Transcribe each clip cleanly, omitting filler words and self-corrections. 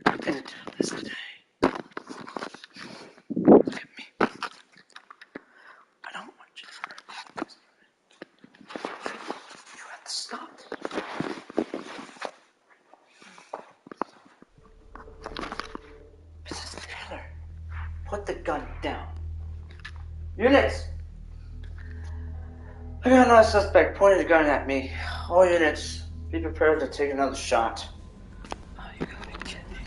I'm gonna do this today. Look at me. I don't want you to hurt this. You have to stop this. Mrs. Taylor, put the gun down. Units! I got another suspect pointing a gun at me. All units, be prepared to take another shot. Oh, you gotta be kidding me.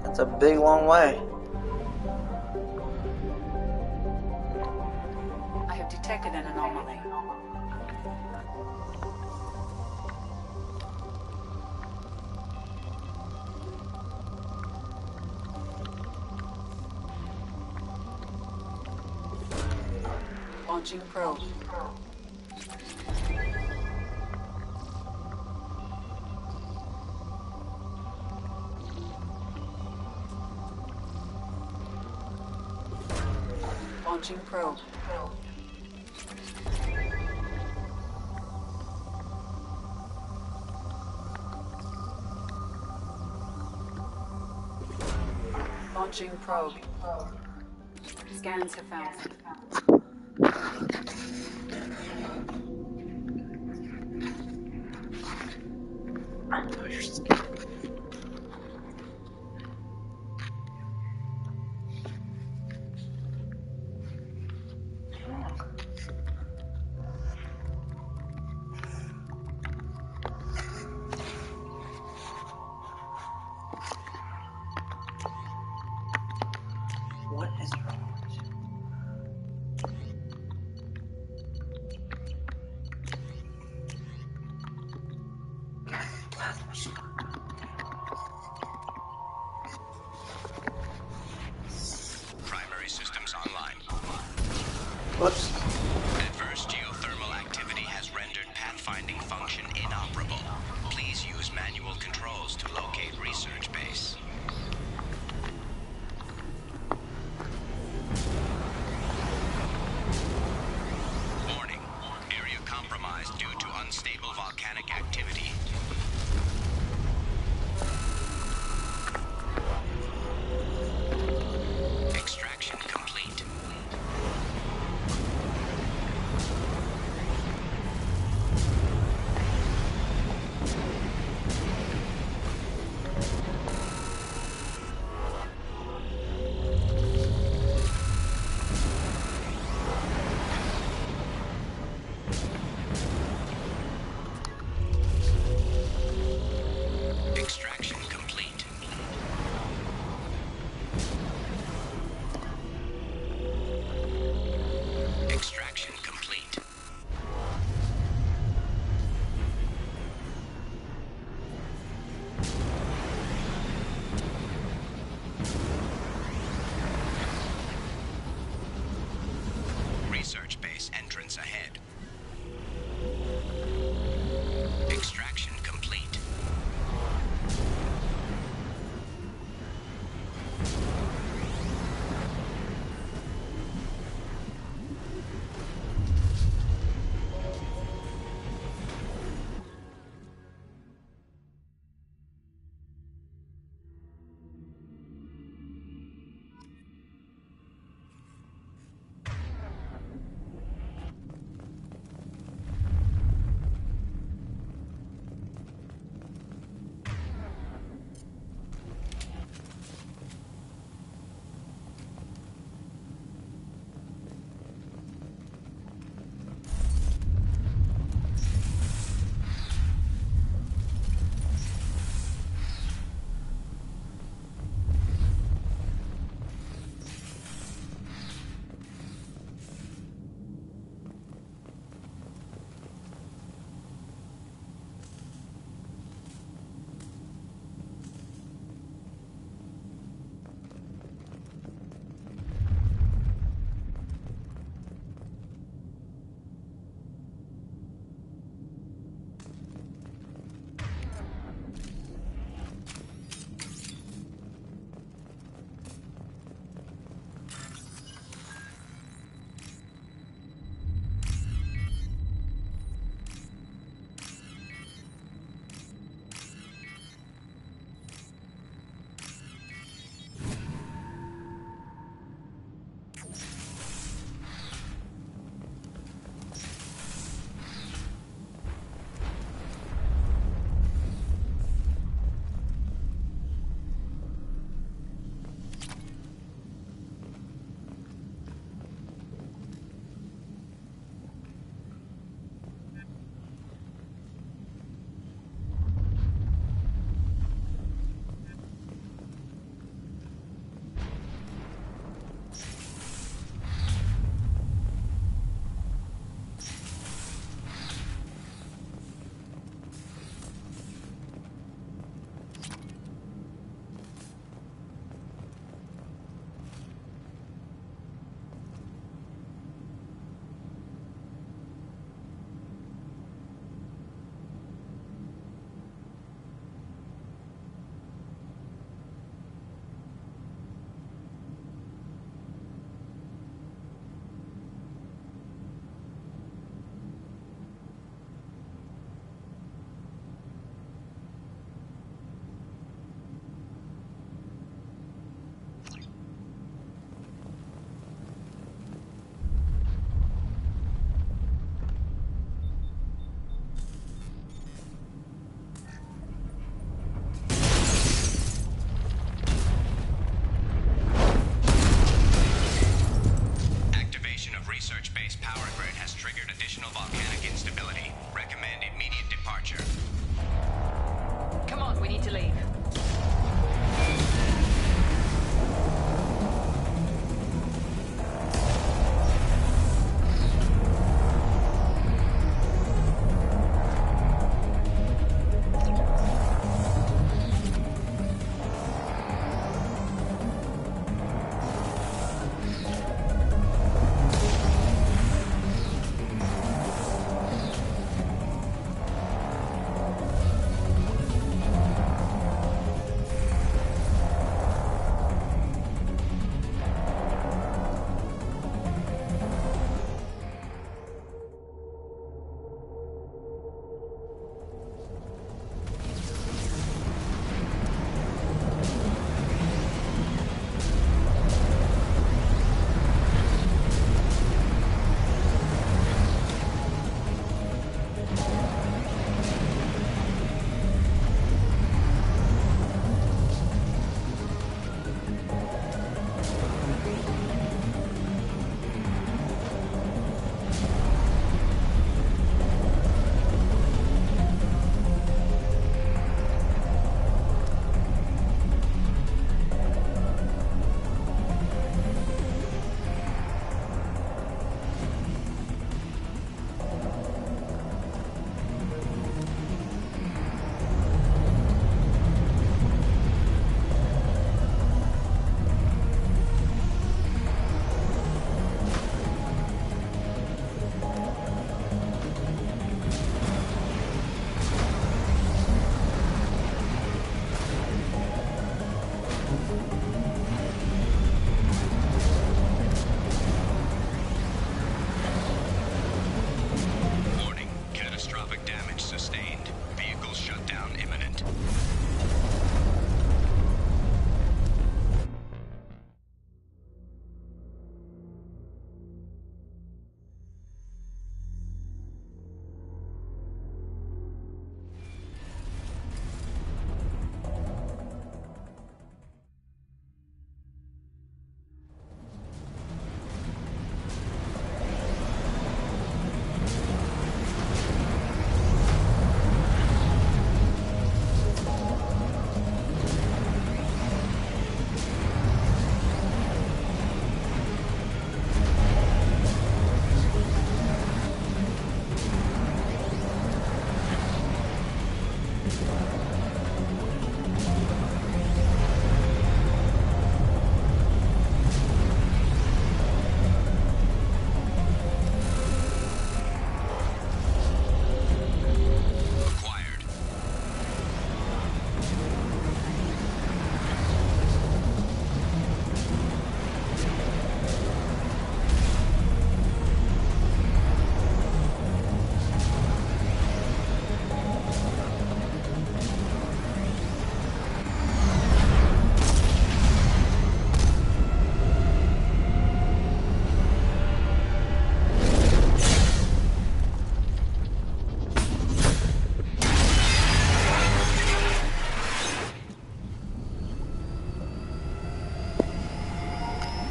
That's a big, long way. I have detected an anomaly. Launching probe. Launching probe. Launching probe. Scans have found something. I know you're scared. What is wrong with you? Plasma shock. Primary systems online. Whoops. Adverse geothermal activity has rendered pathfinding function inoperable. Please use manual controls to locate research base. Warning. Area compromised due to unstable volcanic activity. Extraction complete.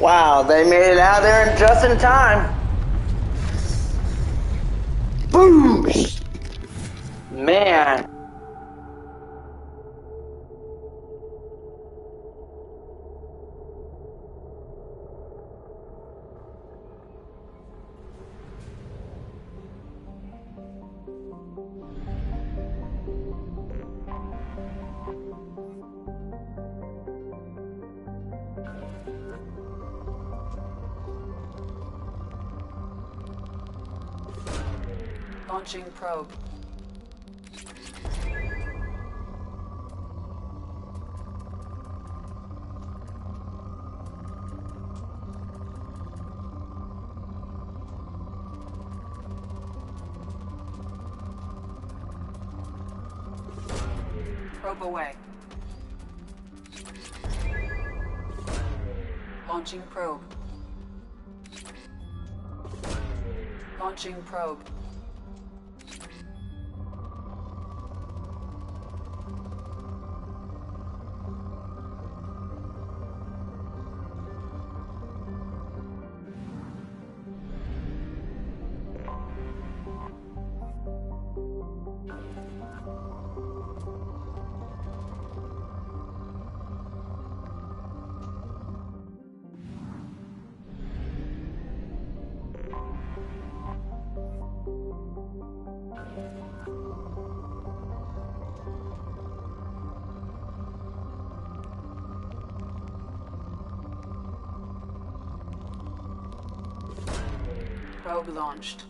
Wow, they made it out there just in time. Boosh! Man. Launching probe. Probe away. Launching probe. Launching probe. Probe launched.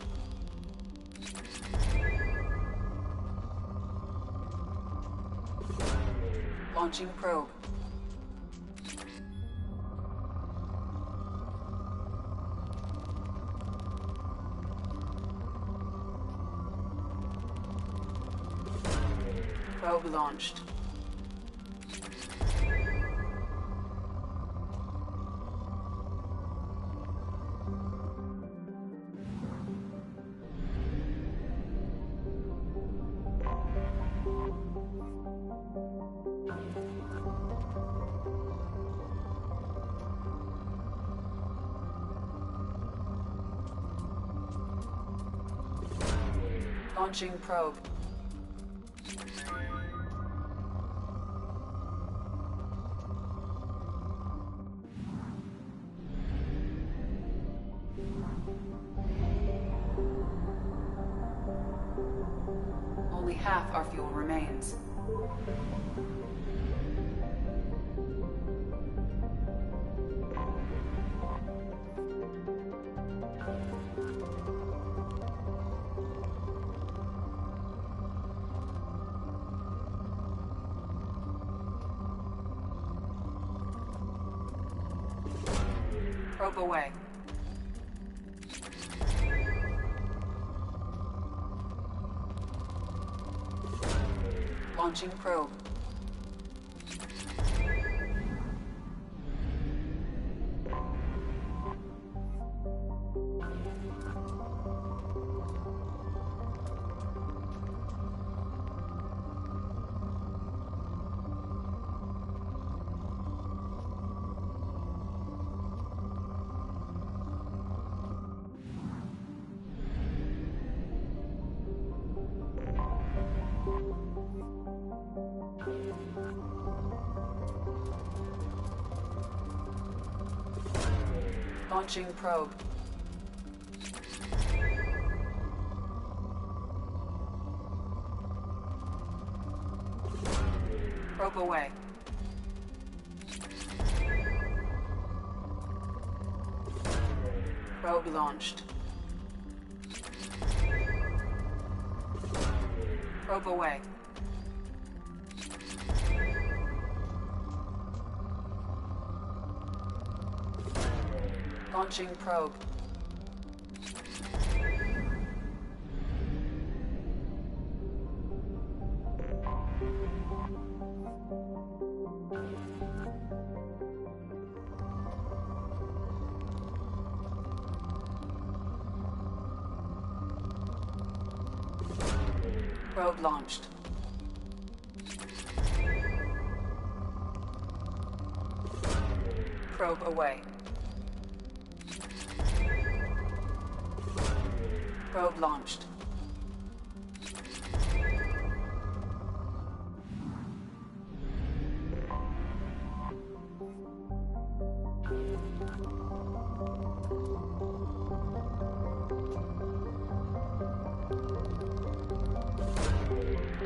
Launching probe. Probe launched. Launching probe. Only half our fuel remains. Probe away. Launching probe. Launching probe. Probe away. Probe launched. Probe away. Launching probe. Probe launched. Probe away. Probe launched.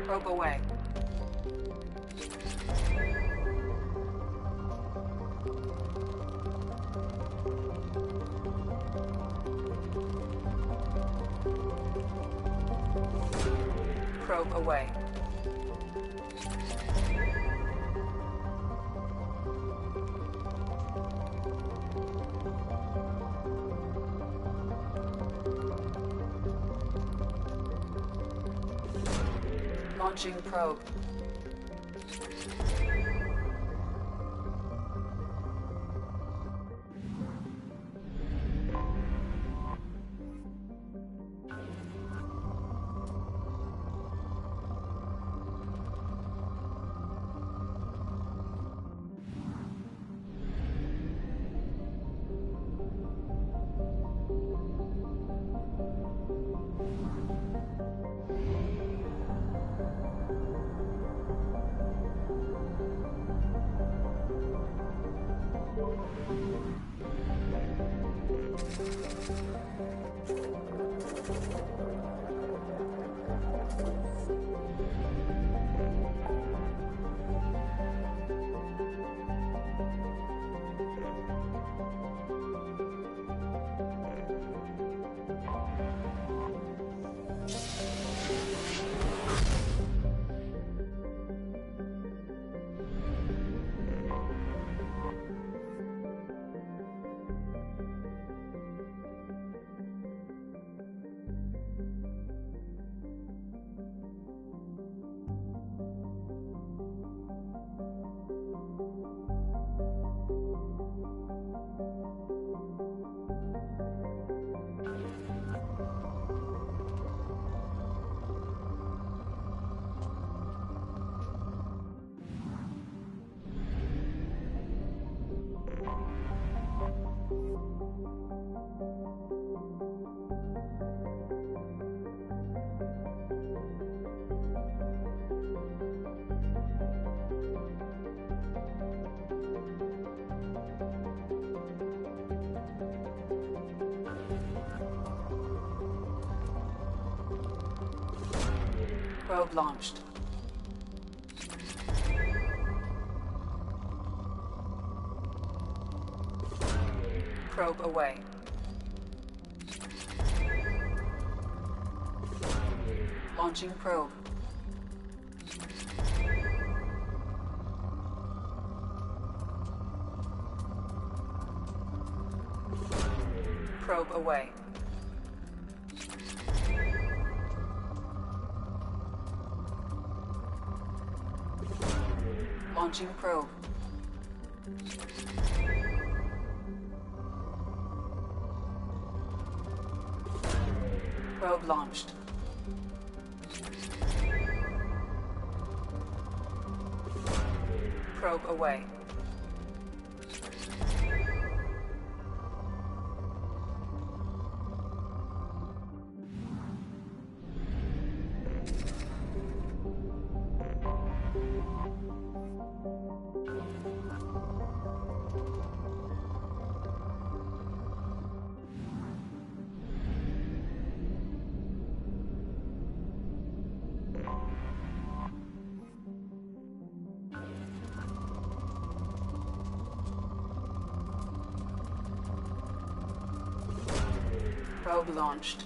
Probe away. Probe away. Launching probe. Probe launched. Probe away. Launching probe. Probe away. Launching probe. Probe launched. Probe away. Probe launched.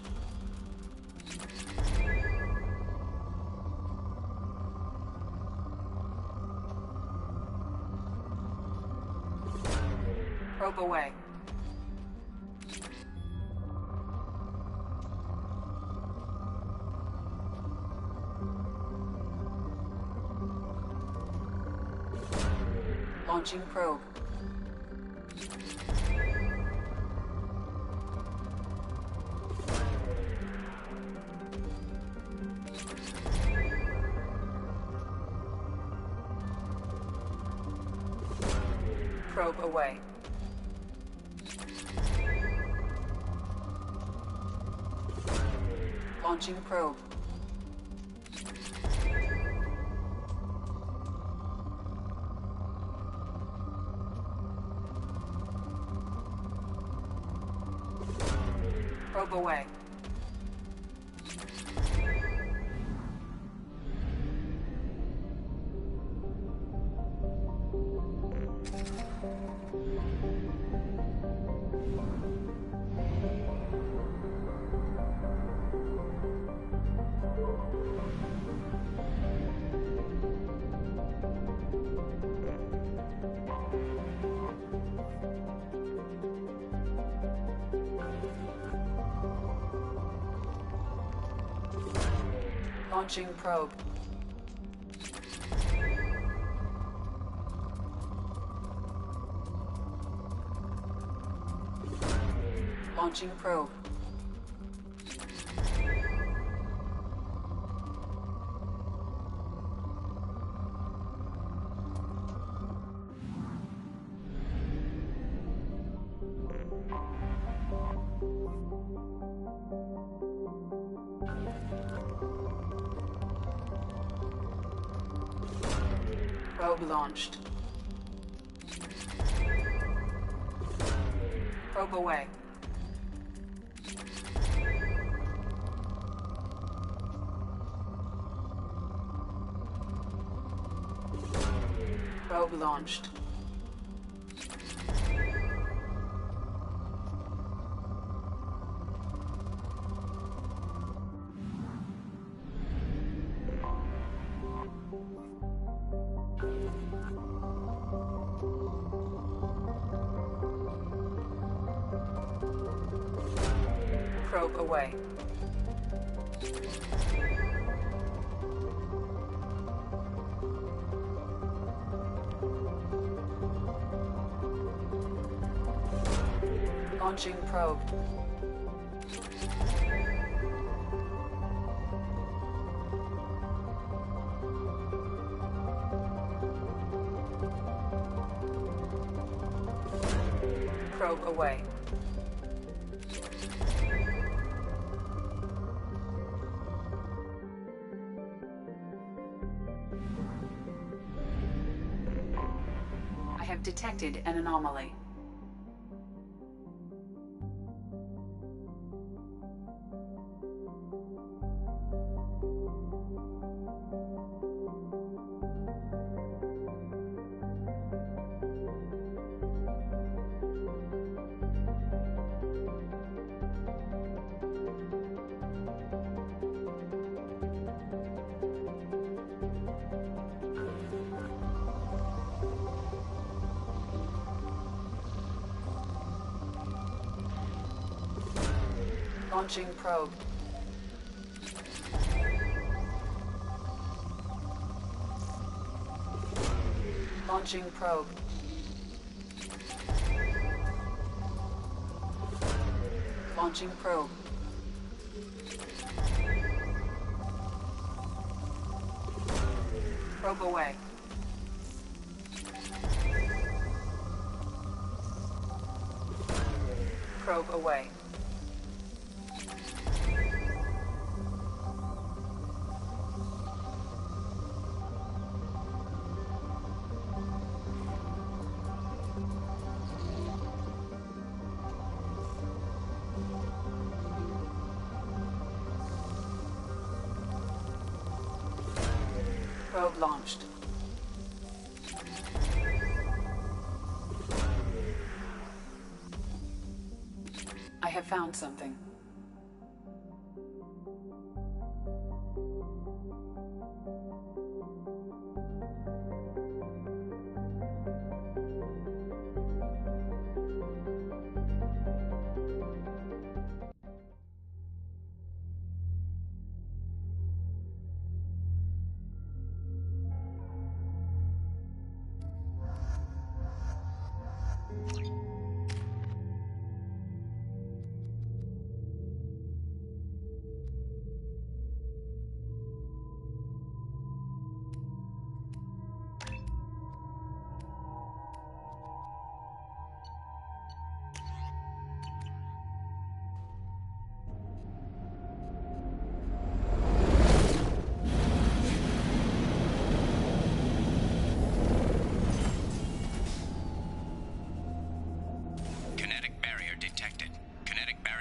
Probe away. Launching probe. Probe away. Launching probe. Probe away. Launching probe. Launching probe. Probe launched. Probe away. Probe launched. Probe away. Launching probe. Probe away. I have detected an anomaly. Launching probe. Launching probe. Launching probe. Probe away. Probe away. Probe launched. I have found something.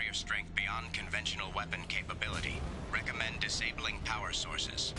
fire strength beyond conventional weapon capability. Recommend disabling power sources.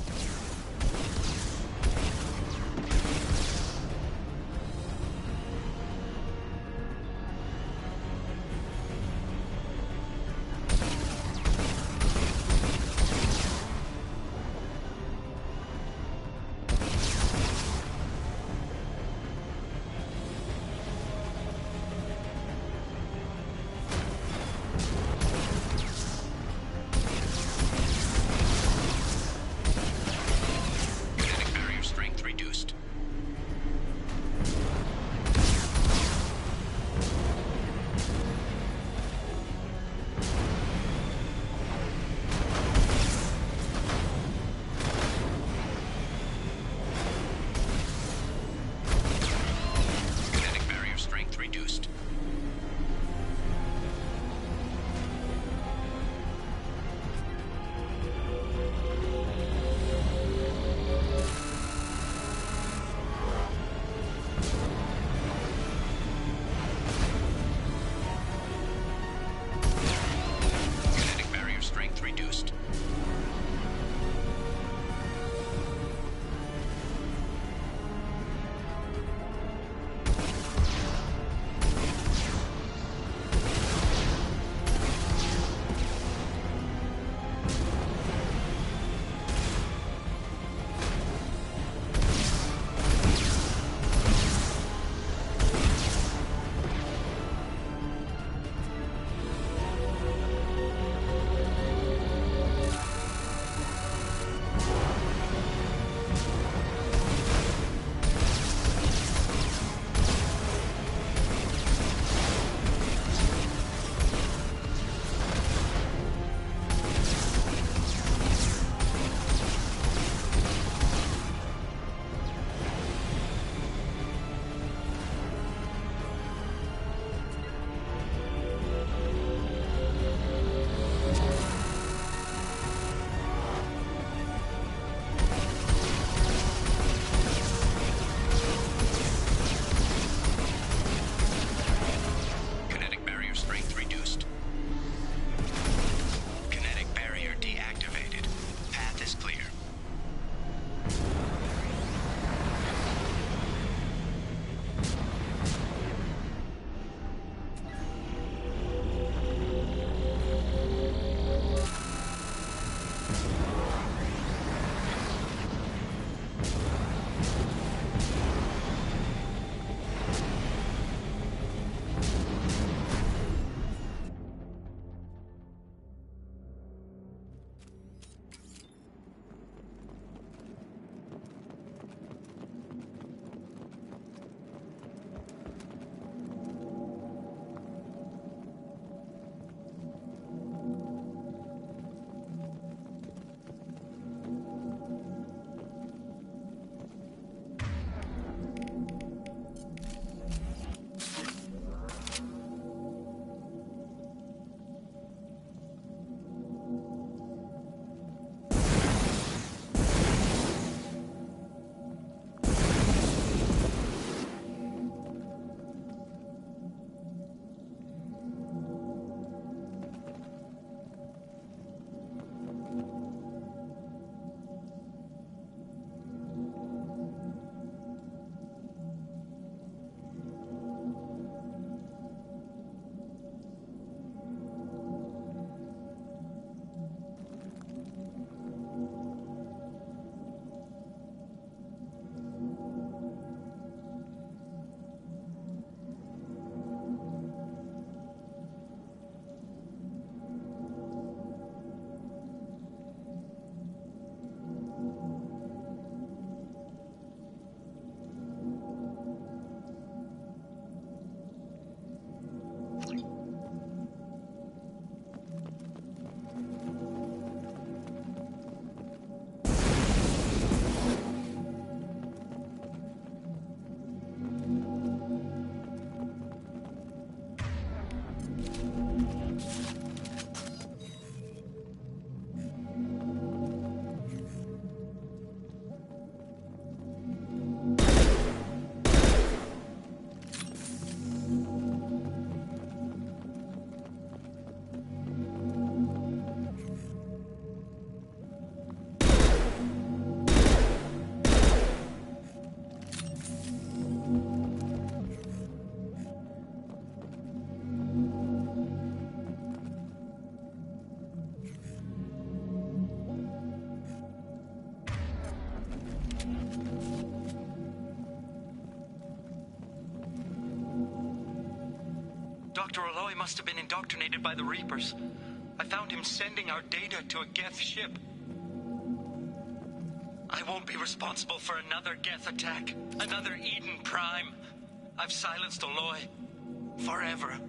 Dr. Aloy must have been indoctrinated by the Reapers. I found him sending our data to a Geth ship. I won't be responsible for another Geth attack. Another Eden Prime. I've silenced Aloy. Forever.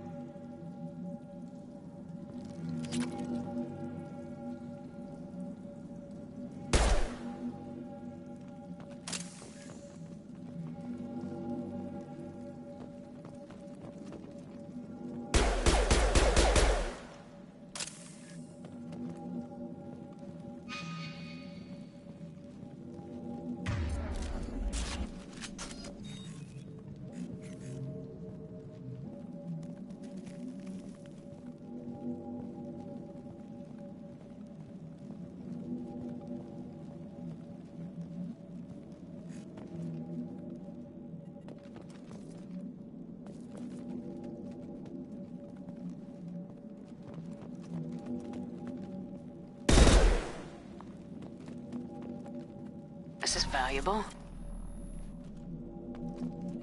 This is valuable.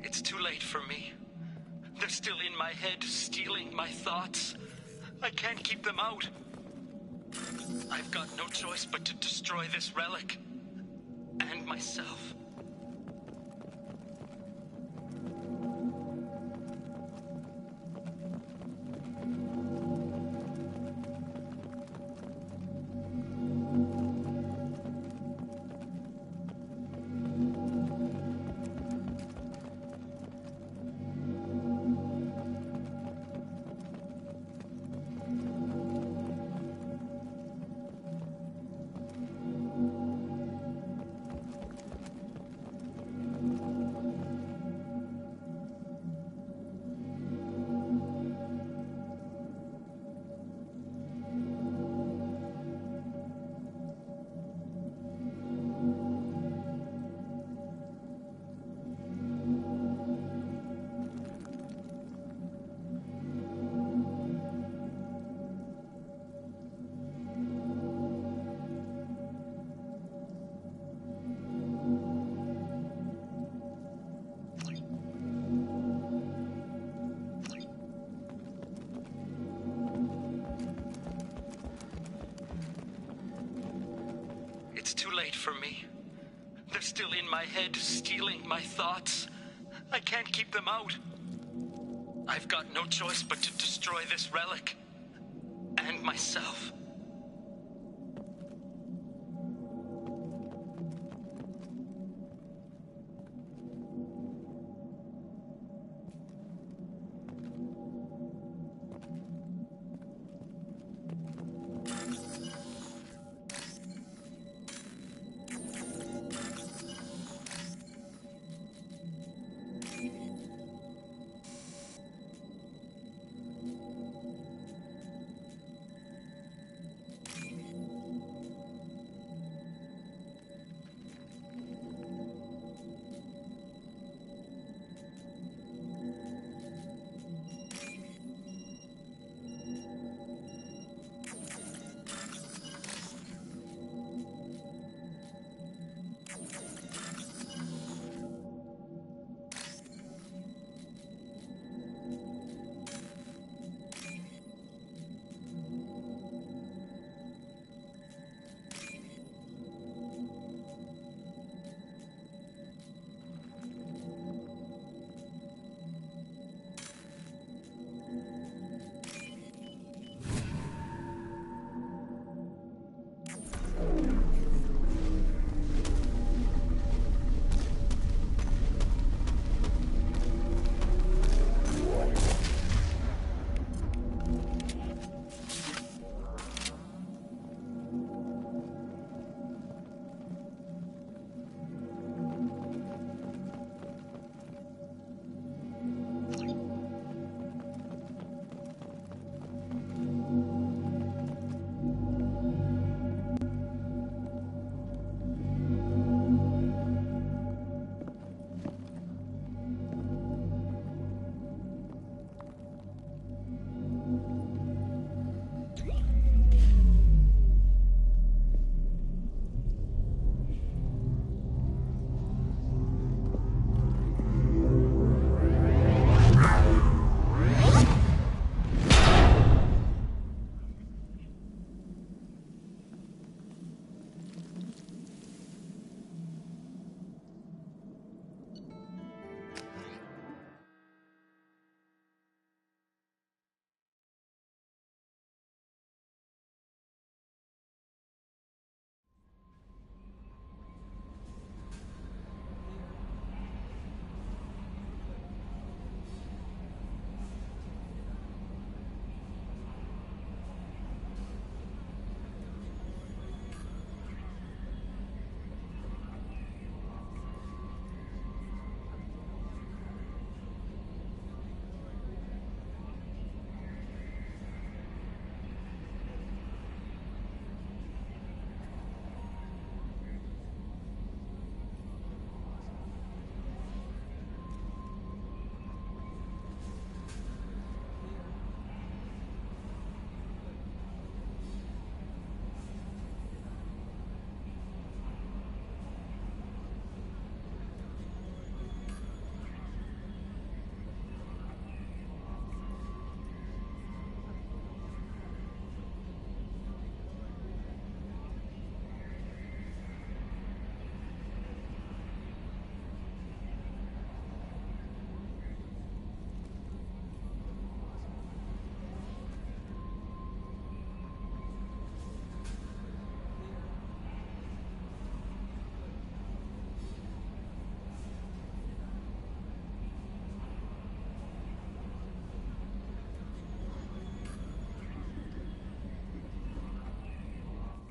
It's too late for me. They're still in my head, stealing my thoughts. I can't keep them out. I've got no choice but to destroy this relic. And myself. It's too late for me. They're still in my head, stealing my thoughts. I can't keep them out. I've got no choice but to destroy this relic. And myself.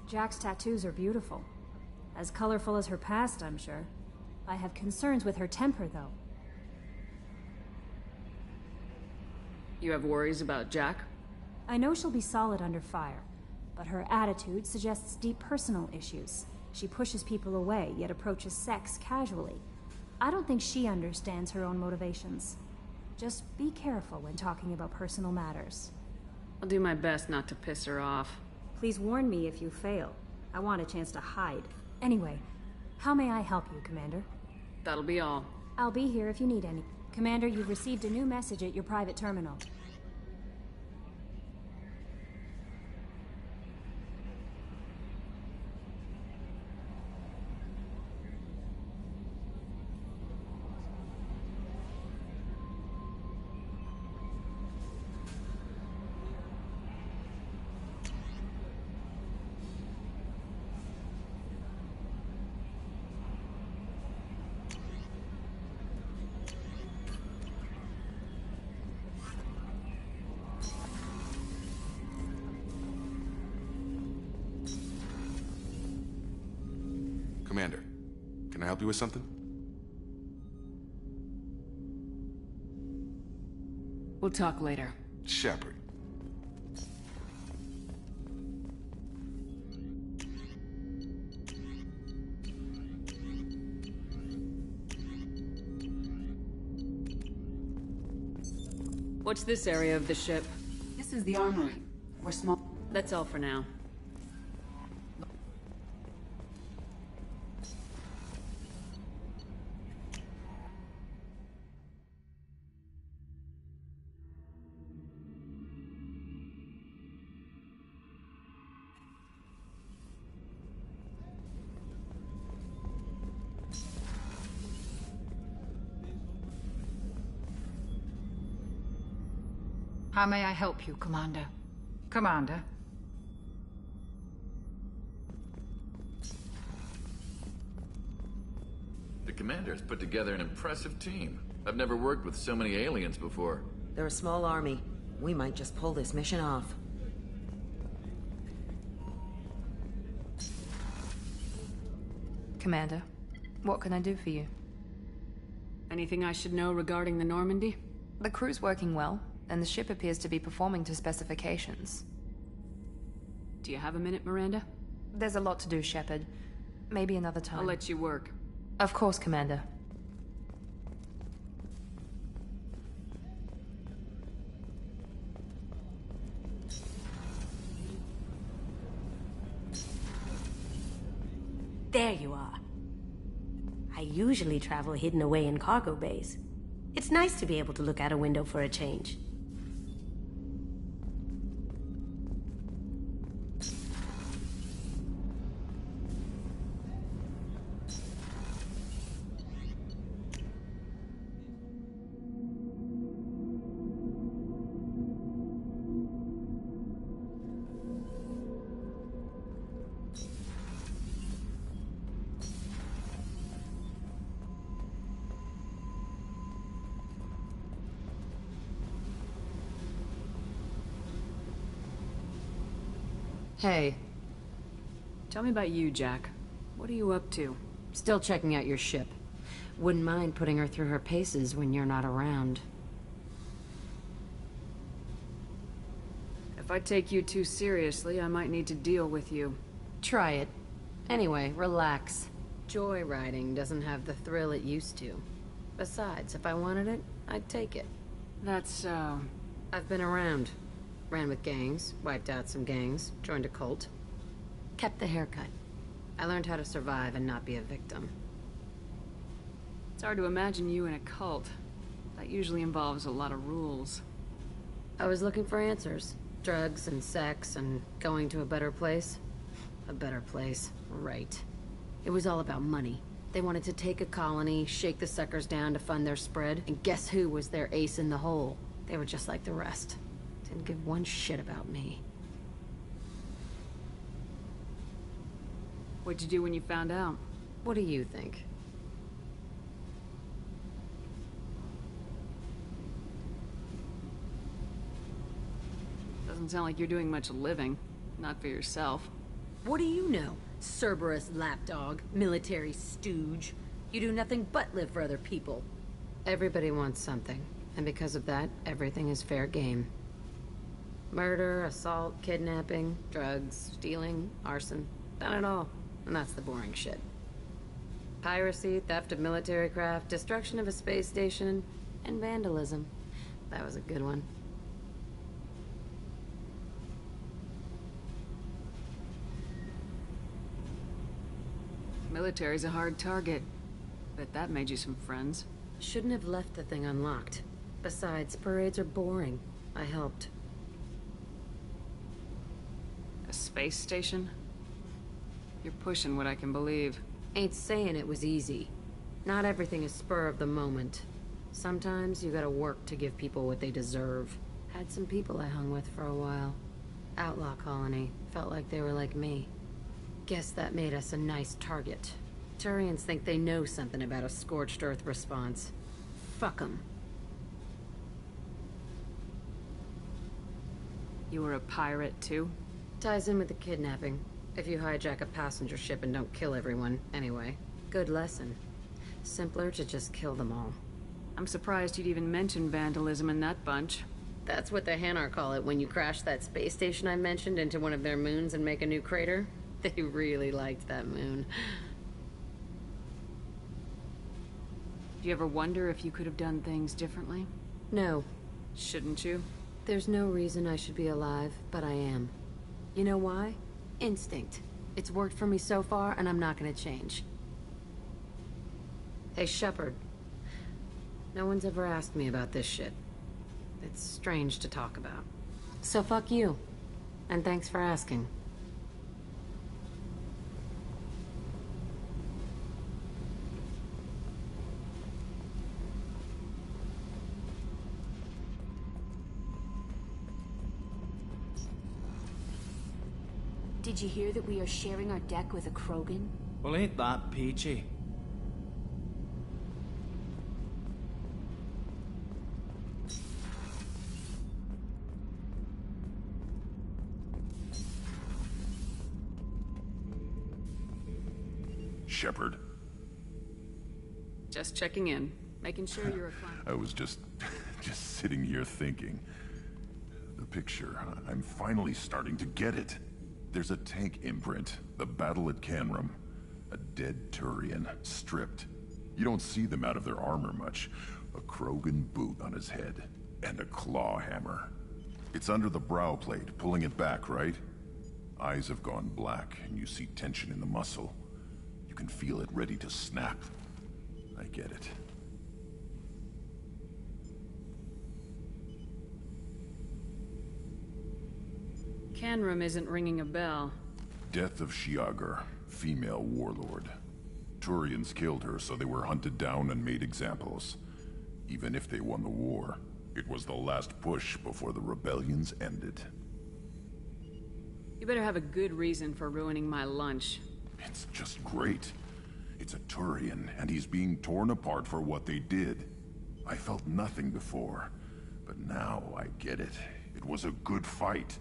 Jack's tattoos are beautiful. As colorful as her past, I'm sure. I have concerns with her temper, though. You have worries about Jack? I know she'll be solid under fire, but her attitude suggests deep personal issues. She pushes people away, yet approaches sex casually. I don't think she understands her own motivations. Just be careful when talking about personal matters. I'll do my best not to piss her off. Please warn me if you fail. I want a chance to hide. Anyway, how may I help you, Commander? That'll be all. I'll be here if you need any. Commander, you've received a new message at your private terminal. Commander, can I help you with something? We'll talk later. Shepard. What's this area of the ship? This is the armory. We're small. That's all for now. How may I help you, Commander? Commander? The Commander's put together an impressive team. I've never worked with so many aliens before. They're a small army. We might just pull this mission off. Commander, what can I do for you? Anything I should know regarding the Normandy? The crew's working well, and the ship appears to be performing to specifications. Do you have a minute, Miranda? There's a lot to do, Shepard. Maybe another time. I'll let you work. Of course, Commander. There you are. I usually travel hidden away in cargo bays. It's nice to be able to look out a window for a change. Hey. Tell me about you, Jack. What are you up to? Still checking out your ship. Wouldn't mind putting her through her paces when you're not around. If I take you too seriously, I might need to deal with you. Try it. Anyway, relax. Joyriding doesn't have the thrill it used to. Besides, if I wanted it, I'd take it. That's so... I've been around. Ran with gangs, wiped out some gangs, joined a cult. Kept the haircut. I learned how to survive and not be a victim. It's hard to imagine you in a cult. That usually involves a lot of rules. I was looking for answers. Drugs and sex and going to a better place. A better place, right. It was all about money. They wanted to take a colony, shake the suckers down to fund their spread, and guess who was their ace in the hole? They were just like the rest. Didn't give one shit about me. What'd you do when you found out? What do you think? Doesn't sound like you're doing much living. Not for yourself. What do you know? Cerberus lapdog, military stooge. You do nothing but live for other people. Everybody wants something, and because of that, everything is fair game. Murder, assault, kidnapping, drugs, stealing, arson. Done it all. And that's the boring shit. Piracy, theft of military craft, destruction of a space station, and vandalism. That was a good one. Military's a hard target. Bet that made you some friends. Shouldn't have left the thing unlocked. Besides, parades are boring. I helped. A space station? You're pushing what I can believe. Ain't saying it was easy. Not everything is spur of the moment. Sometimes you gotta work to give people what they deserve. Had some people I hung with for a while. Outlaw colony. Felt like they were like me. Guess that made us a nice target. Turians think they know something about a scorched earth response. Fuck 'em. You were a pirate, too? Ties in with the kidnapping. If you hijack a passenger ship and don't kill everyone, anyway. Good lesson. Simpler to just kill them all. I'm surprised you'd even mention vandalism in that bunch. That's what the Hanar call it when you crash that space station I mentioned into one of their moons and make a new crater. They really liked that moon. Do you ever wonder if you could have done things differently? No. Shouldn't you? There's no reason I should be alive, but I am. You know why? Instinct. It's worked for me so far, and I'm not gonna change. Hey, Shepard. No one's ever asked me about this shit. It's strange to talk about. So fuck you. And thanks for asking. Did you hear that we are sharing our deck with a Krogan? Well, ain't that peachy? Shepard. Just checking in. Making sure you're a client. I was just sitting here thinking. The picture, I'm finally starting to get it. There's a tank imprint, the battle at Canrum. A dead Turian, stripped. You don't see them out of their armor much. A Krogan boot on his head, and a claw hammer. It's under the brow plate, pulling it back, right? Eyes have gone black, and you see tension in the muscle. You can feel it ready to snap. I get it. Canrum isn't ringing a bell. Death of Shiagar, female warlord. Turians killed her, so they were hunted down and made examples. Even if they won the war, it was the last push before the rebellions ended. You better have a good reason for ruining my lunch. It's just great. It's a Turian, and he's being torn apart for what they did. I felt nothing before, but now I get it. It was a good fight.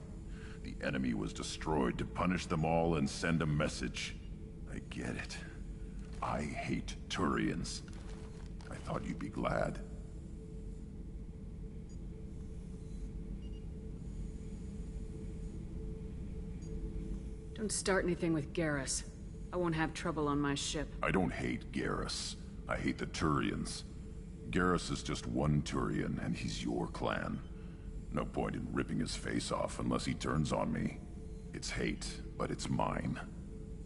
The enemy was destroyed to punish them all and send a message. I get it. I hate Turians. I thought you'd be glad. Don't start anything with Garrus. I won't have trouble on my ship. I don't hate Garrus. I hate the Turians. Garrus is just one Turian, and he's your clan. No point in ripping his face off unless he turns on me. It's hate, but it's mine.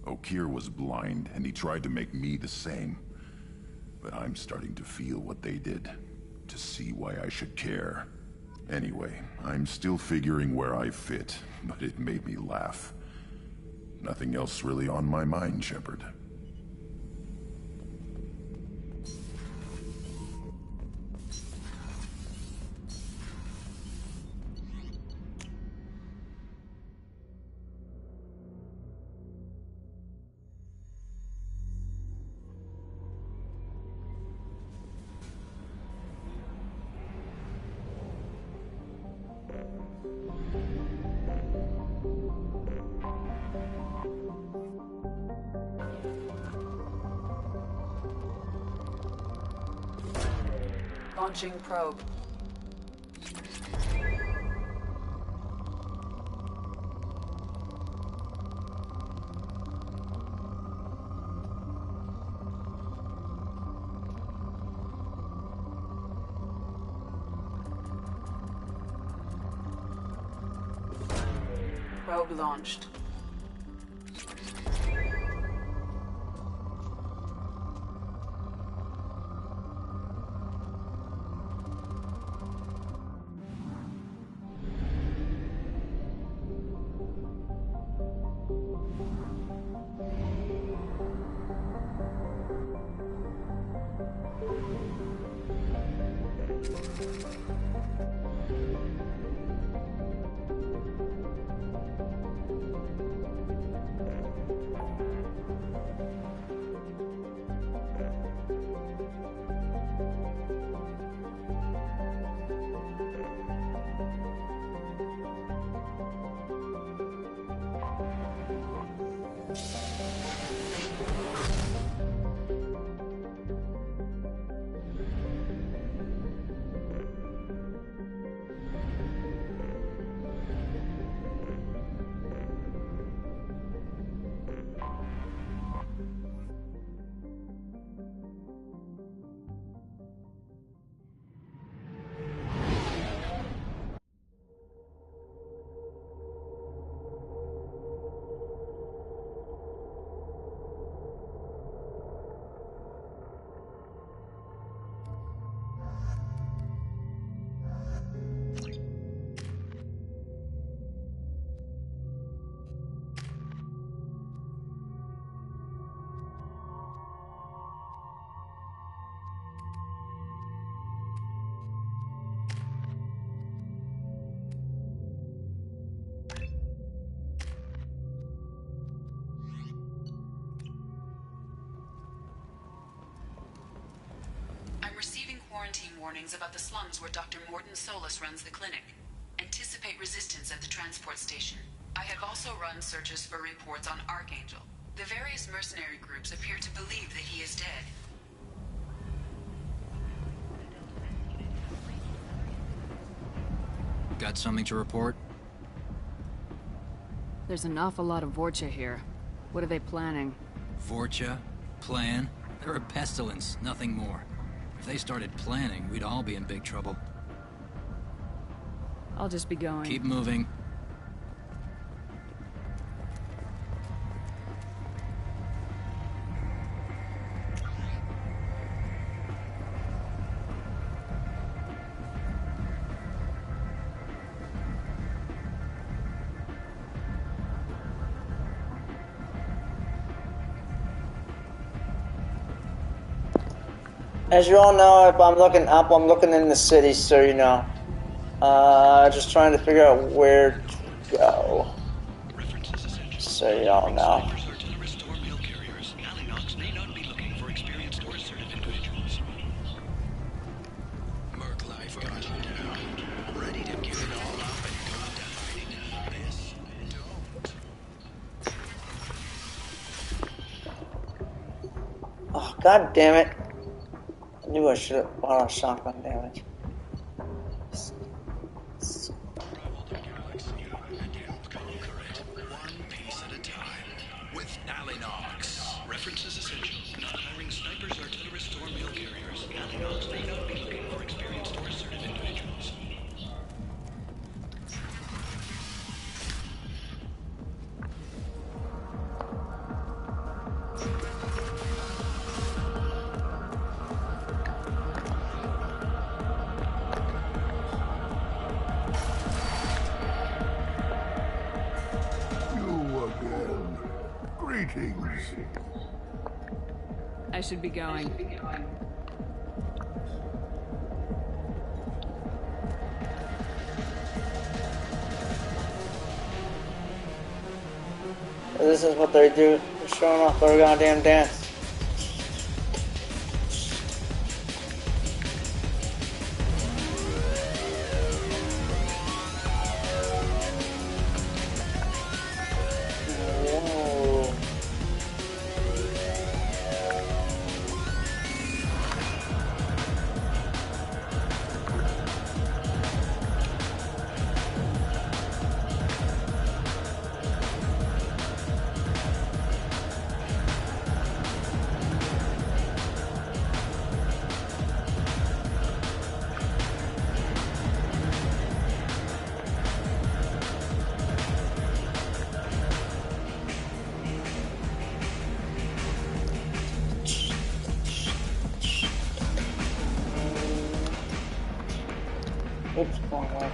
Okeer was blind, and he tried to make me the same. But I'm starting to feel what they did, to see why I should care. Anyway, I'm still figuring where I fit, but it made me laugh. Nothing else really on my mind, Shepard. Launching probe. Probe launched. Quarantine warnings about the slums where Dr. Mordin Solus runs the clinic. Anticipate resistance at the transport station. I have also run searches for reports on Archangel. The various mercenary groups appear to believe that he is dead. Got something to report? There's an awful lot of Vorcha here. What are they planning? Vorcha? Plan? They're a pestilence, nothing more. If they started planning, we'd all be in big trouble. I'll just be going. Keep moving. As you all know, if I'm looking up, I'm looking in the city, so you know. Just trying to figure out where to go. So you all know. Oh, god damn it. I knew I should have bought a shotgun damage. I should be going. This is what they do. They're showing off their goddamn dance. wrong way.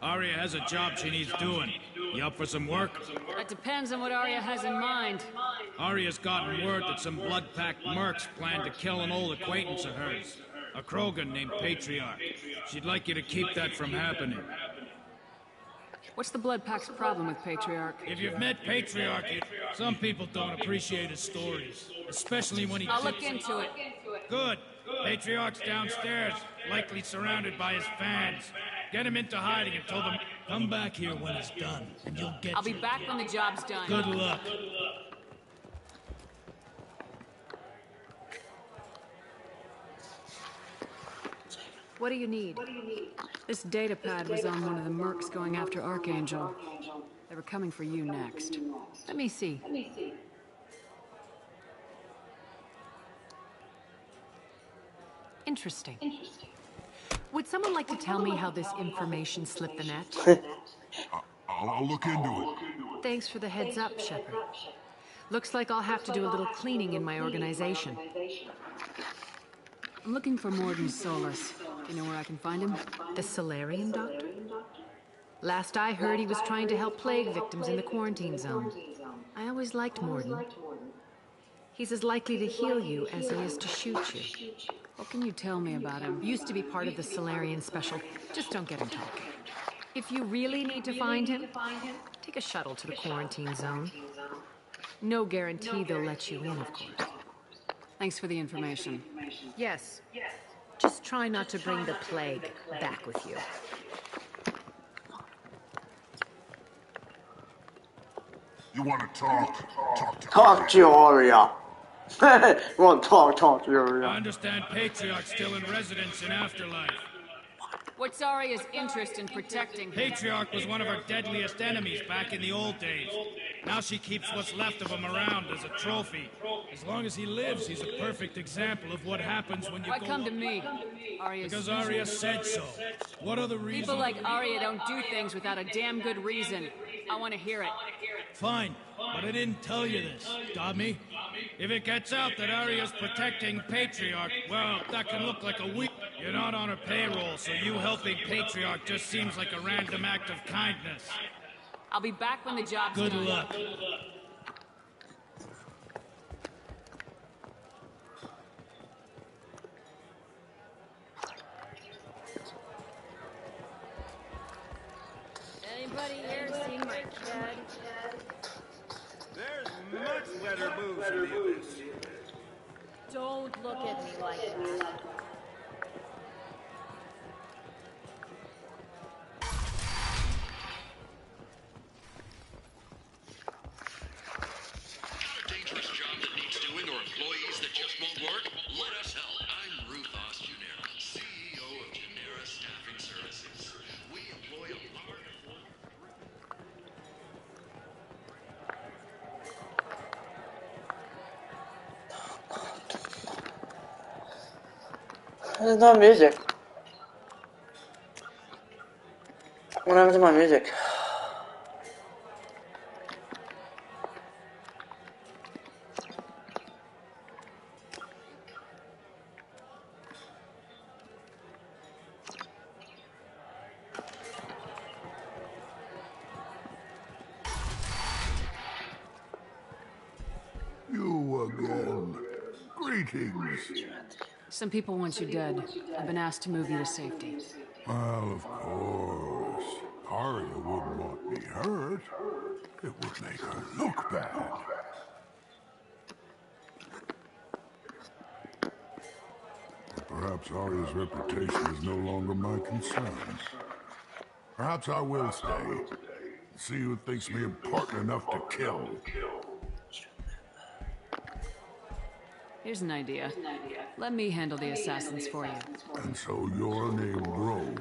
Arya has a job she needs doing. You up for some work? That depends on what Arya has in mind. Arya's gotten word that some blood-packed mercs plan to kill an old acquaintance of hers. A Krogan named Patriarch. She'd like you to keep that from happening. What's the Blood Pack's problem with Patriarch? If you've met Patriarch, some people don't appreciate his stories. Especially when he... I'll look into it. Good. Patriarch's downstairs, likely surrounded by his fans. Get him into hiding and tell them, come back here when it's done, and you'll get I'll be back when the job's done. Good luck. What do you need? This data pad was on one of the mercs going after Archangel. They were coming for you next. Let me see. Interesting. Would someone like to tell me how this information slipped the net? I'll look into it. Thanks for the heads up, Shepard. Looks like I'll have to do a little cleaning in my organization. I'm looking for Morden Solus. You know where I can find him? The Salarian doctor? Last I heard, he was trying to help plague victims in the quarantine zone. I always liked Morden. He's as likely to heal you as he is to shoot you. What can you tell me about him? Used to be part of the Salarian Special. Just don't get him talking. If you really need to find him, take a shuttle to the quarantine zone. No guarantee they'll let you in, of course. Thanks for the information. Yes. Just try not to bring the plague back with you. You want to talk? Talk to Arya. You want to talk to Arya. I understand Patriarch's still in residence in Afterlife. What's Arya's interest in protecting? Patriarch was one of her deadliest enemies back in the old days. Now she keeps what's left of him around as a trophy. As long as he lives, he's a perfect example of what happens when you Why come to me? Because Arya said so. What other reason? People like Arya don't do things without a damn good reason. I want to hear it. Fine, but I didn't tell you this. Got me? If it gets out that Arya's protecting Patriarch, well, that can look like a weak... You're not on her payroll, so you helping Patriarch just seems like a random act of kindness. I'll be back when the job's done. Good luck. Anybody here seen my cat? There's much better moves in the abyss. Don't look at me like that. Dangerous job that needs doing or employees that just won't work? Let us help. I'm Ruth Genera, CEO of Genera Staffing Services. We employ a large... There's no music. What happened to my music? You again. Greetings. Some people want you dead. I've been asked to move you to safety. Well, of course. Arya wouldn't want me hurt. It would make her look bad. Perhaps Arya's reputation is no longer my concern. Perhaps I will stay. See who thinks me important enough to kill. Here's an idea. Let me handle the assassins for you. And so your name grows,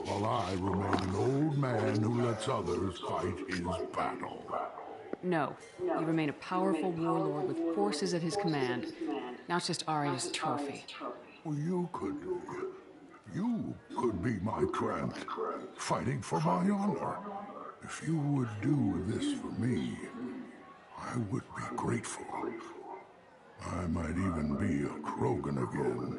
while I remain an old man who lets others fight his battle. No. You remain a powerful warlord with forces at his command. Now it's just Arya's trophy. Well, you could be my Krant, fighting for my honor. If you would do this for me, I would be grateful. I might even be a Krogan again.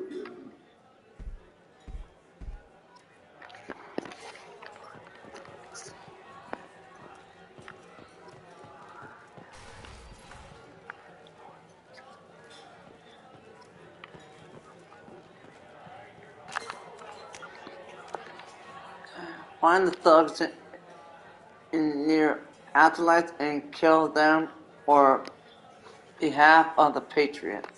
Find the thugs in near Afterlife and kill them for behalf of the Patriots.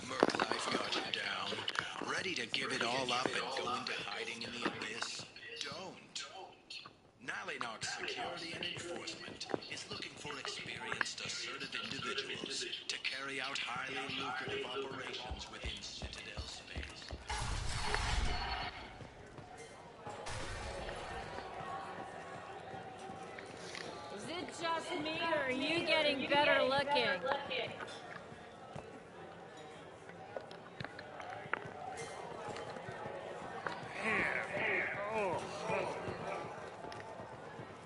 Merklife got you down, ready to give it all up and go into hiding in the abyss? Don't. Nalinox Security and Enforcement is looking for experienced, assertive individuals to carry out highly lucrative operations within Citadel space. Is it just me, or are you getting better looking?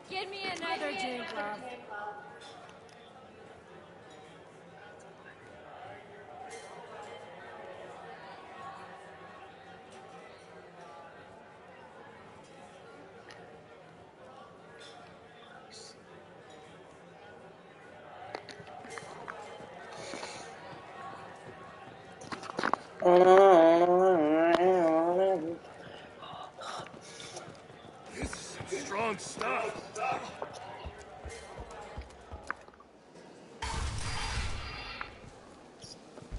Give me another drink, love. This is some strong stuff.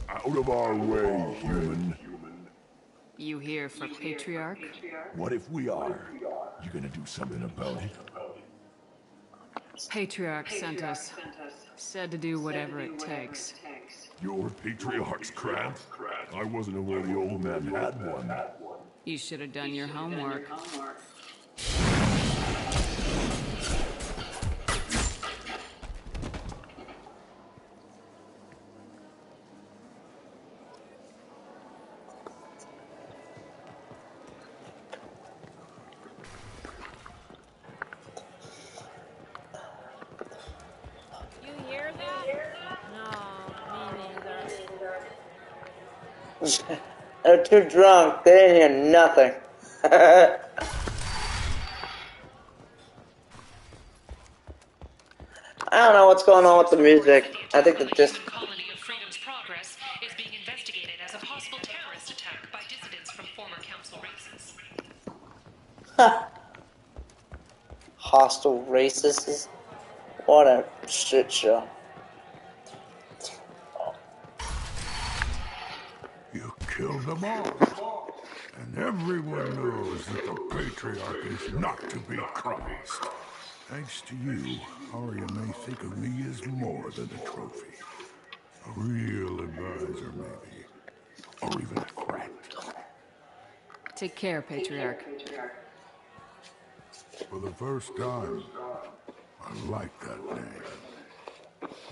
Out of our way, human. You here for Patriarch? What if we are? You gonna do something about it? Patriarch sent us. Said to do whatever it takes. Your Patriarch's Krant? I wasn't aware the old man had one. You should have done your homework. You hear that? No, me neither. They're too drunk. They didn't hear nothing. I don't know what's going on with the music. I think that this Colony of Freedom's Progress is being investigated as a possible terrorist attack by dissidents from former council races. hostile racists. What a shit show. You killed them all. And everyone knows that the Patriarch is not to be crossed. Thanks to you, Arya may think of me as more than a trophy. A real advisor, maybe. Or even a friend. Take care, Patriarch. For the first time, I like that name.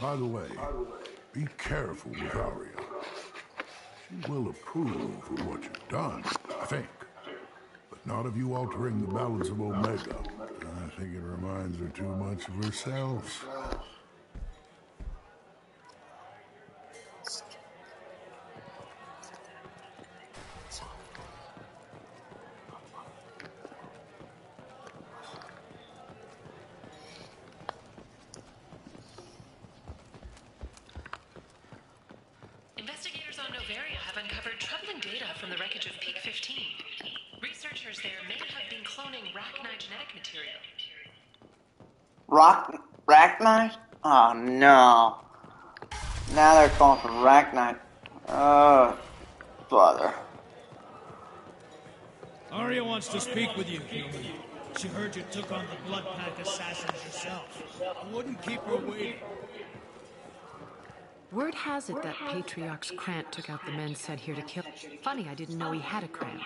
By the way, be careful with Arya. She will approve of what you've done, I think. But not of you altering the balance of Omega. I think it reminds her too much of herself. on Novaria have uncovered troubling data from the wreckage of Peak 15. Researchers there may have been cloning Rachni genetic material. Rachni? Oh no. Now they're calling for Rachni. Oh, bother. Arya wants to speak with you, human. She heard you took on the Blood Pack assassins yourself. I wouldn't keep her waiting. Word has it that Patriarch's Krant took out the men sent here to kill. Funny, I didn't know he had a Krant.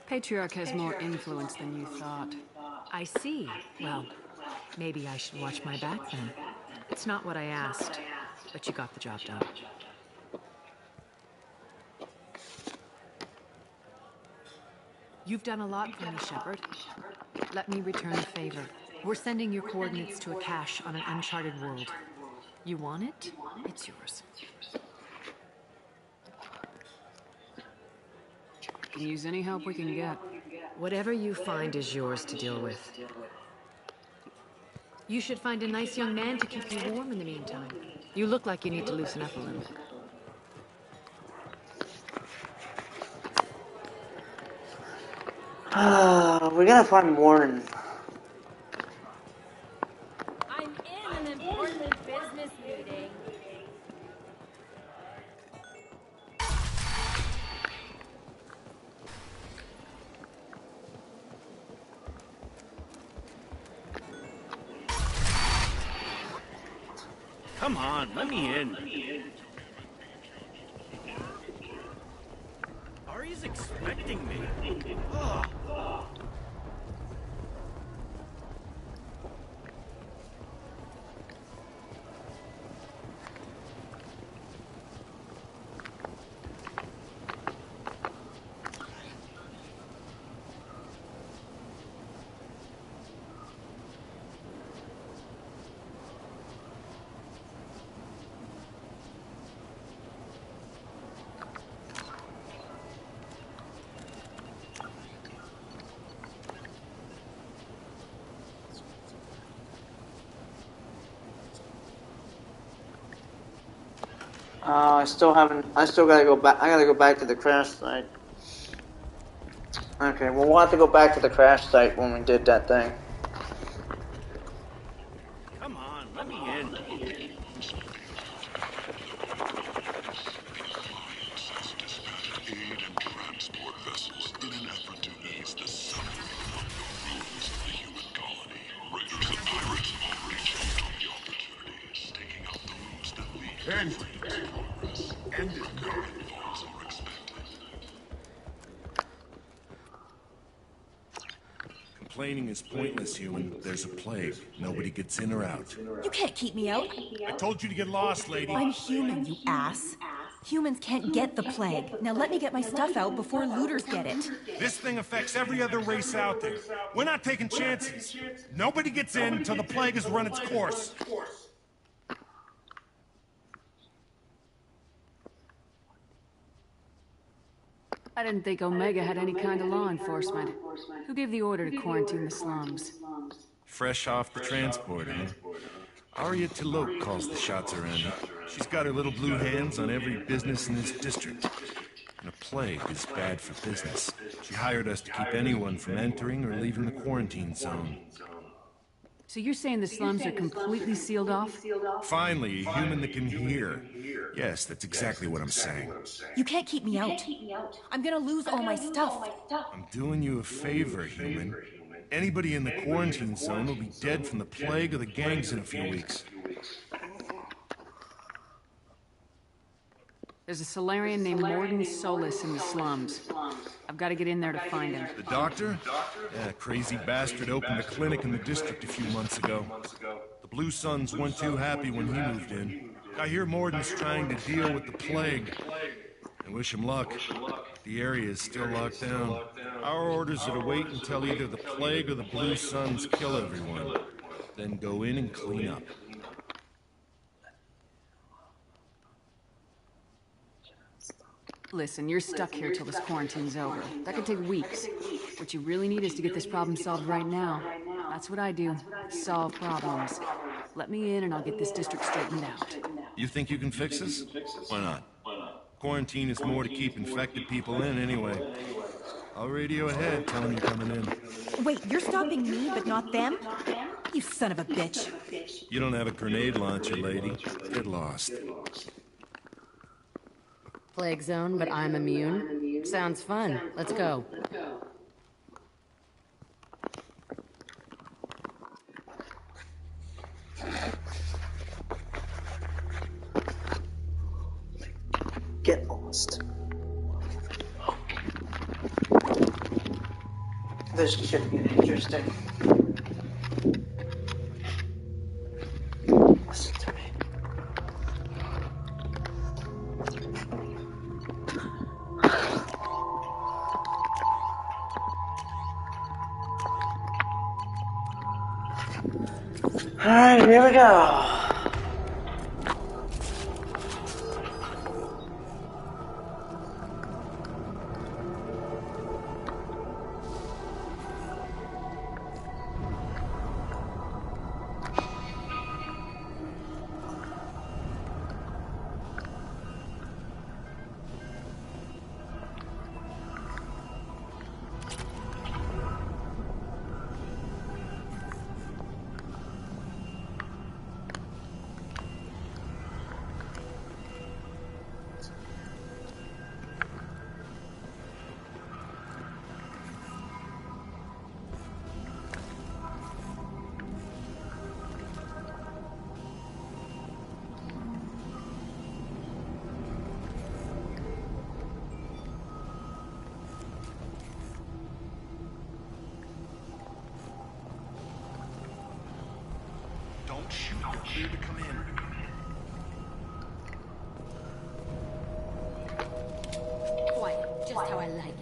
Patriarch has more influence than you thought. I see. Well, maybe I should watch my back then. It's not what I asked, but you got the job done. You've done a lot for me, Shepard. Let me return the favor. We're sending your coordinates to a cache on an uncharted world. You want it? It's yours. Can use any help we can get. Whatever you find is yours to deal with. You should find a nice young man to keep you warm in the meantime. You look like you need to loosen up a little. We gotta find Warden. I'm in an important business meeting. Come on, let me in. Arya's expecting me. Oh. I still gotta go back. I gotta go back to the crash site. Okay, well, we'll have to go back to the crash site when we did that thing. Come on, let me in. Complaining is pointless, human. There's a plague. Nobody gets in or out. You can't keep me out. I told you to get lost, lady. I'm human, you ass. Humans can't get the plague. Now let me get my stuff out before looters get it. This thing affects every other race out there. We're not taking chances. Nobody gets in until the plague has run its course. I didn't think Omega had any kind of law enforcement. Who gave the order to quarantine the slums? Fresh off the transport, huh? Arya T'Loak calls the shots around here. She's got her little blue hands on every business in this district. And a plague is bad for business. She hired us to keep anyone from entering or leaving the quarantine zone. So you're saying the slums are completely sealed off? Finally, a human that can hear. Yes, that's exactly what I'm saying. You can't keep me out. I'm gonna lose all my stuff. I'm doing you a favor, human. Anybody in the quarantine zone will be dead from the plague or the gangs in a few weeks. There's a Salarian named Mordin Solus in the slums. I've got to get in there to find him. The doctor? Yeah, crazy bastard opened a clinic in the district a few months ago. The Blue Suns weren't too happy when he moved in. I hear Mordin's trying to deal with the plague. I wish him luck. The area is still locked down. Our orders are to wait until either the plague or the Blue Suns kill everyone. Then go in and clean up. Listen, you're stuck here till this quarantine's over. That could take weeks. What you really need is to get this problem solved right now. That's what I do. Solve problems. Let me in and I'll get this district straightened out. You think you can fix this? Why not? Quarantine is more to keep infected people in anyway. I'll radio ahead, tell them you're coming in. Wait, you're stopping me, but not them? You son of a bitch. You don't have a grenade launcher, lady. Get lost. Plague zone, but I'm immune? Sounds fun. Let's go. Get lost. This should be interesting. Listen to me. Alright, here we go. Don't shoot. You're clear to come in. Quiet, just how I like it.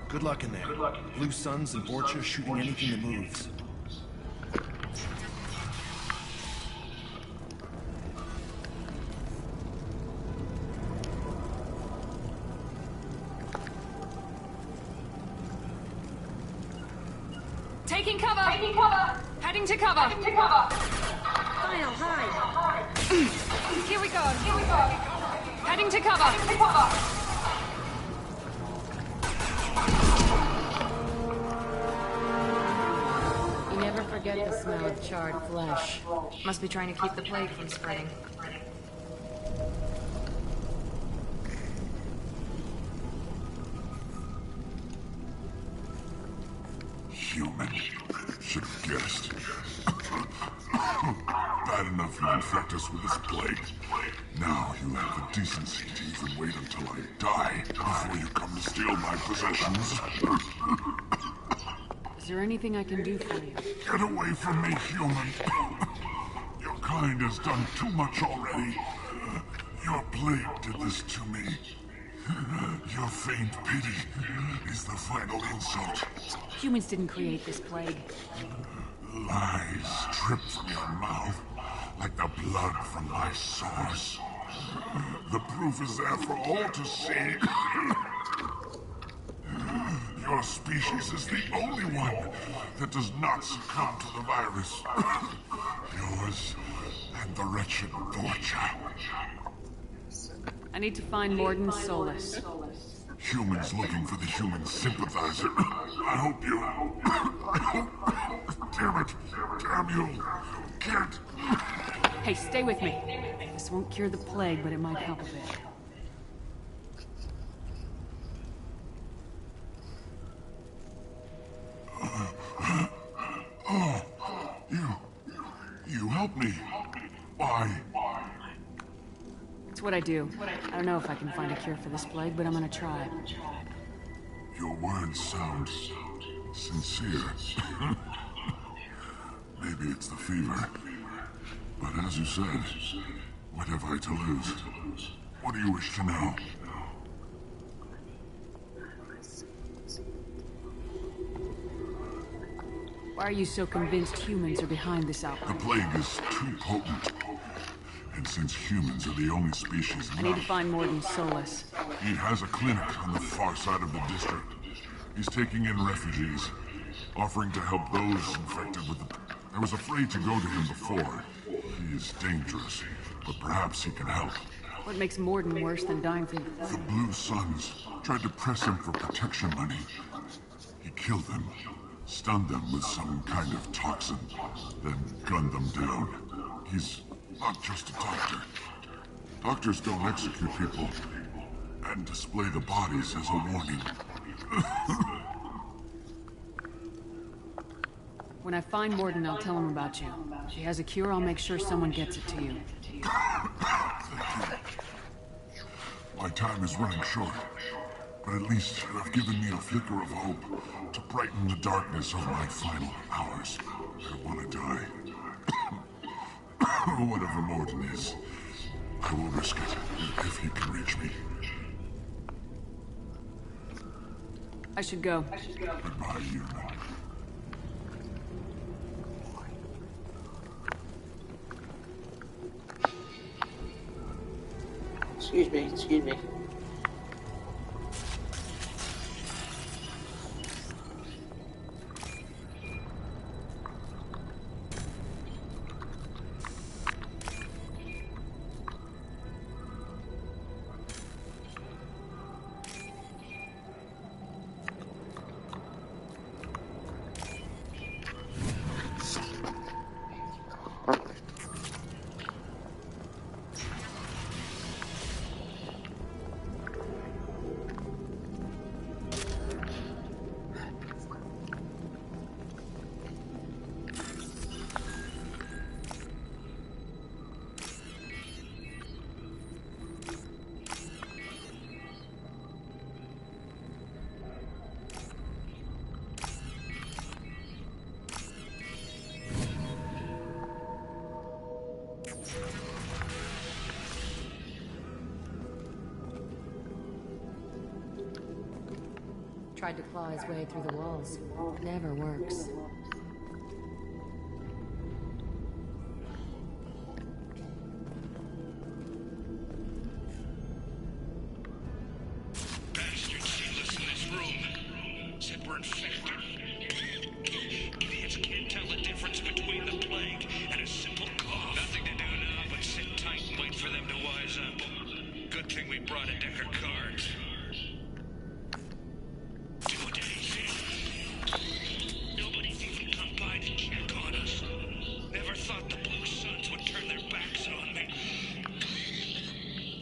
Good luck in there. Blue Suns and Borgia shooting anything that moves. Taking cover! Taking cover! Heading to cover! Heading to cover! I'll hide. Here we go! Here we go! Heading to cover! Heading to cover! Forget the smell of charred flesh. Must be trying to keep the plague from spreading. Human. Should have guessed. Bad enough you infect us with this plague. Now you have the decency to even wait until I die before you come to steal my possessions. Is there anything I can do for you? Get away from me, human. Your kind has done too much already. Your plague did this to me. Your faint pity is the final insult. Humans didn't create this plague. Lies drip from your mouth like the blood from my source. The proof is there for all to see. Your species is the only one that does not succumb to the virus. Yours and the wretched Borgia. I need to find Morden Solus. Humans looking for the human sympathizer. I hope you... Damn it. Damn you. Can't... Hey, stay with me. This won't cure the plague, but it might help a bit. Oh, you help me. Why? It's what I do. I don't know if I can find a cure for this plague, but I'm gonna try. Your words sound sincere. Maybe it's the fever. But as you said, what have I to lose? What do you wish to know? Why are you so convinced humans are behind this The outbreak? plague is too potent. And since humans are the only species I need to find Morden Solus. He has a clinic on the far side of the district. He's taking in refugees, offering to help those infected with the... I was afraid to go to him before. He is dangerous, but perhaps he can help. What makes Morden worse than dying from... The Blue Suns tried to press him for protection money. He killed them, stunned them with some kind of toxin, then gunned them down. He's not just a doctor. Doctors don't execute people and display the bodies as a warning. When I find Morden, I'll tell him about you. If he has a cure, I'll make sure someone gets it to you. My time is running short, but at least you have given me a flicker of hope to brighten the darkness of my final hours. I want to die. Whatever Morden is, I will risk it if he can reach me. I should go. Goodbye, Yuna. Excuse me. Tried to claw his way through the walls. Never works. Bastards see us in this room. Said we're infected. Idiots can't tell the difference between the plague and a simple cough. Nothing to do now but sit tight and wait for them to wise up. Good thing we brought a deck of cards. 2 days in. Nobody's even come by to check on us. Never thought the Blue Suns would turn their backs on me.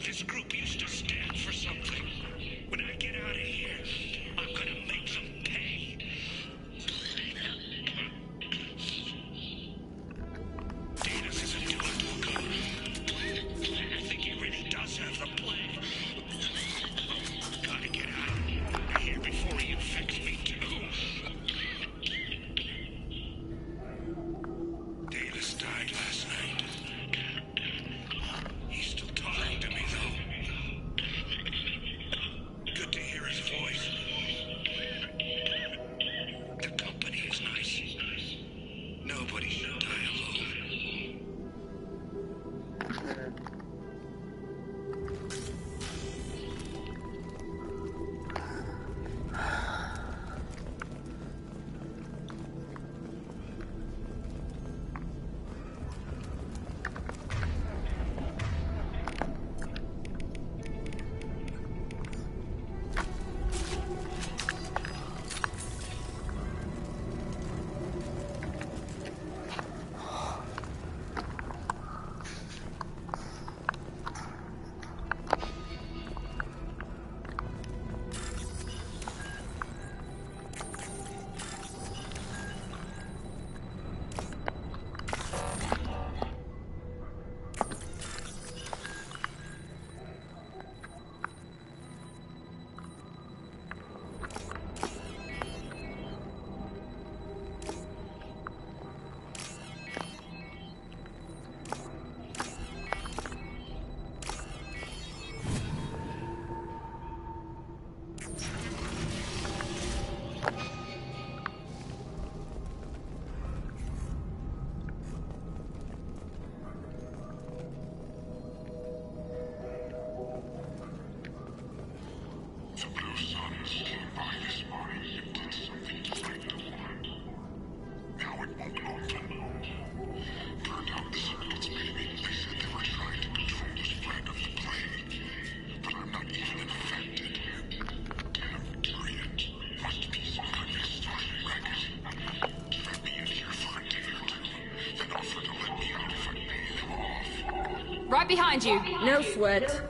This group used to stand for something. When I get out of here, I'm gonna make them pay. Danis isn't doing too good. I think he really does have the plague. The Blue Suns came by this morning and did something to break the warrant. Now it won't open. Turned out this adult's baby. They said they were trying to control the spread of the plague. But I'm not even infected. Damn Turians. Must be some kind of starting racket. Let me in here for a day or two. Then offer to let me out if I pay them off. Right behind you. No sweat.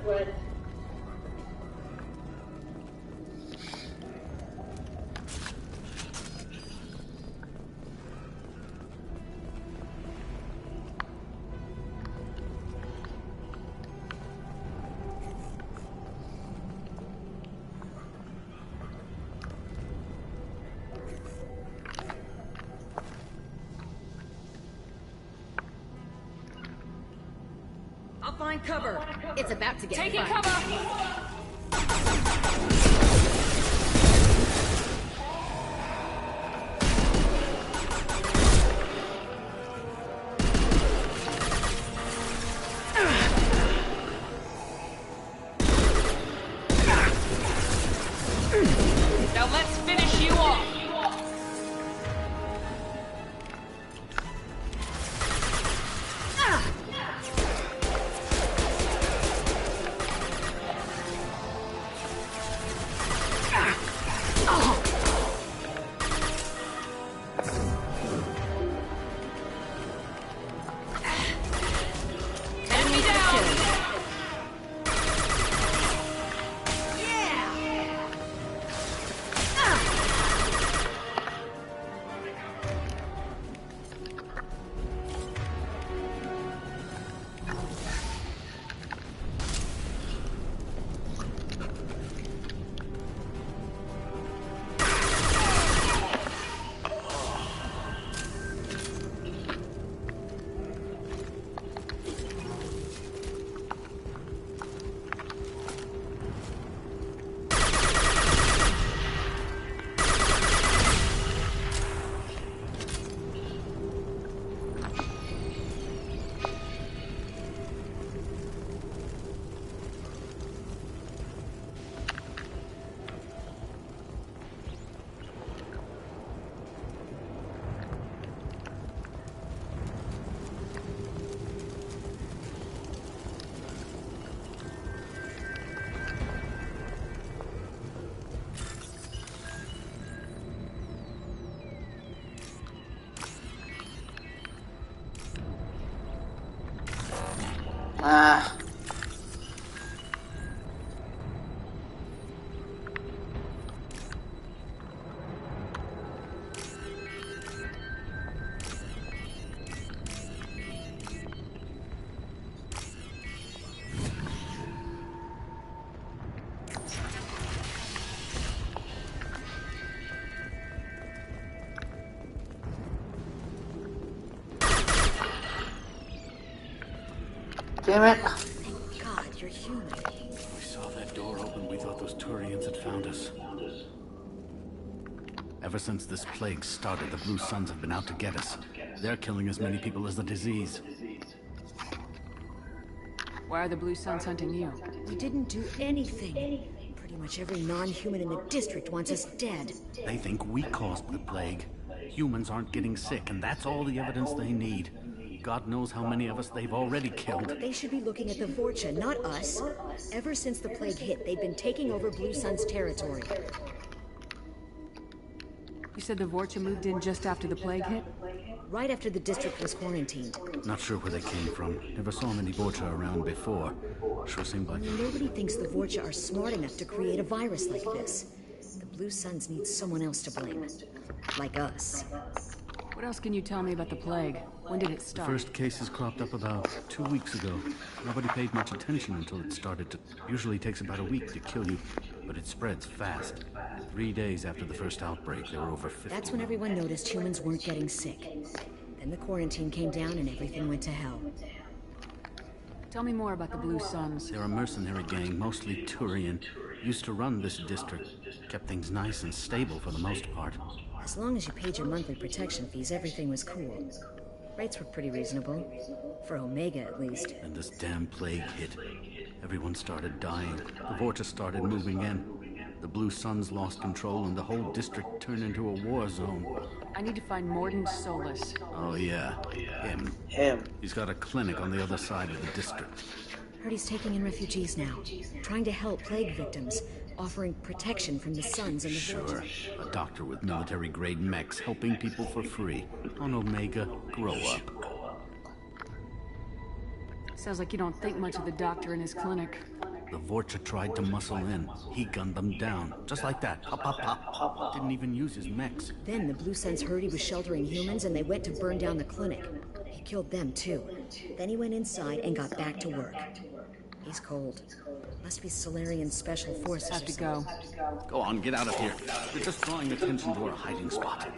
I'll find cover. It's about to get Taking fun. cover! Now let's finish you off! Enemy down! Ah. Damn it. God, you're human. We saw that door open, we thought those Turians had found us. Ever since this plague started, the Blue Suns have been out to get us. They're killing as many people as the disease. Why are the Blue Suns hunting you? We didn't do anything. Pretty much every non-human in the district wants us dead. They think we caused the plague. Humans aren't getting sick, and that's all the evidence they need. God knows how many of us they've already killed. They should be looking at the Vorcha, not us. Ever since the plague hit, they've been taking over Blue Sun's territory. You said the Vorcha moved in just after the plague hit? Right after the district was quarantined. Not sure where they came from. Never saw many Vorcha around before. Sure seemed like... Nobody thinks the Vorcha are smart enough to create a virus like this. The Blue Suns need someone else to blame. Like us. What else can you tell me about the plague? When did it start? The first cases cropped up about 2 weeks ago. Nobody paid much attention until it started to... Usually takes about a week to kill you, but it spreads fast. 3 days after the first outbreak, there were over 50. That's when everyone noticed humans weren't getting sick. Then the quarantine came down and everything went to hell. Tell me more about the Blue Suns. They're a mercenary gang, mostly Turian. Used to run this district. Kept things nice and stable for the most part. As long as you paid your monthly protection fees, everything was cool. Rates were pretty reasonable. For Omega, at least. And this damn plague hit. Everyone started dying. The Vorcha started moving in. The Blue Suns lost control and the whole district turned into a war zone. I need to find Morden Solus. Oh yeah, him. He's got a clinic on the other side of the district. Heard he's taking in refugees now, trying to help plague victims, offering protection from the Suns and the Sure. A doctor with military-grade mechs helping people for free. On Omega, grow up. Sounds like you don't think much of the doctor in his clinic. The Vorcha tried to muscle in. He gunned them down. Just like that. Pop, pop, pop. Didn't even use his mechs. Then the Blue Suns heard he was sheltering humans and they went to burn down the clinic. He killed them too. Then he went inside and got back to work. He's cold. Must be Solarian Special Forces. Have to go. Go on, get out of here. You're just drawing attention to our hiding spot.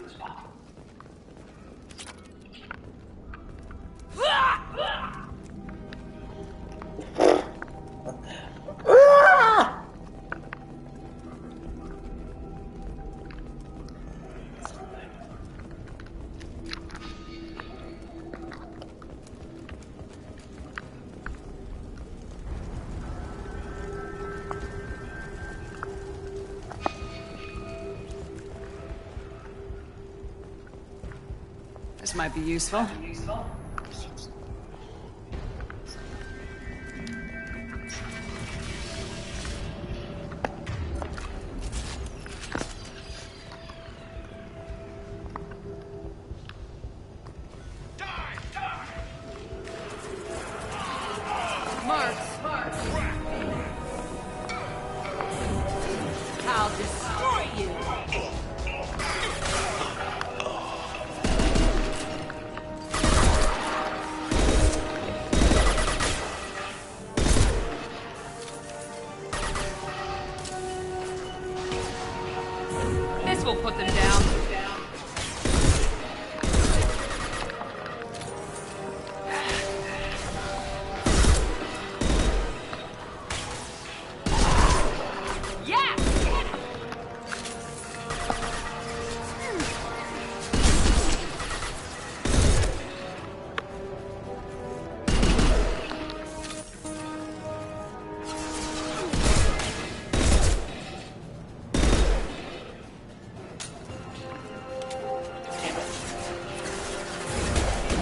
This might be useful. I'll destroy you! This will put them down.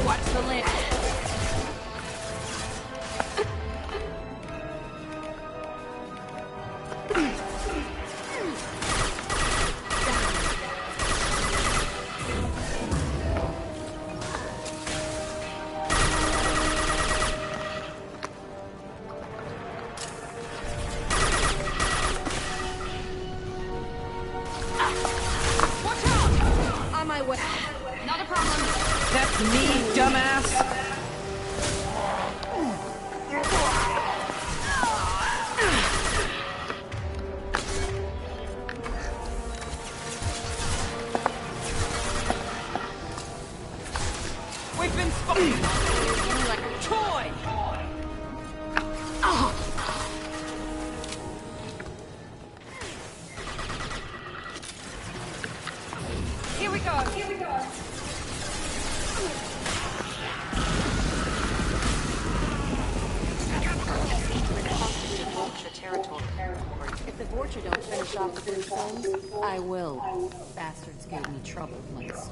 Watch the lid. Watch out! On my way. Not a problem. That's me, dumbass. We've been spotted like a toy. Here we go. Here we go. If the Vorcha don't finish off the Blue Suns, I will. Bastards gave me trouble once.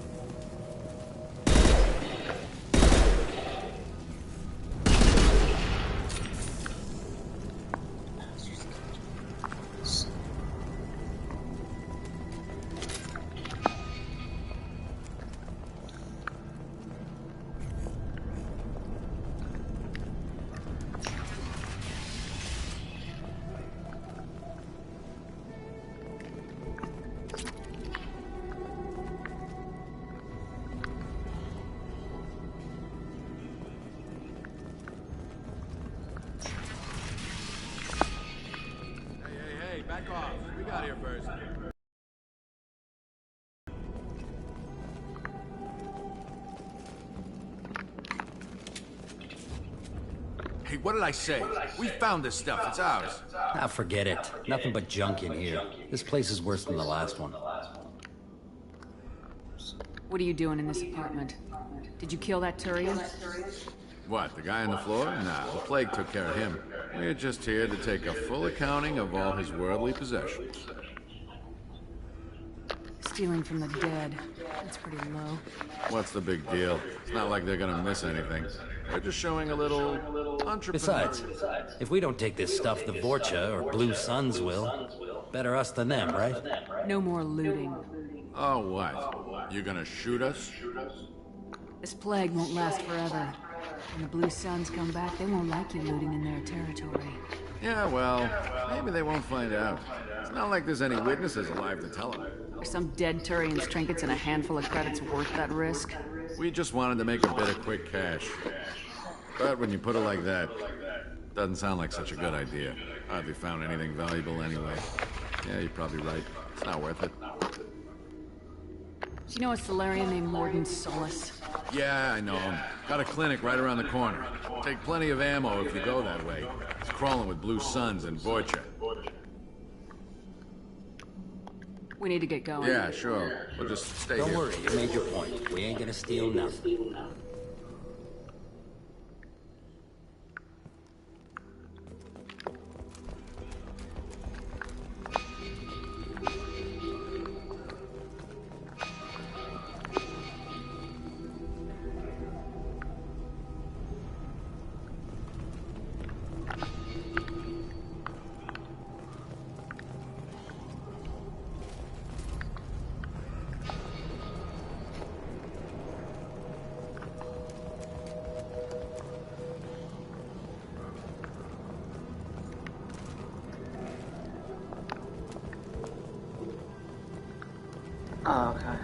Hey, back off. We got here first. Hey, what did I say? We found this stuff. It's ours. Ah, forget it. Nothing but junk in here. This place is worse than the last one. What are you doing in this apartment? Did you kill that Turian? What, the guy on the floor? Nah, the plague took care of him. We're just here to take a full accounting of all his worldly possessions. Stealing from the dead. That's pretty low. What's the big deal? It's not like they're gonna miss anything. They're just showing a little entrepreneur. Besides, if we don't take this stuff, the Vorcha or Blue Suns will. Better us than them, right? No more looting. Oh, what? You gonna shoot us? This plague won't last forever. When the Blue Suns come back, they won't like you looting in their territory. Yeah, well, maybe they won't find out. It's not like there's any witnesses alive to tell them. Are some dead Turian's trinkets and a handful of credits worth that risk? We just wanted to make a bit of quick cash. But when you put it like that, doesn't sound like such a good idea. Hardly found anything valuable anyway. Yeah, you're probably right. It's not worth it. Do you know a Solarian named Morden Solus? Yeah, I know him. Got a clinic right around the corner. Take plenty of ammo if you go that way. It's crawling with Blue Suns and Vorcha. We need to get going. Yeah, sure. We'll just stay here. Don't worry, you made your point. We ain't gonna steal nothing. Oh, okay.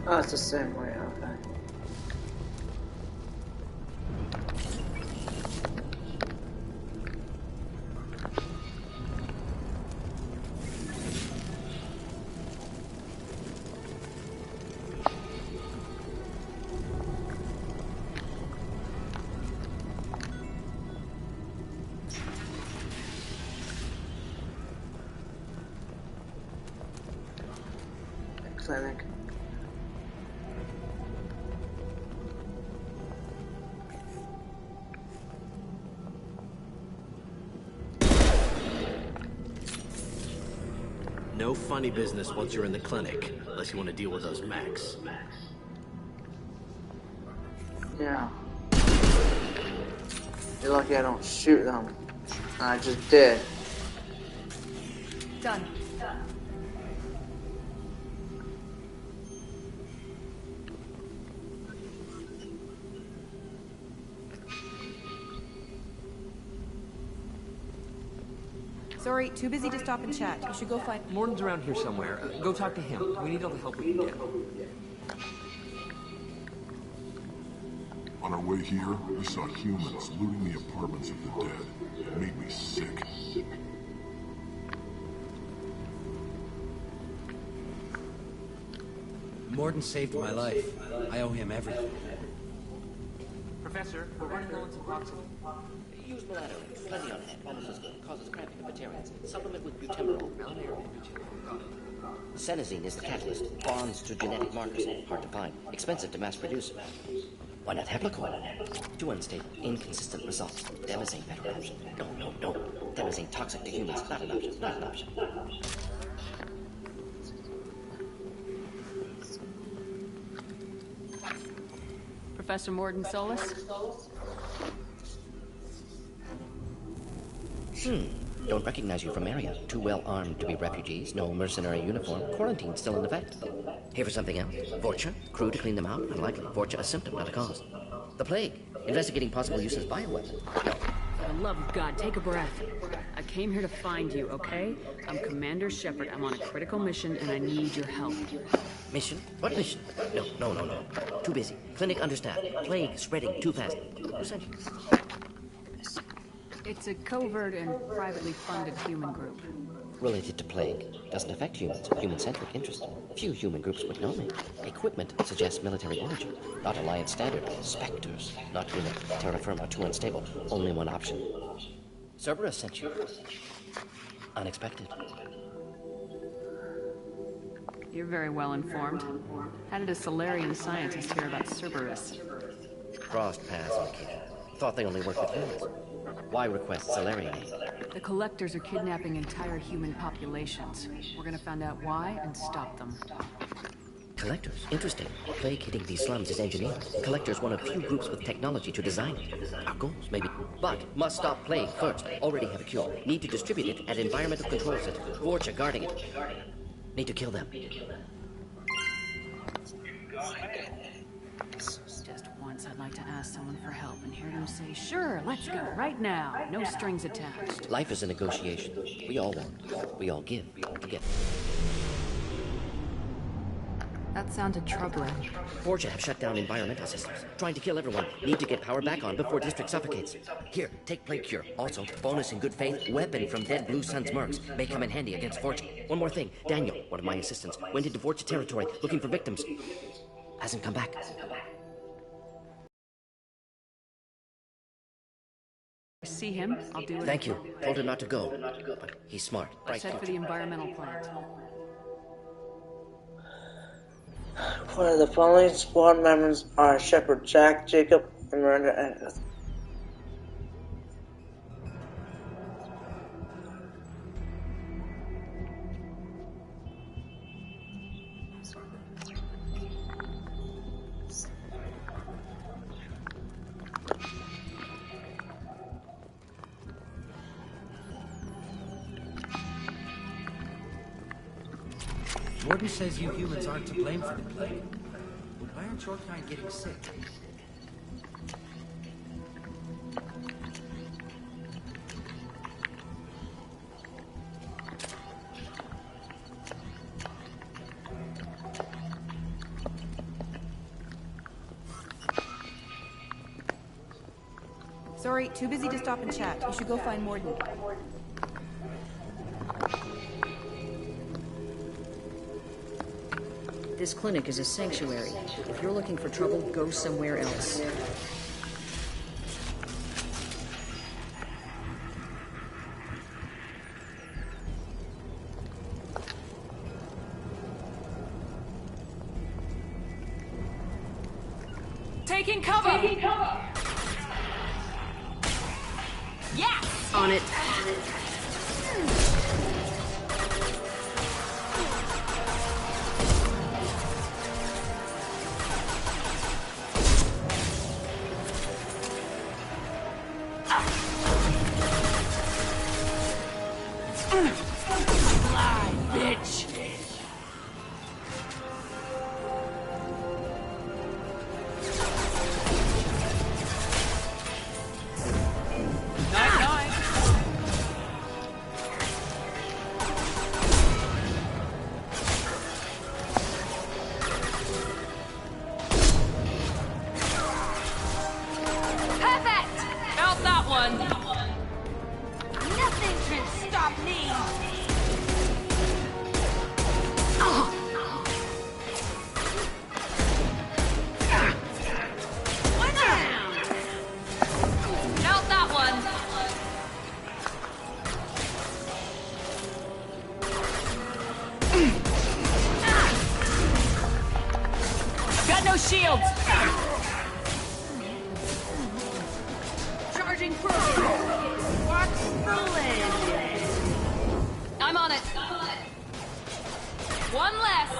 Oh, it's the same way, okay. Clinic. No funny business once you're in the clinic, unless you want to deal with those mechs. Yeah. You're lucky I don't shoot them. I just did. Done. Sorry, too busy to stop and chat. You should go find... Morden's around here somewhere. Go talk to him. We need all the help we can get. On our way here, we saw humans looting the apartments of the dead. It made me sick. Morden saved my life. I owe him everything. Professor, we're running low on some oxygen. Use melatonin. Plenty on hand. Almost as good. Causes cramping of materials. Supplement with butemurol. Senesine is the catalyst. Bonds to genetic markers. Hard to find. Expensive to mass produce. Why not Heplicor? Too unstable. Inconsistent results. Demazine better option. No. Demazine toxic to humans. Not an option. Professor Morden Solus? Don't recognize you from area. Too well armed to be refugees. No mercenary uniform. Quarantine still in effect. Here for something else? Vorcha? Crew to clean them out? Unlikely. Vorcha a symptom, not a cause. The plague. Investigating possible use as bioweapon. For the love of God, take a breath. I came here to find you, okay? I'm Commander Shepard. I'm on a critical mission, and I need your help. Mission? What mission? No. Too busy. Clinic understaffed. Plague spreading too fast. Who sent you? It's a covert and privately funded human group. Related to plague. Doesn't affect humans. Human-centric interest. Few human groups would know me. Equipment suggests military origin. Not Alliance standard. Spectres. Not human. Terra firma too unstable. Only one option. Cerberus sent you. Unexpected. You're very well informed. How did a Solarian scientist hear about Cerberus? Crossed paths on occasion. Thought they only worked with humans. Why request Salarian aid? The Collectors are kidnapping entire human populations. We're gonna find out why and stop them. Collectors? Interesting. Plague hitting these slums is engineered. Collectors one of few groups with technology to design it. Our goals, maybe. But must stop plague first. Already have a cure. Need to distribute it at Environmental Control Center. Vorcha guarding it. Need to kill them. Just once I'd like to ask someone for help and hear them say, sure, let's go, right now. No strings attached. Life is a negotiation. We all want. We all give. Together. That sounded troubling. Vorcha have shut down environmental systems. Trying to kill everyone. Need to get power back on before district suffocates. Here, take plague cure. Also, bonus in good faith, weapon from dead Blue Sun's mercs. May come in handy against Vorcha. One more thing. Daniel, one of my assistants, went into Vorcha territory looking for victims. Hasn't come back. See him, I'll do it. Thank you. Told him not to go. But he's smart. Let's head for the environmental plant. One of the following squad members are Shepard, Jack, Jacob, and Miranda, and Morden says you humans aren't to blame for the plague. But why aren't your kind getting sick? Sorry, too busy to stop and chat. You should go find Morden. This clinic is a sanctuary. If you're looking for trouble, go somewhere else. Taking cover! Taking cover! Yes! On it. Shields! Charging through! Watch the landing! I'm on it! One less!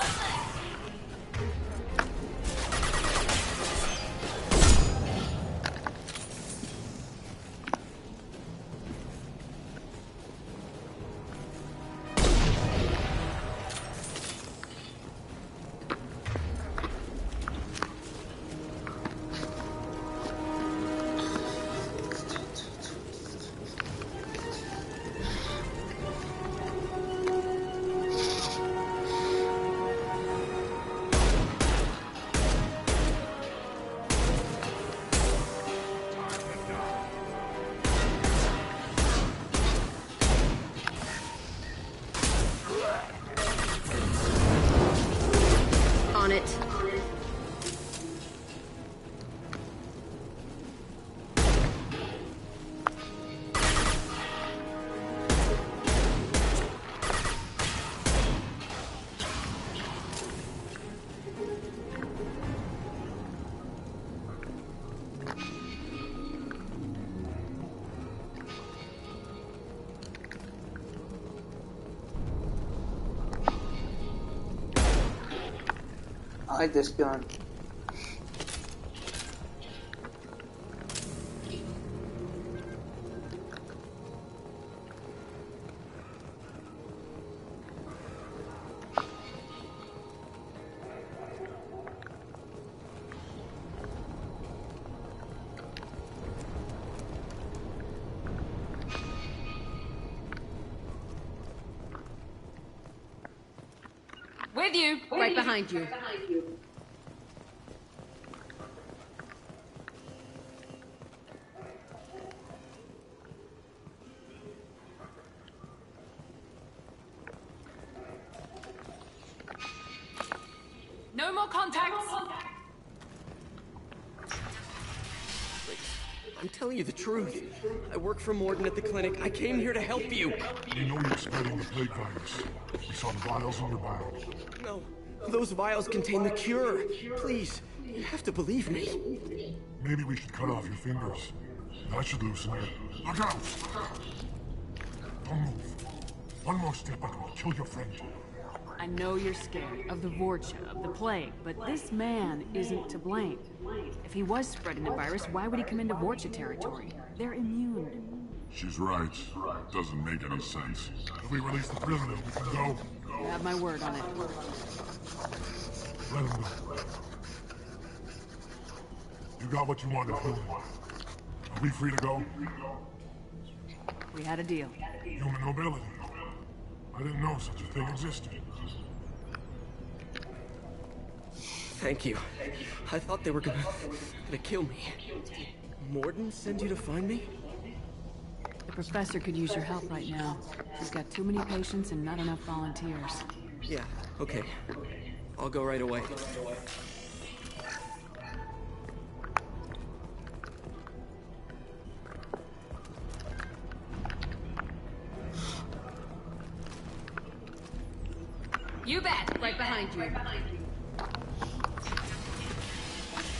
On it. I like this gun. With you! Right behind you. No more contacts! I'm telling you the truth. I work for Morden at the clinic. I came here to help you. We know you're spreading the plague virus. We saw the vials in your bag. No, those vials contain the cure. Please, you have to believe me. Maybe we should cut off your fingers. That should loosen it. Look out! Don't move. One more step, I will kill your friend. I know you're scared of the Vorcha, of the plague, but this man isn't to blame. If he was spreading the virus, why would he come into Vorcha territory? They're immune. She's right. Doesn't make any sense. If we release the prisoner, we can go. You have my word on it. Let him go. You got what you wanted, human. Are we free to go? We had a deal. Human nobility. I didn't know such a thing existed. Thank you. I thought they were gonna kill me. Morden sent you to find me? The professor could use your help right now. She's got too many patients and not enough volunteers. Yeah, okay. I'll go right away. You bet! Right behind you.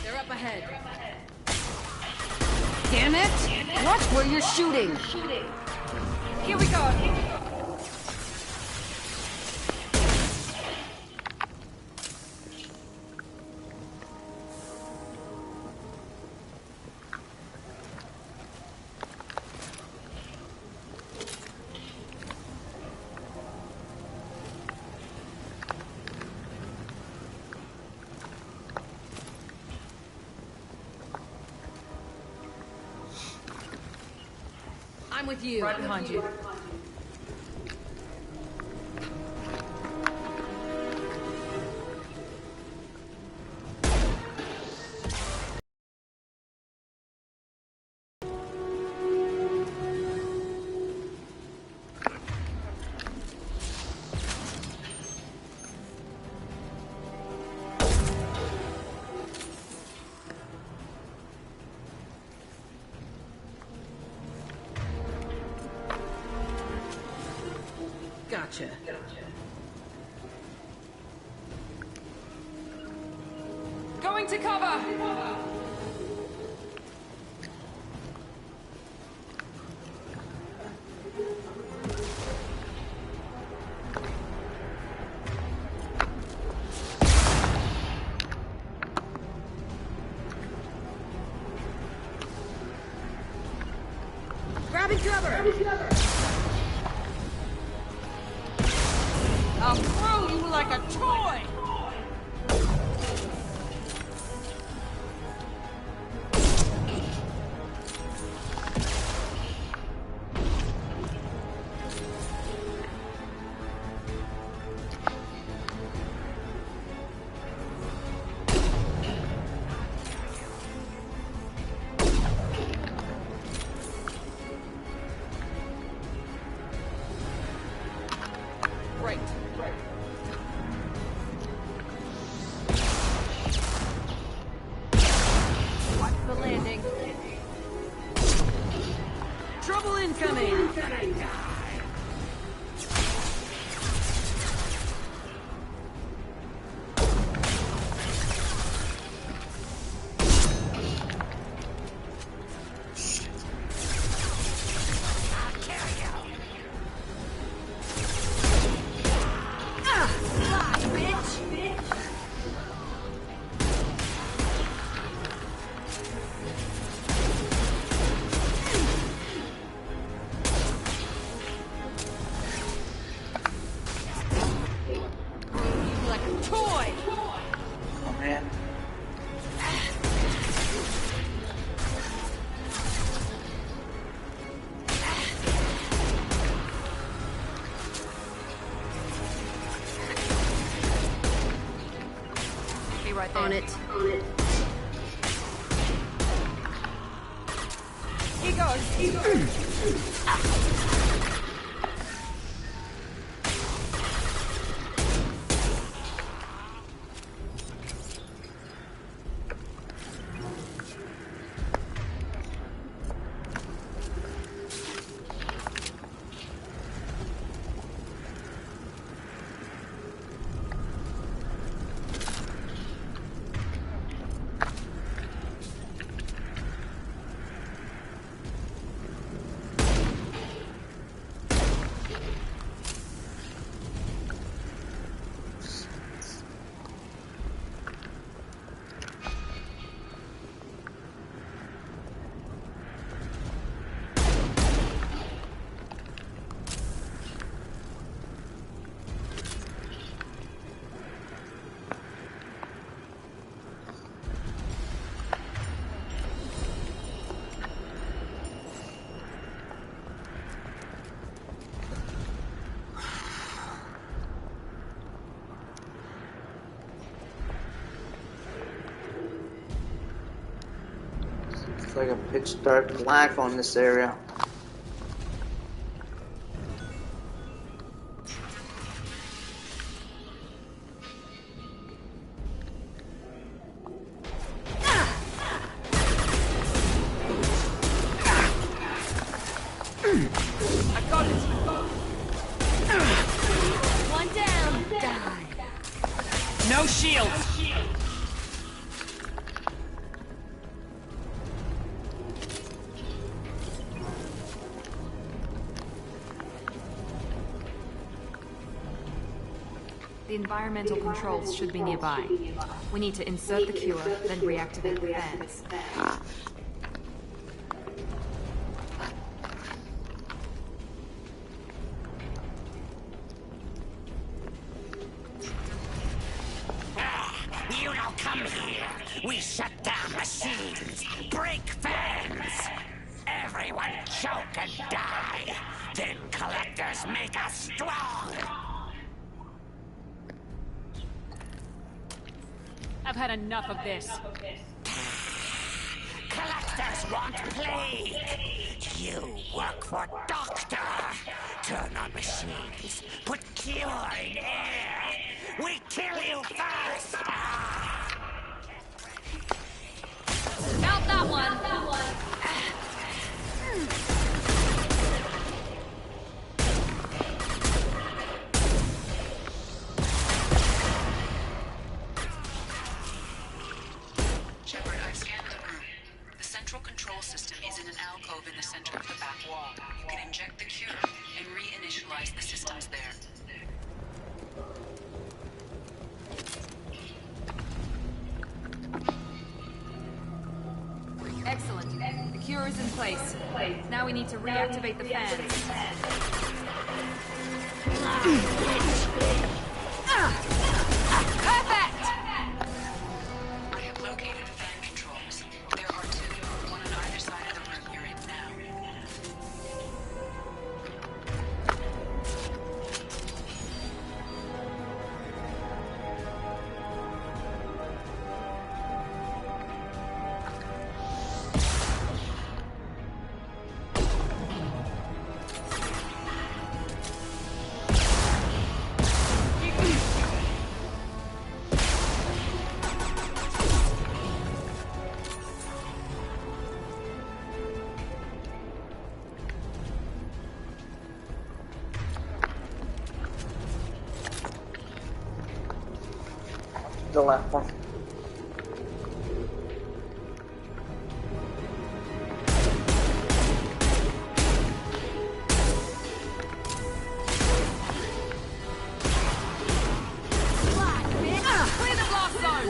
They're up ahead. Damn it! Watch where you're shooting! Here we go! I'm with you. Right behind you. Gotcha. Going to cover! Grabbing cover! I'll throw you like a toy! Right. Watch the landing. Trouble incoming! right there. On it. He goes. It's like a pitch dark black on this area. I got it. One down. Die. No shield. The environmental controls should be nearby. We need to insert the cure, then reactivate the fans. You don't come here. We shut down machines, break fans. Everyone choke and die. Then collectors make us strong. I've had enough of this. Collectors want plague. You work for Doctor. Turn on machines. Put cure in air. We kill you first. Count that one. Shepard, I've scanned the room. The central control system is in an alcove in the center of the back wall. You can inject the cure and reinitialize the systems there. Excellent. The cure is in place. Now we need to reactivate the fans. Perfect! I have located fan controls. There are two, one on either side of the room you're in now. The left one. Clear the blast zone.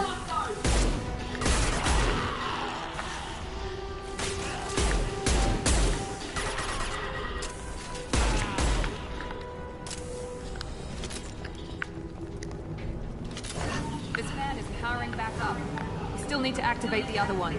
This fan is powering back up. We still need to activate the other one.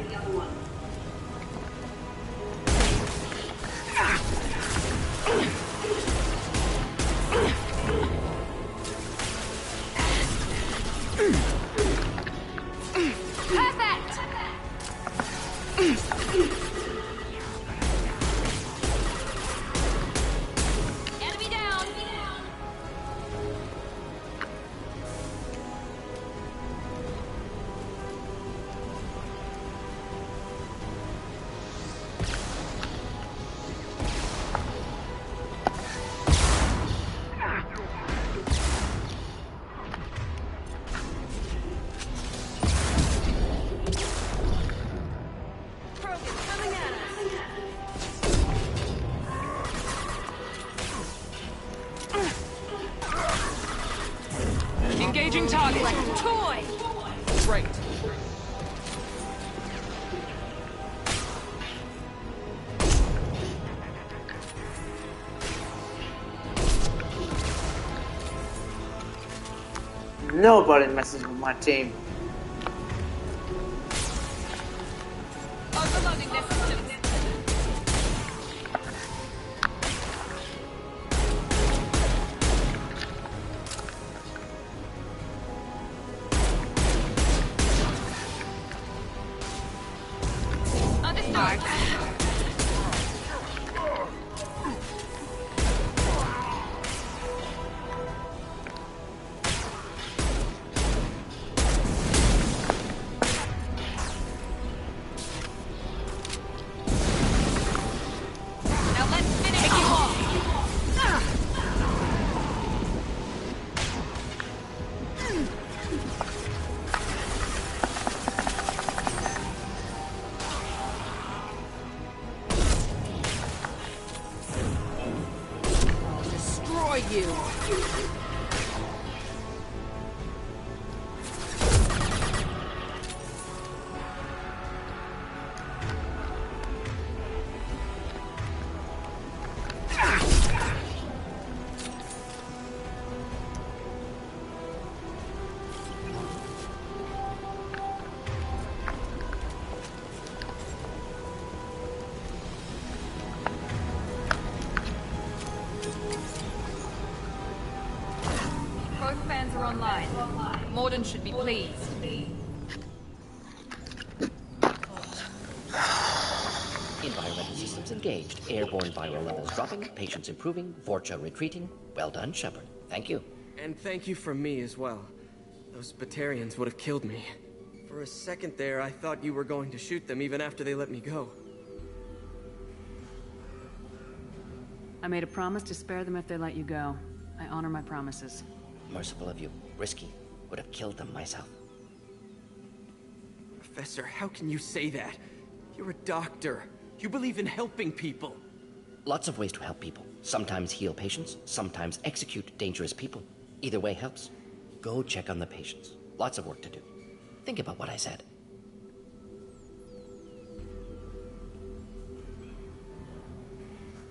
Engaging target. Like a toy! Right. Nobody messes with my team. Overloading their systems. Understood. Now let's finish him off. I'll destroy you. Both fans are online. Morden should be pleased. Environmental systems engaged. Airborne viral levels dropping. Patients improving. Vorcha retreating. Well done, Shepard. Thank you. And thank you from me as well. Those Batarians would have killed me. For a second there, I thought you were going to shoot them even after they let me go. I made a promise to spare them if they let you go. I honor my promises. Merciful of you. Risky. Would have killed them myself. Professor, how can you say that? You're a doctor. You believe in helping people. Lots of ways to help people. Sometimes heal patients, sometimes execute dangerous people. Either way helps. Go check on the patients. Lots of work to do. Think about what I said.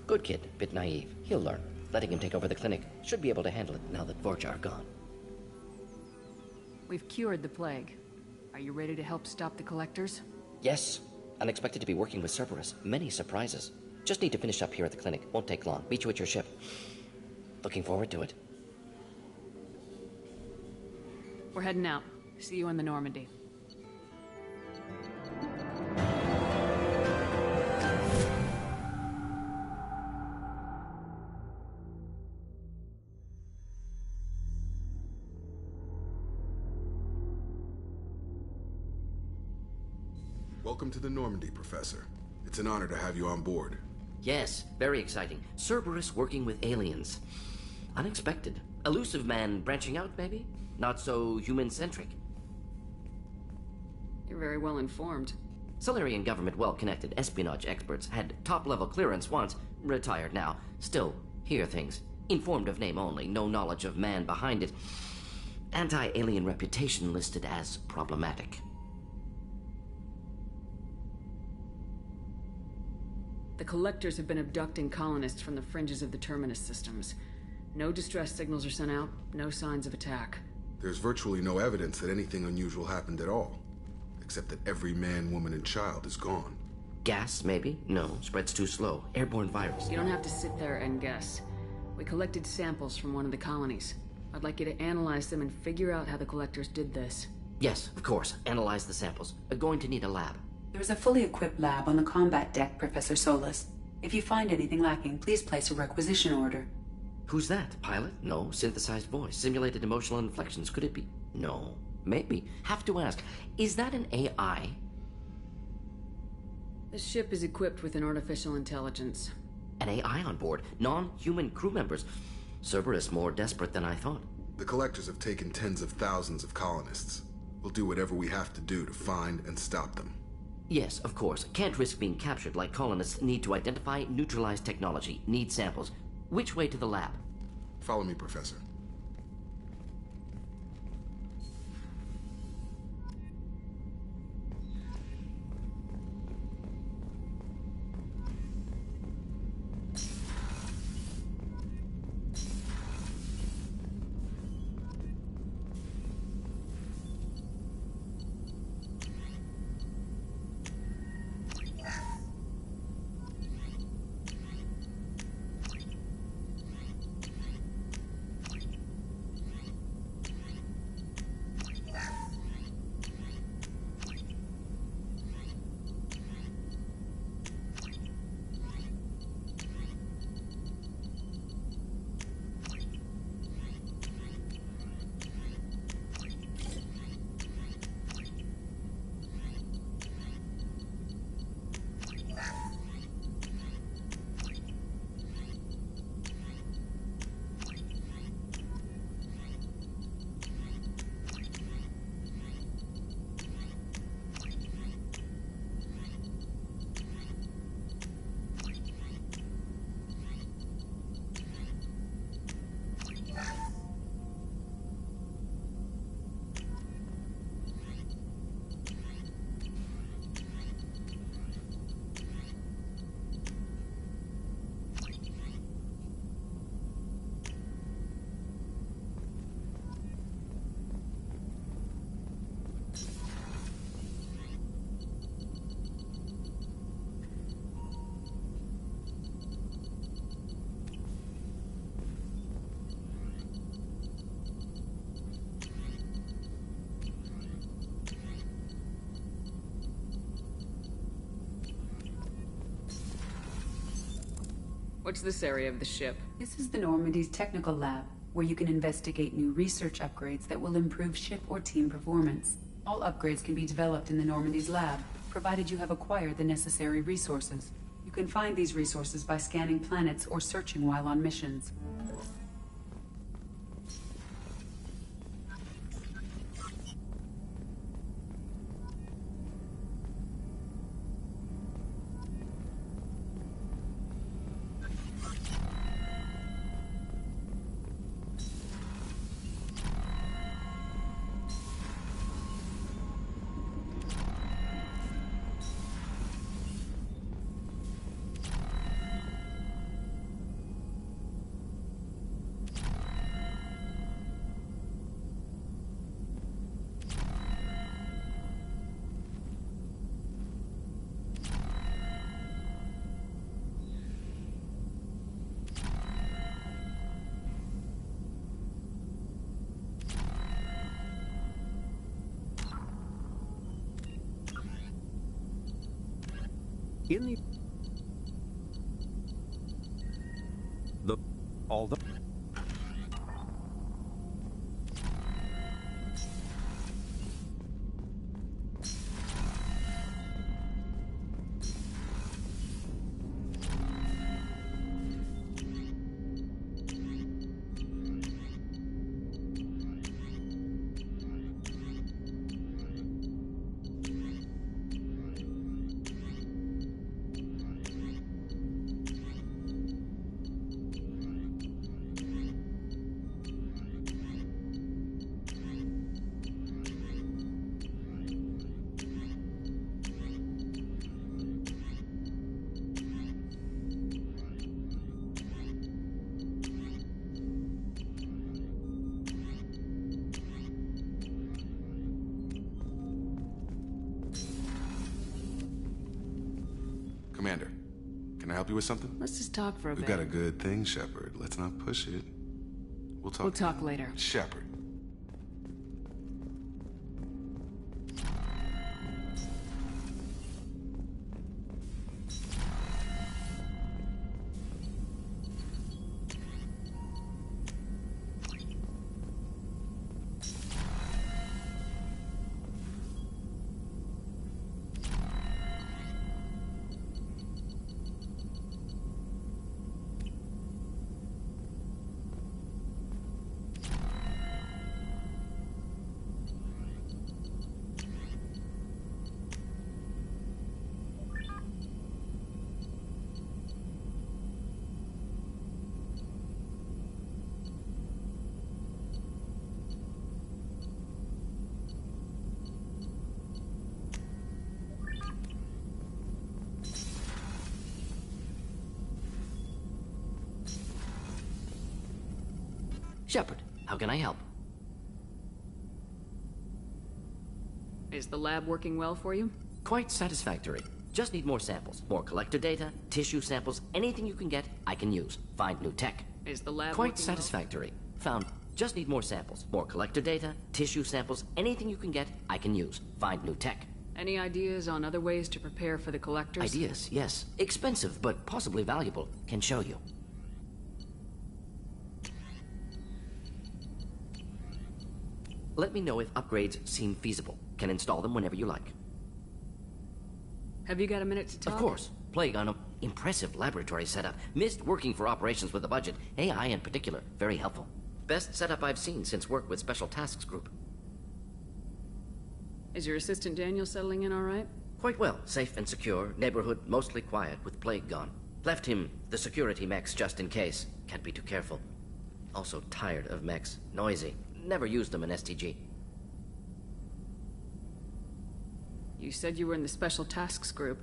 Good kid, bit naive. He'll learn. Letting him take over the clinic. Should be able to handle it now that Vorcha are gone. We've cured the plague. Are you ready to help stop the collectors? Yes. Unexpected to be working with Cerberus. Many surprises. Just need to finish up here at the clinic. Won't take long. Meet you at your ship. Looking forward to it. We're heading out. See you in the Normandy. Welcome to the Normandy, Professor. It's an honor to have you on board. Yes, very exciting. Cerberus working with aliens. Unexpected. Elusive man branching out, maybe? Not so human-centric. You're very well informed. Solarian government well-connected espionage experts had top-level clearance once, retired now. Still, hear things. Informed of name only, no knowledge of man behind it. Anti-alien reputation listed as problematic. The collectors have been abducting colonists from the fringes of the Terminus systems. No distress signals are sent out, no signs of attack. There's virtually no evidence that anything unusual happened at all. Except that every man, woman, and child is gone. Gas, maybe? No, spreads too slow. Airborne virus. You don't have to sit there and guess. We collected samples from one of the colonies. I'd like you to analyze them and figure out how the collectors did this. Yes, of course. Analyze the samples. Going to need a lab. There's a fully equipped lab on the combat deck, Professor Solis. If you find anything lacking, please place a requisition order. Who's that? Pilot? No. Synthesized voice. Simulated emotional inflections. Could it be? No. Maybe. Have to ask. Is that an AI? The ship is equipped with an artificial intelligence. An AI on board? Non-human crew members? Cerberus more desperate than I thought. The collectors have taken tens of thousands of colonists. We'll do whatever we have to do to find and stop them. Yes, of course. Can't risk being captured like colonists need to identify, neutralize technology, need samples. Which way to the lab? Follow me, Professor. What's this area of the ship? This is the Normandy's technical lab, where you can investigate new research upgrades that will improve ship or team performance. All upgrades can be developed in the Normandy's lab, provided you have acquired the necessary resources. You can find these resources by scanning planets or searching while on missions. In all the Commander, can I help you with something? Let's just talk for a We've bit. got a good thing, Shepard. Let's not push it. We'll talk. We'll talk later. Shepard. Shepard, how can I help? Is the lab working well for you? Quite satisfactory. Just need more samples. More collector data, tissue samples, anything you can get, I can use. Find new tech. Is the lab Quite working satisfactory. Found. Just need more samples. More collector data, tissue samples, anything you can get, I can use. Find new tech. Any ideas on other ways to prepare for the collectors? Ideas, yes. Expensive, but possibly valuable. Can show you. Let me know if upgrades seem feasible. Can install them whenever you like. Have you got a minute to talk? Of course. Plague on an impressive laboratory setup. Missed working for operations with a budget. AI in particular. Very helpful. Best setup I've seen since work with Special Tasks Group. Is your assistant Daniel settling in all right? Quite well. Safe and secure. Neighborhood mostly quiet with Plague gone. Left him the security mechs just in case. Can't be too careful. Also tired of mechs. Noisy. Never used them in STG. You said you were in the Special Tasks Group.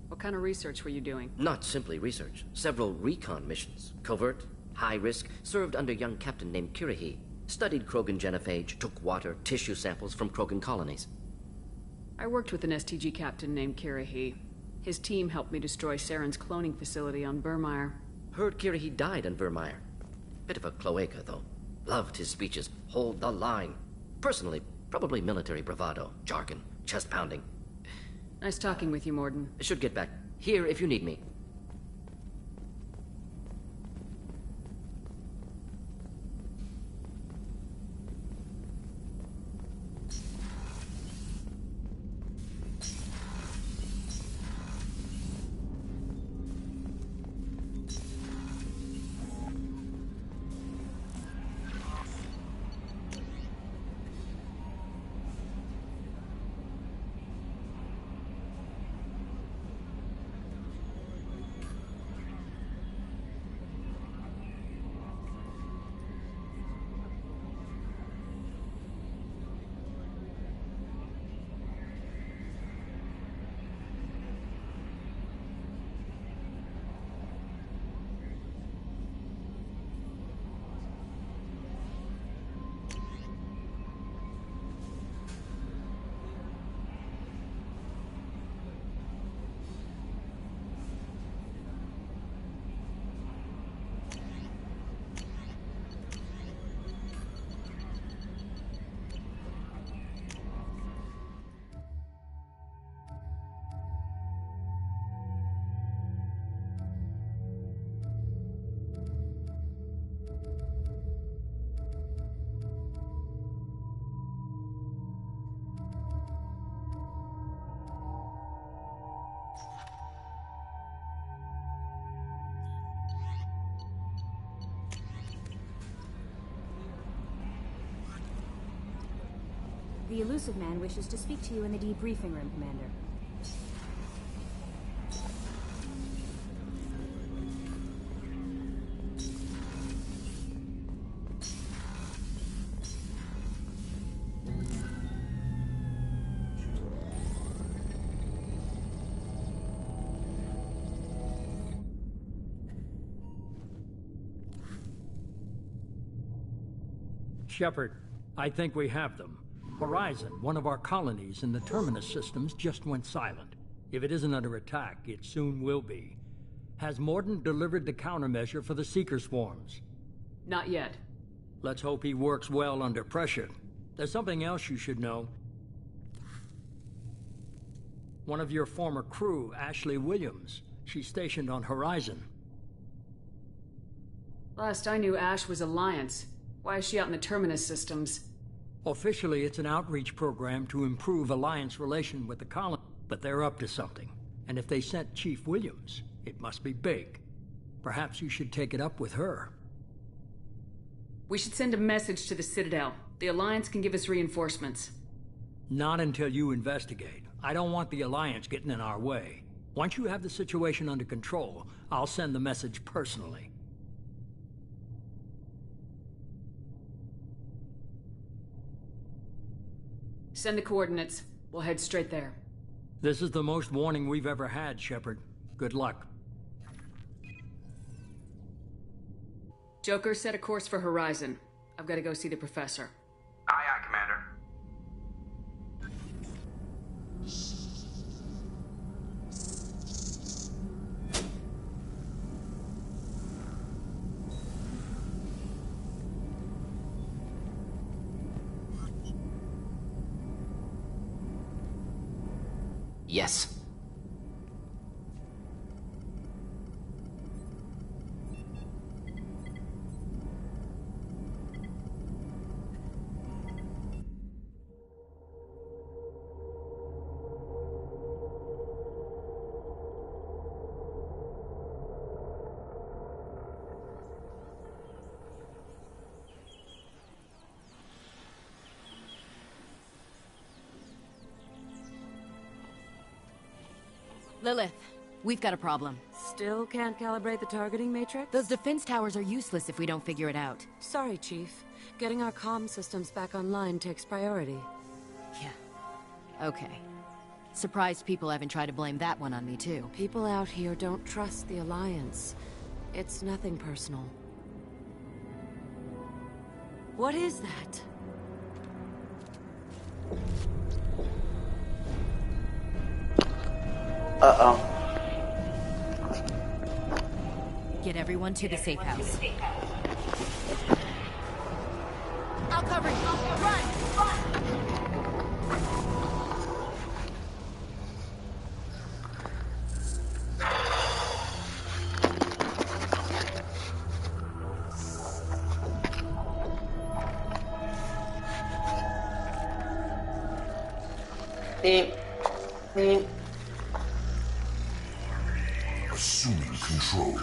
What kind of research were you doing? Not simply research. Several recon missions. Covert, high risk, served under a young captain named Kirahi. Studied Krogan genophage, took water, tissue samples from Krogan colonies. I worked with an STG captain named Kirahi. His team helped me destroy Saren's cloning facility on Burmire. Heard Kirahi died on Vermeer. Bit of a cloaca, though. Loved his speeches. Hold the line. Personally, probably military bravado, jargon, chest pounding. Nice talking with you, Morden. Should get back. Here if you need me. The elusive man wishes to speak to you in the debriefing room, Commander. Shepard, I think we have them. Horizon, one of our colonies in the Terminus systems, just went silent. If it isn't under attack, it soon will be. Has Mordin delivered the countermeasure for the Seeker swarms? Not yet. Let's hope he works well under pressure. There's something else you should know. One of your former crew, Ashley Williams, she's stationed on Horizon. Last I knew, Ash was Alliance. Why is she out in the Terminus systems? Officially, it's an outreach program to improve Alliance relation with the colony, but they're up to something. And if they sent Chief Williams, it must be big. Perhaps you should take it up with her. We should send a message to the Citadel. The Alliance can give us reinforcements. Not until you investigate. I don't want the Alliance getting in our way. Once you have the situation under control, I'll send the message personally. Send the coordinates. We'll head straight there. This is the most warning we've ever had, Shepard. Good luck. Joker, set a course for Horizon. I've got to go see the Professor. Aye, aye, Commander. Yes. Lilith, we've got a problem. Still can't calibrate the targeting matrix? Those defense towers are useless if we don't figure it out. Sorry, Chief. Getting our comm systems back online takes priority. Yeah. Okay. Surprised people haven't tried to blame that one on me, too. People out here don't trust the Alliance. It's nothing personal. What is that? Uh-oh. Get everyone to the safe house. I'll cover you. Run! Assuming control.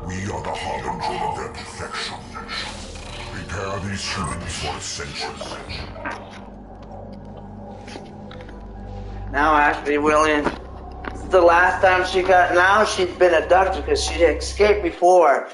We are the harbinger of their perfection. Prepare these humans for ascension. Now Ashley Williams. This is the last time she got. Now she's been abducted because she escaped before.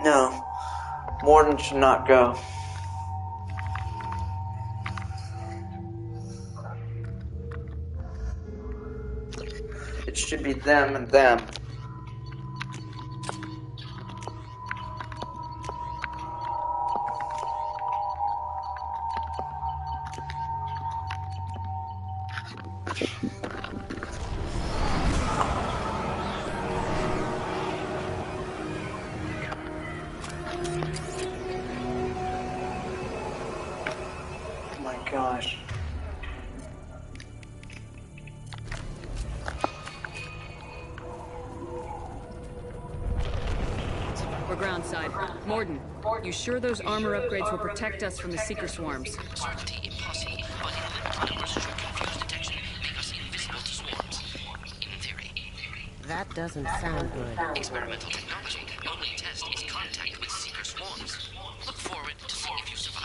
No, Mordin should not go. It should be them and them. Oh my gosh. We're groundside. Morden, you sure those armor upgrades will protect us from the Seeker swarms? Certainty impossible, but in numbers should confuse detection, make us invisible to swarms. In theory. That doesn't sound good. Experimental technology. Only test is contact with Seeker swarms. Look forward to see if you survive.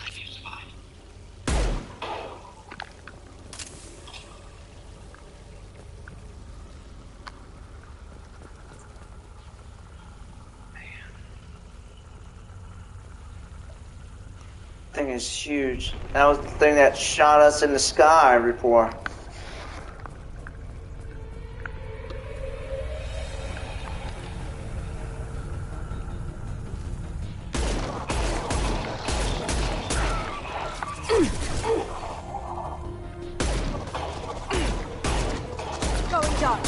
Thing is huge. That was the thing that shot us in the sky before. Going dark.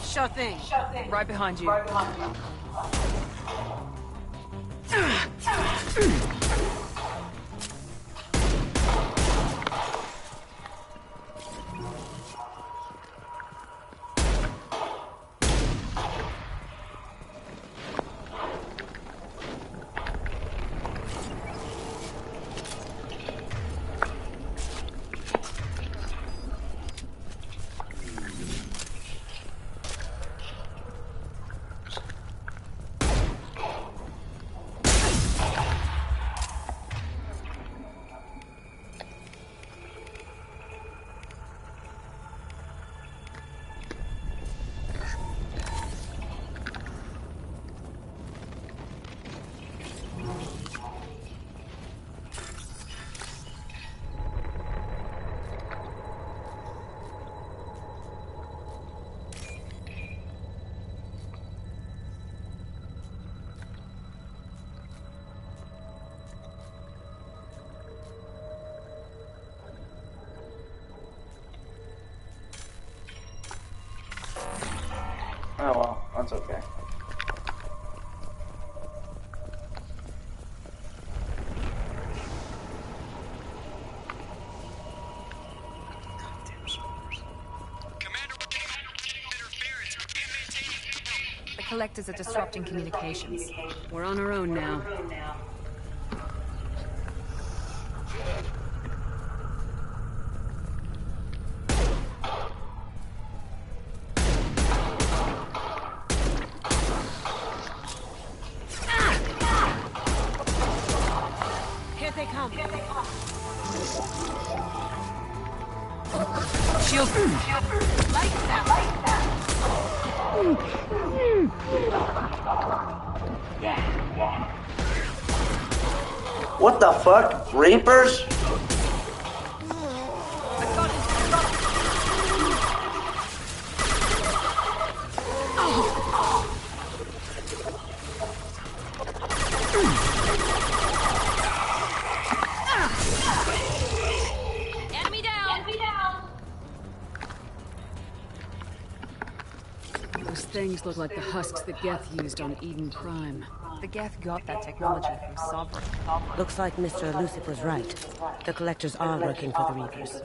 Sure thing. Right behind you. Oh well, that's okay. The collectors are disrupting communications. We're on our own now. Here they come. Shield. Lights out. What the fuck? Reapers? Enemy down! Those things look like the husks that Geth used on Eden Prime. The Geth got that technology from Sovereign. Looks like Mr. Elusive was right. The collectors are working for the Reapers.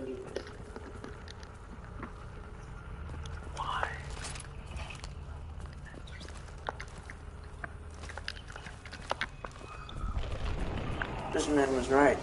This man was right.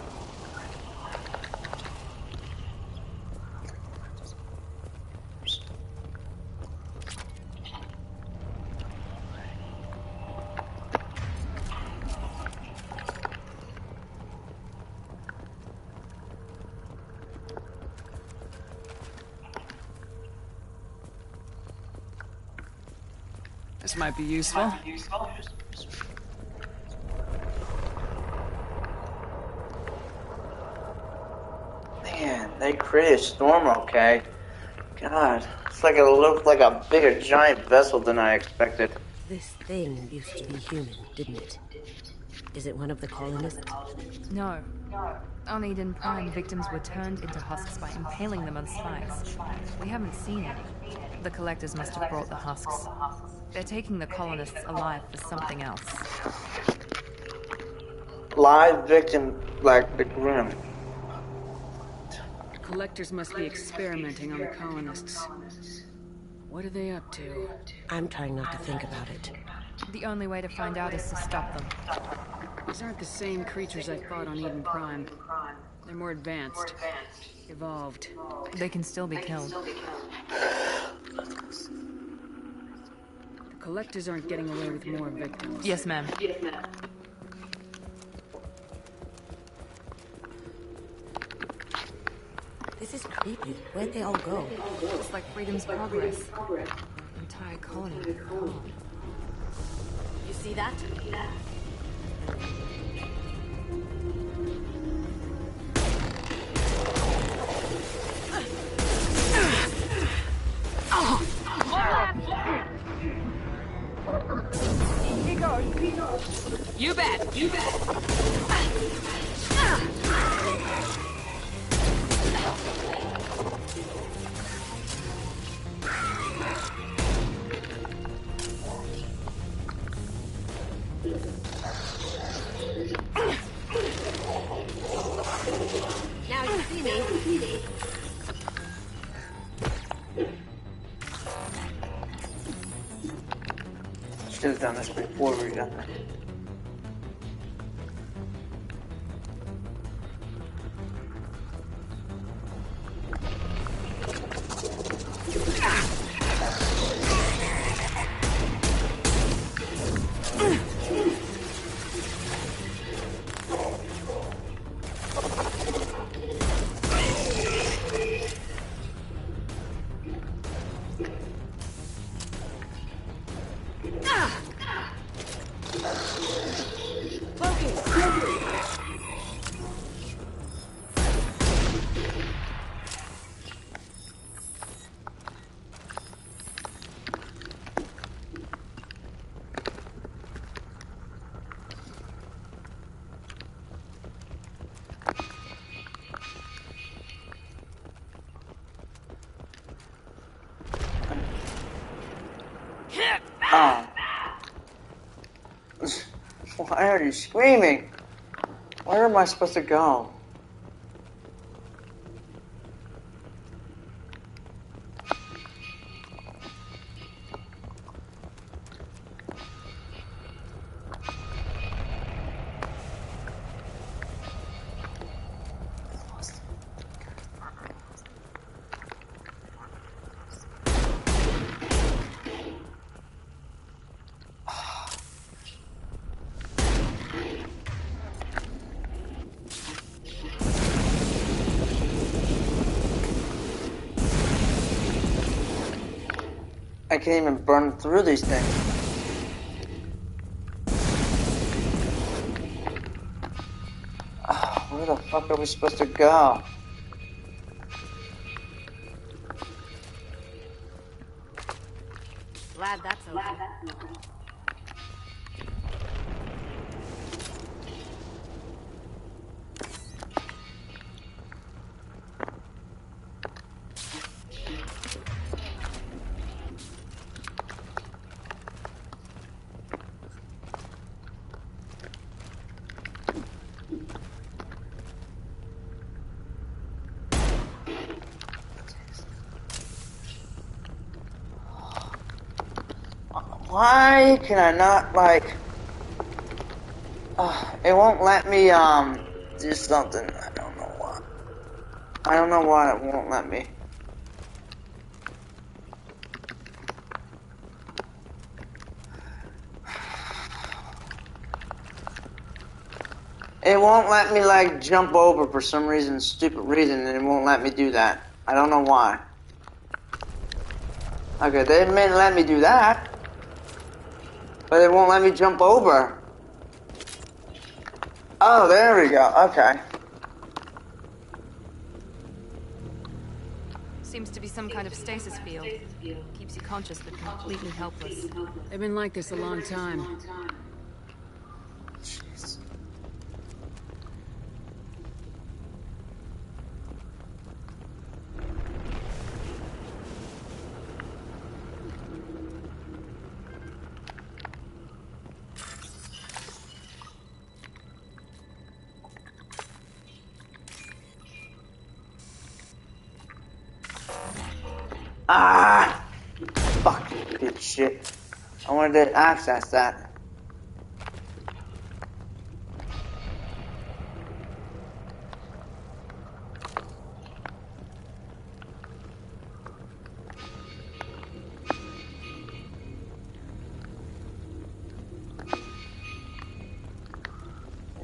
This might be useful. Man, they created Storm okay. God, it's like it looked like a bigger giant vessel than I expected. This thing used to be human, didn't it? Is it one of the colonists? No. On Eden Prime, victims were turned into husks by impaling them on spikes. We haven't seen any. The Collectors must have brought the husks. They're taking the colonists alive for something else. Live victim like the Grim. Collectors must be experimenting on the colonists. What are they up to? I'm trying not to think about it. The only way to find out is to stop them. These aren't the same creatures I fought on Eden Prime. They're more advanced. Evolved. They can still be killed. The Collectors aren't getting away with more victims. Yes, ma'am. This is creepy. Where'd they all go? It's like Freedom's Progress. Entire colony gone. You see that? He goes. You bet. You bet. Now you see me. Should have done this before we done that. Why are you screaming? Where am I supposed to go? I can't even burn through these things. Oh, where the fuck are we supposed to go? Glad that's open. Why can I not, like... it won't let me, do something. I don't know why. I don't know why it won't let me. It won't let me, like, jump over for some reason, stupid reason, and it won't let me do that. I don't know why. Okay, they may let me do that. But it won't let me jump over. Oh, there we go. Okay. Seems to be some kind of stasis field. Keeps you conscious but completely helpless. They've been like this a long time. Jeez. Ah! Fuck, bitch shit. I wanted to access that.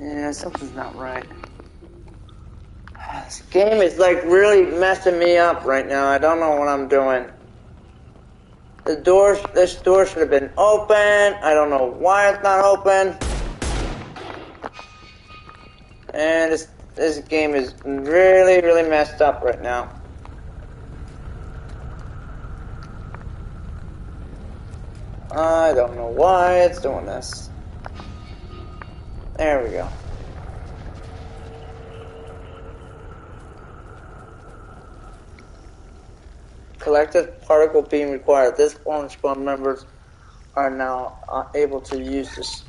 Yeah, something's not right. This game is like really messing me up right now. I don't know what I'm doing. This door should have been open. I don't know why it's not open. And this game is really, really messed up right now. I don't know why it's doing this. There we go. Collective particle beam required. This Orange Squad members are now able to use this.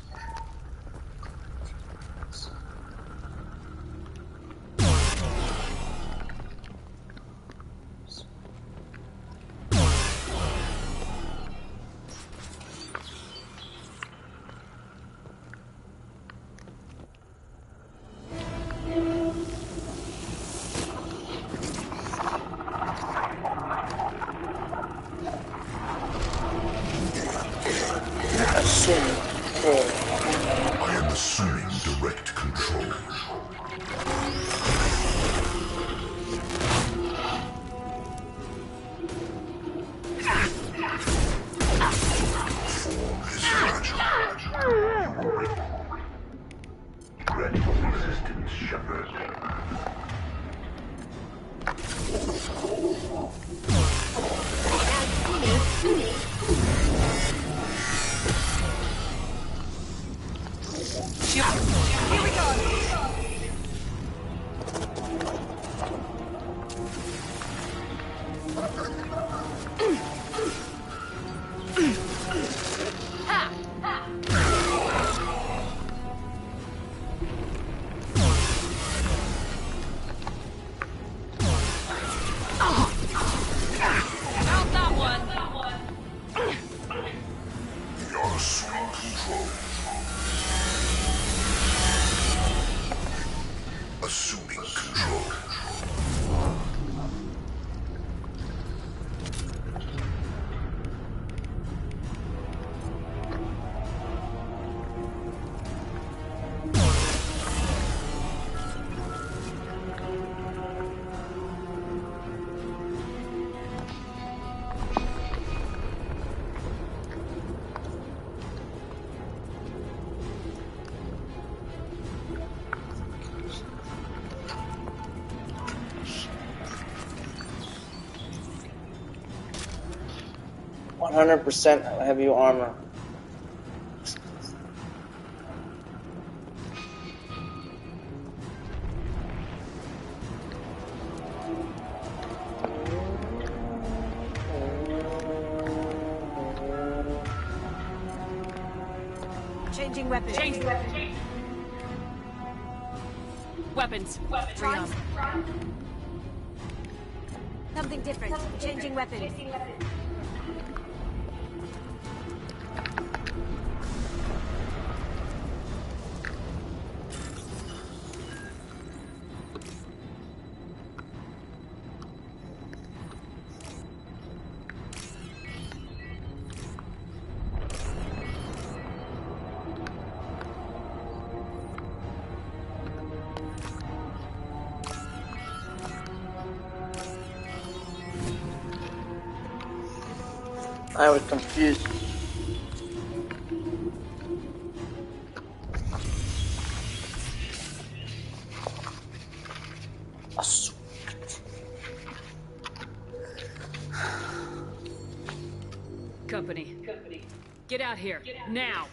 I am assuming direct control. Ready for resistance, Shepard. Here we go! %, heavy armor. Changing weapons. Changing weapons. Weapons. Trying. Something different. Changing weapons. I was confused. Company. Get out here, now!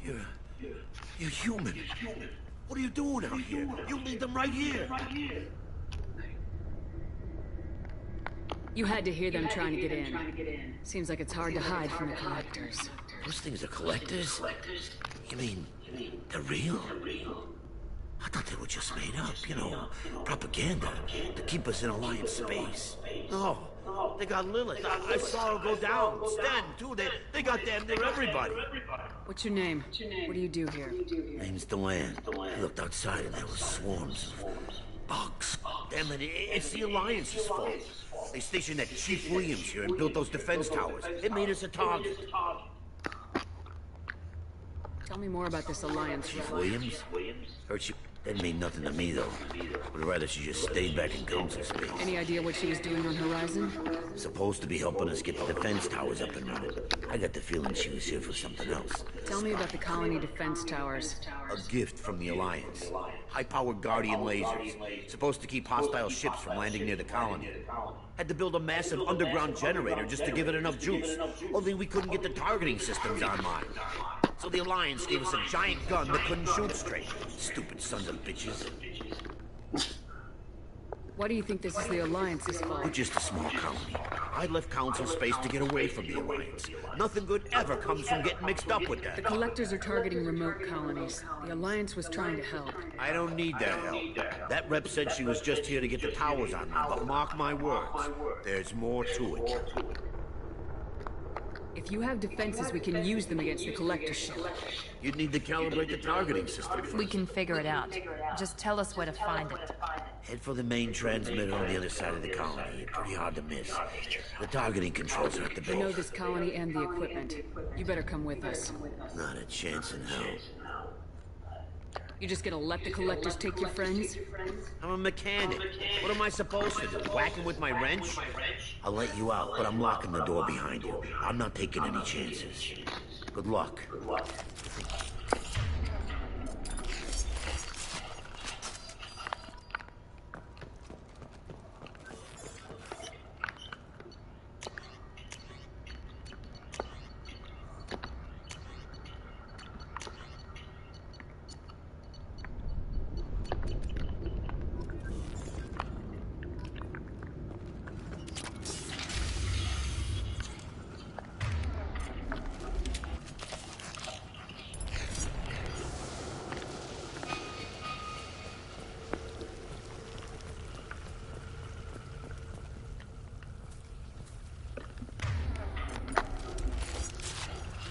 You're human. What are you doing out here? You leave them right here. You had to hear them trying to get in. Seems like it's hard to hide from the collectors. Those things are collectors? You mean, they're real? I thought they were just made up, you know, propaganda to keep us in Alliance space. No, they got Lilith. I saw her go down. Sten, too. They got damn near everybody. What's your name? What do you do here? Name's Deland. I looked outside and there were swarms of bugs. Damn it, it's the Alliance's fault. They stationed that Chief Williams here and built those defense towers. It made us a target. Tell me more about this Alliance. Chief Williams? Heard she... That mean nothing to me, though. Would rather she just stayed back in Council space. Any idea what she was doing on Horizon? Supposed to be helping us get the defense towers up and running. I got the feeling she was here for something else. Tell me about the colony defense towers. A gift from the Alliance. High-powered Guardian lasers. Supposed to keep hostile ships from landing near the colony. Had to build a massive underground generator just to give it enough juice. Only we couldn't get the targeting systems online. So the Alliance gave us a giant gun that couldn't shoot straight. Stupid sons of bitches. Why do you think this is the Alliance's fault? We're just a small colony. I left Council space to get away from the Alliance. Nothing good ever comes from getting mixed up with that. The Collectors are targeting remote colonies. The Alliance was trying to help. I don't need that help. That rep said she was just here to get the towers on me, but mark my words, there's more to it. If you have defenses, we can use them against the Collector ship. You'd need to calibrate the targeting system first. We can figure it out. Just tell us where to find it. Head for the main transmitter on the other side of the colony. Pretty hard to miss. The targeting controls are at the base. We know this colony and the equipment. You better come with us. Not a chance in hell. You just gonna let the Collectors take your friends? I'm a mechanic. What am I supposed to do? Whack him with my wrench? I'll let you out, but I'm locking the door behind you. I'm not taking any chances. Good luck.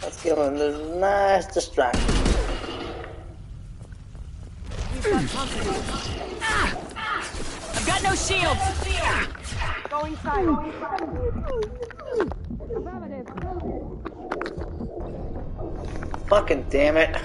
Let's give him a nice distraction. I've got no shields! Going silent. Fucking damn it.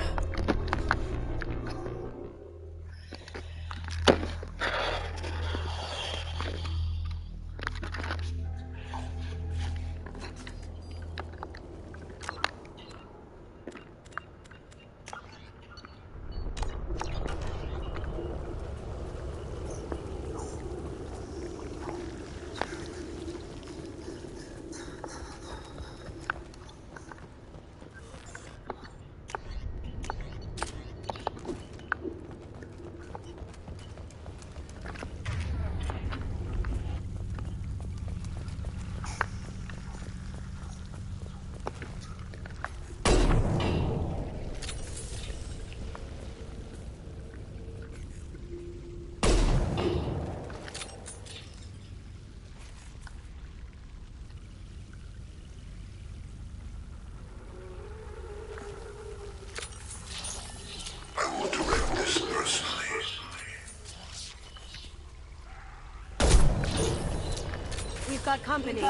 We've got company. The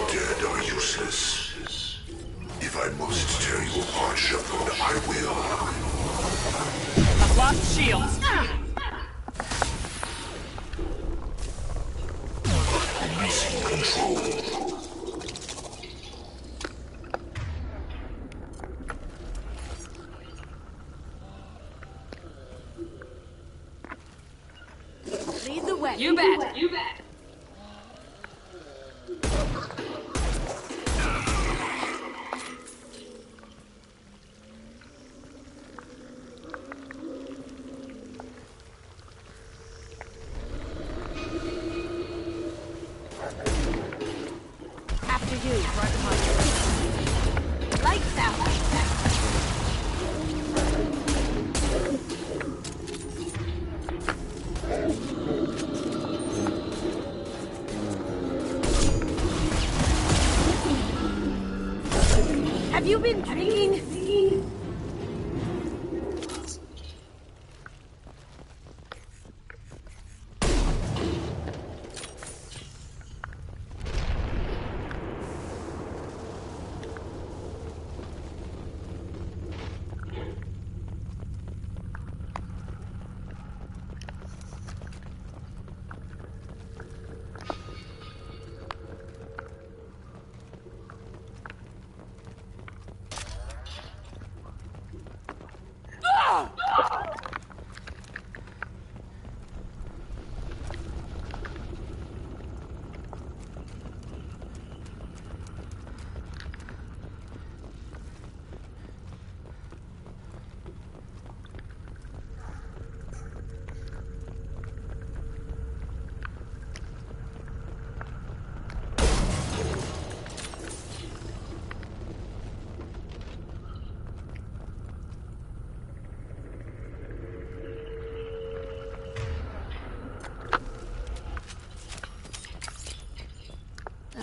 dead are useless. If I must tear you apart, Shepard, I will. I've lost shields. Missing control. After you, Bartman. Lights out! Have you been drinking?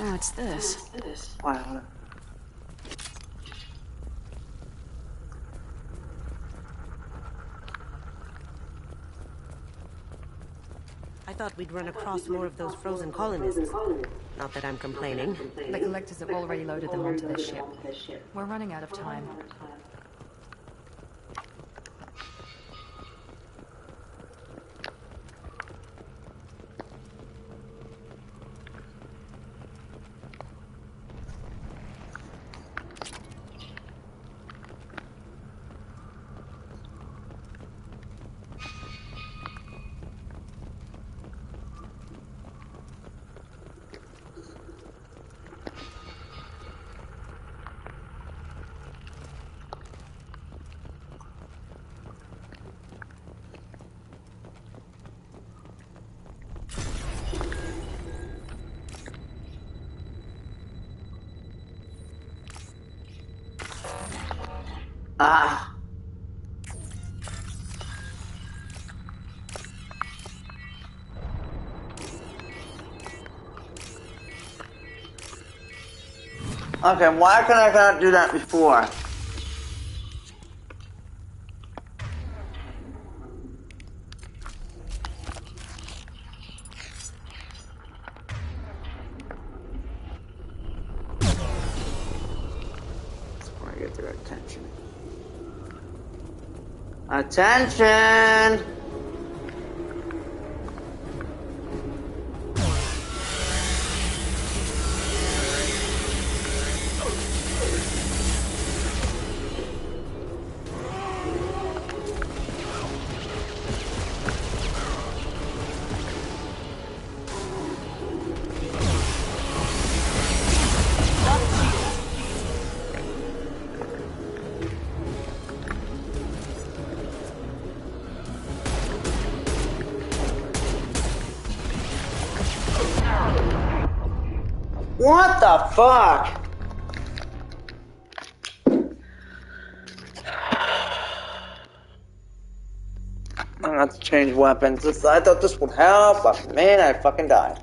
Oh, it's this. Wow. I thought we'd run across more of those frozen colonists. Not that I'm complaining. The collectors have already loaded them onto their ship. We're running out of time. Ah. Okay, why can I not do that before? Before I get their attention. Attention! What the fuck? I'm gonna have to change weapons. I thought this would help, but man, I fucking died.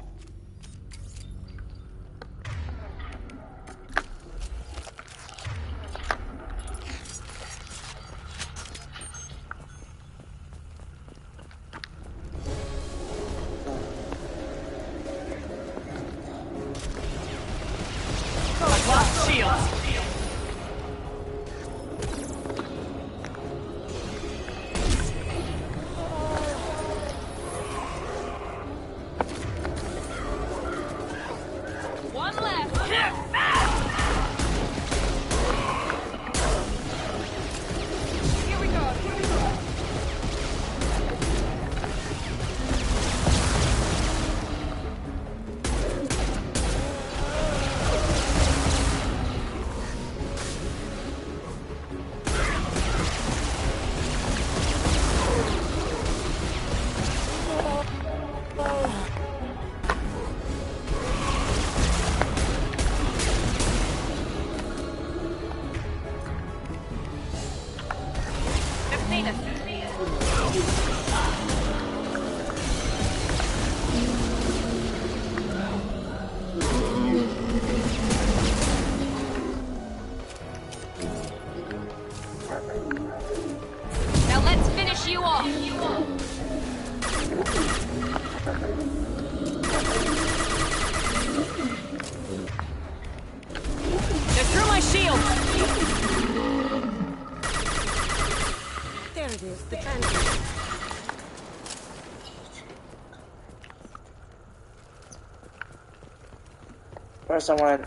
First, I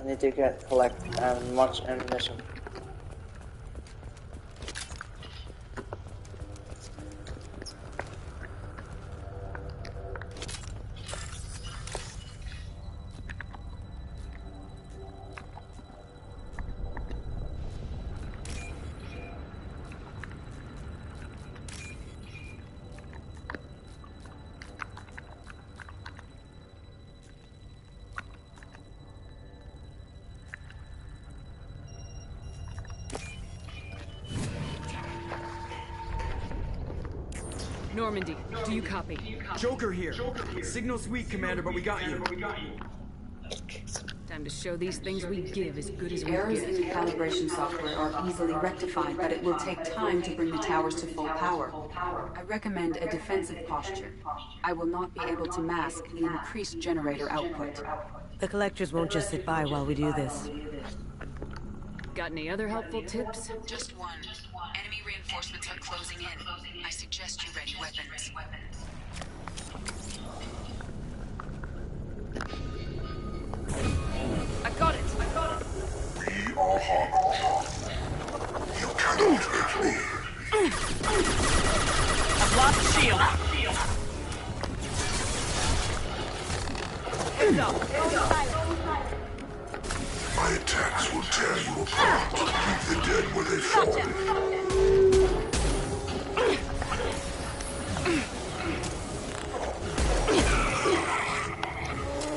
need to collect as much ammunition. Normandy, do you copy? Joker here. Signal's weak, Commander, but we got you. Time to show these things we give as good as we Errors get. in the calibration software are easily rectified, but it will take time to bring the towers to full power. I recommend a defensive posture. I will not be able to mask the increased generator output. The collectors won't just sit by while we do this. Got any other helpful tips? Just one. Enemy reinforcements are closing in. I suggest you ready weapons. I got it! I got it! We are hot. You cannot hurt me. I've lost the shield! Heads up! My attacks will tear you apart. Leave the dead where they fall.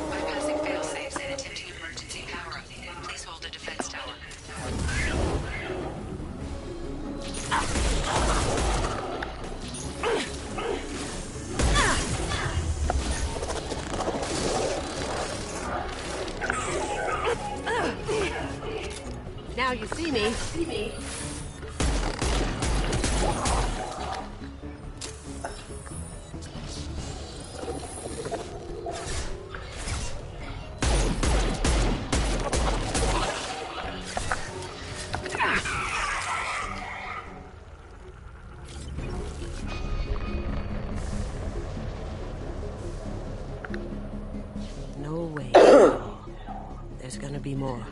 Bypassing fail-safes and attempting emergency power-up. Please hold the defense tower. Now you see me. No way. There's gonna be more.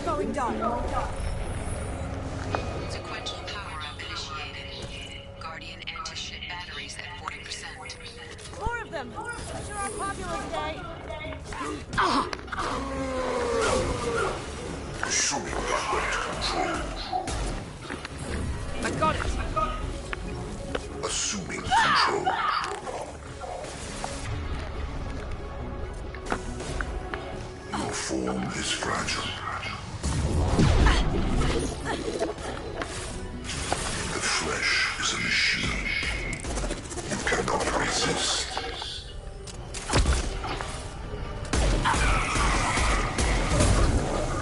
Going dark. Sequential power-up initiated. Guardian anti-ship batteries at 40%. More of them. Sure are popular today. Assuming direct control. I got it! Assuming control. Your form is fragile. The flesh is a machine. You cannot resist.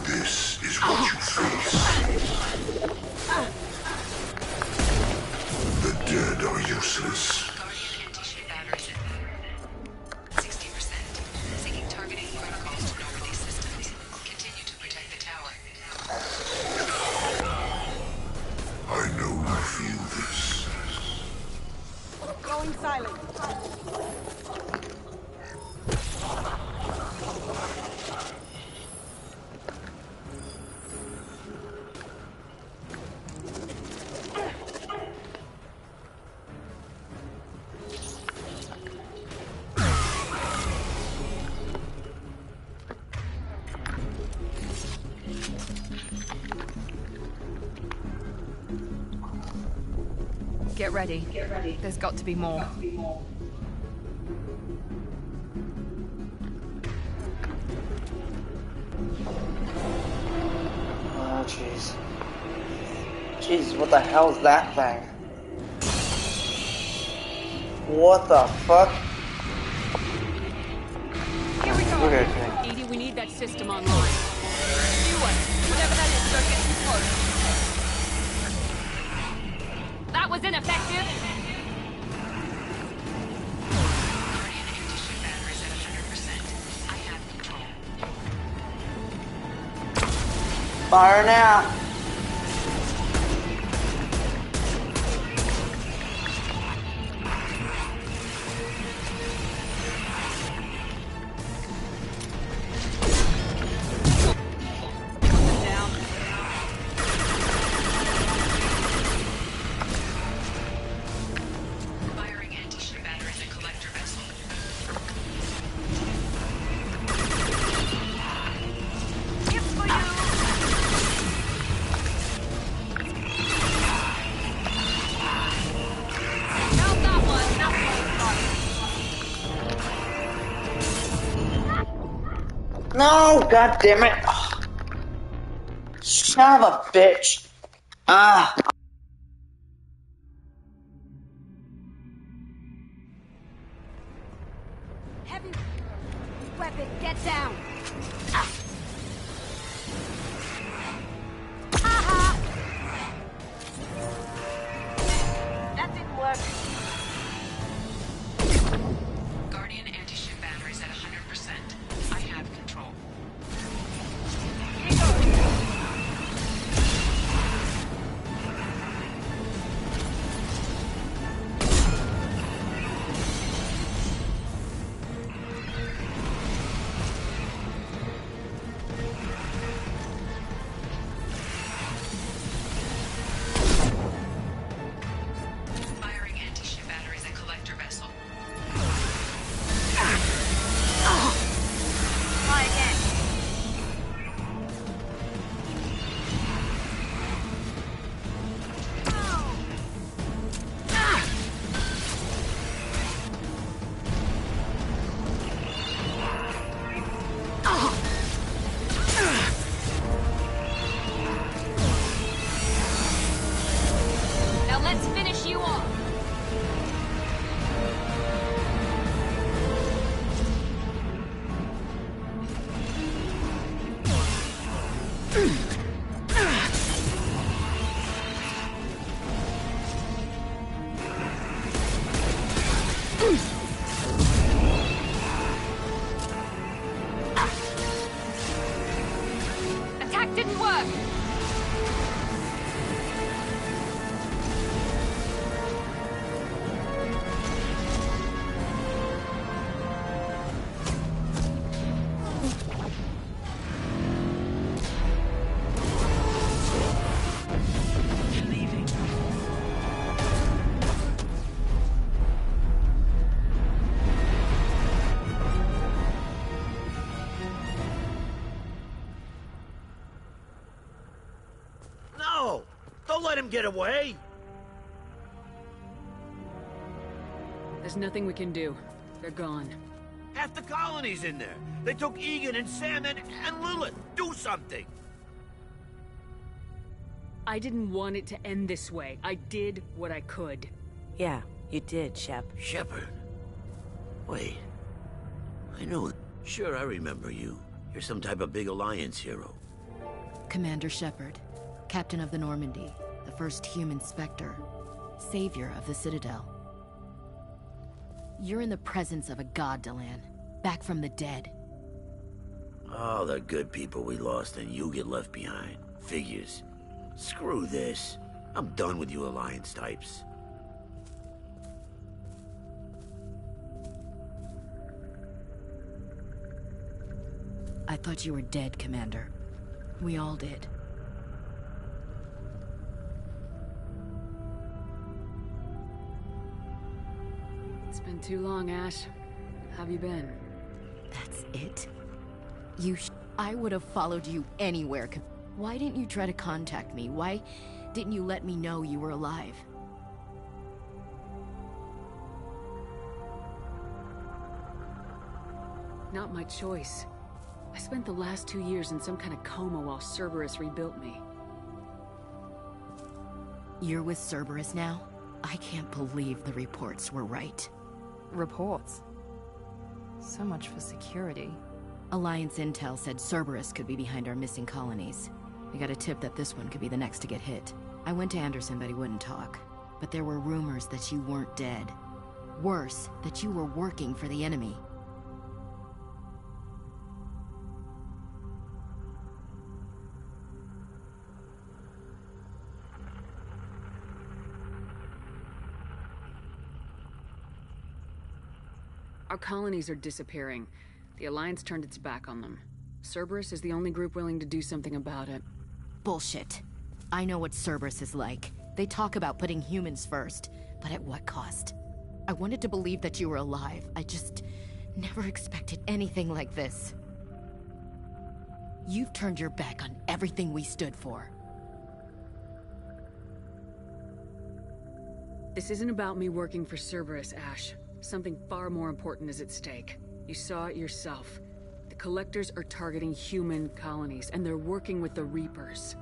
This is what you face. The dead are useless. Guardian anti-ship batteries at 60%. Seeking targeting protocols to Normandy systems. Continue to protect the tower. I know you feel this. Going silent. Get ready. There's got to be more. Oh, jeez. Jeez, what the hell is that thing? What the fuck? Here we go! Okay. Edie, we need that system online. Do it! Whatever that is, start getting close. That was ineffective! Guardian anti-ship batteries at 100%. I have control. Fire now! No, god damn it. Ugh. Son of a bitch. Ah. Heavy weapon, get down. That didn't work. Guardian anti-ship batteries at 100%. I have control. Firing anti-ship batteries at collector vessel. Try again. Now let's finish you off. Attack didn't work. No! Don't let him get away! There's nothing we can do. They're gone. Half the colony's in there. They took Egan and Sam and Lilith. Do something! I didn't want it to end this way. I did what I could. Yeah, you did, Shep. Shepard. Wait. I know. Sure, I remember you. You're some type of big Alliance hero. Commander Shepard, Captain of the Normandy, the first human Spectre, savior of the Citadel. You're in the presence of a god, Delan, back from the dead. All the good people we lost and you get left behind. Figures. Screw this. I'm done with you Alliance types. I thought you were dead, Commander. We all did. It's been too long, Ash. How have you been? That's it? I would have followed you anywhere. Why didn't you try to contact me? Why didn't you let me know you were alive? Not my choice. I spent the last 2 years in some kind of coma while Cerberus rebuilt me. You're with Cerberus now? I can't believe the reports were right. Reports? So much for security. Alliance intel said Cerberus could be behind our missing colonies. We got a tip that this one could be the next to get hit. I went to Anderson, but he wouldn't talk. But there were rumors that you weren't dead. Worse, that you were working for the enemy. Our colonies are disappearing. The Alliance turned its back on them. Cerberus is the only group willing to do something about it. Bullshit. I know what Cerberus is like. They talk about putting humans first, but at what cost? I wanted to believe that you were alive. I just never expected anything like this. You've turned your back on everything we stood for. This isn't about me working for Cerberus, Ash. Something far more important is at stake. You saw it yourself. The Collectors are targeting human colonies, and they're working with the Reapers.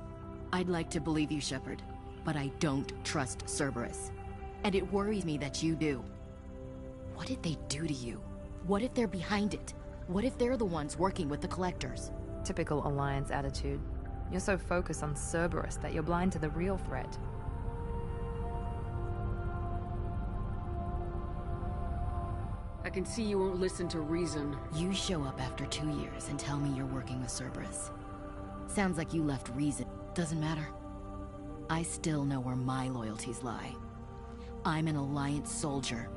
I'd like to believe you, Shepard, but I don't trust Cerberus. And it worries me that you do. What did they do to you? What if they're behind it? What if they're the ones working with the Collectors? Typical Alliance attitude. You're so focused on Cerberus that you're blind to the real threat. I can see you won't listen to reason. You show up after 2 years and tell me you're working with Cerberus. Sounds like you left reason. Doesn't matter. I still know where my loyalties lie. I'm an Alliance soldier.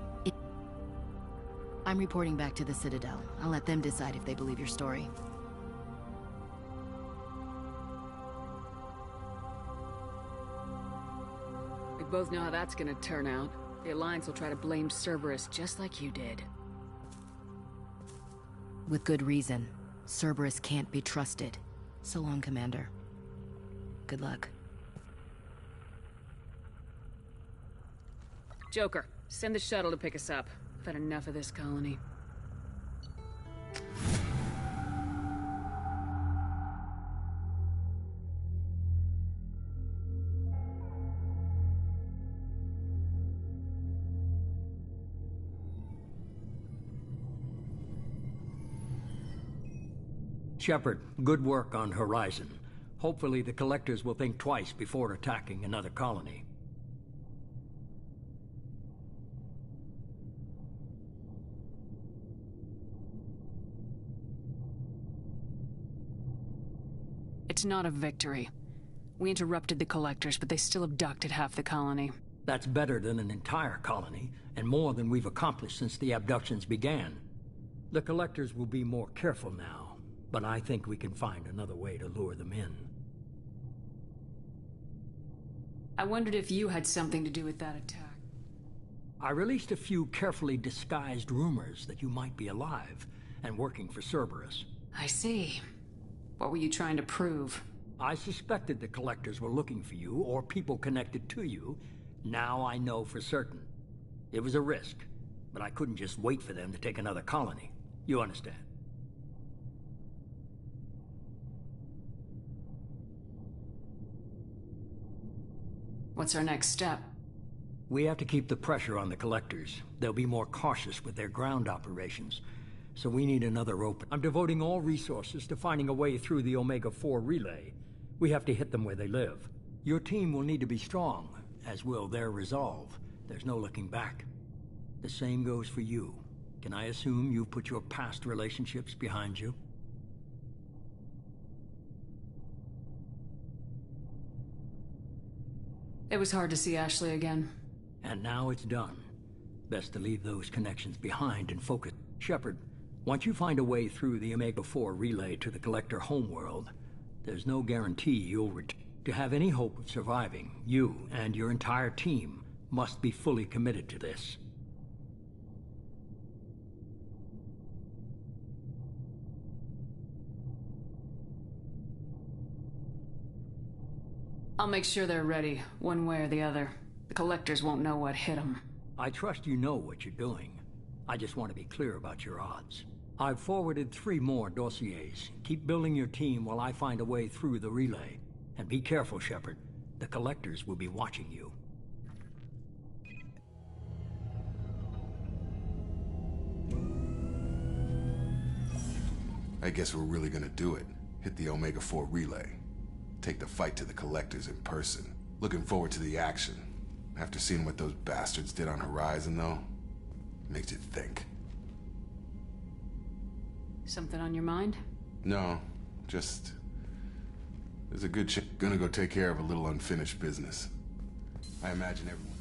I'm reporting back to the Citadel. I'll let them decide if they believe your story. We both know how that's gonna turn out. The Alliance will try to blame Cerberus just like you did. With good reason. Cerberus can't be trusted. So long, Commander. Good luck. Joker, send the shuttle to pick us up. I've had enough of this colony. Shepard, good work on Horizon. Hopefully the Collectors will think twice before attacking another colony. It's not a victory. We interrupted the Collectors, but they still abducted half the colony. That's better than an entire colony, and more than we've accomplished since the abductions began. The Collectors will be more careful now, but I think we can find another way to lure them in. I wondered if you had something to do with that attack. I released a few carefully disguised rumors that you might be alive and working for Cerberus. I see. What were you trying to prove? I suspected the Collectors were looking for you, or people connected to you. Now I know for certain. It was a risk, but I couldn't just wait for them to take another colony. You understand? What's our next step? We have to keep the pressure on the Collectors. They'll be more cautious with their ground operations. So we need another open. I'm devoting all resources to finding a way through the Omega-4 relay. We have to hit them where they live. Your team will need to be strong, as will their resolve. There's no looking back. The same goes for you. Can I assume you've put your past relationships behind you? It was hard to see Ashley again. And now it's done. Best to leave those connections behind and focus. Shepard, once you find a way through the Omega-4 relay to the Collector homeworld, there's no guarantee you'll return. To have any hope of surviving, you and your entire team must be fully committed to this. I'll make sure they're ready, one way or the other. The Collectors won't know what hit them. I trust you know what you're doing. I just want to be clear about your odds. I've forwarded 3 more dossiers. Keep building your team while I find a way through the relay. And be careful, Shepard. The Collectors will be watching you. I guess we're really gonna do it. Hit the Omega-4 relay. Take the fight to the Collectors in person. Looking forward to the action. After seeing what those bastards did on Horizon, though, makes you think. Something on your mind? No, just... There's a good chance. Gonna go take care of a little unfinished business. I imagine everyone...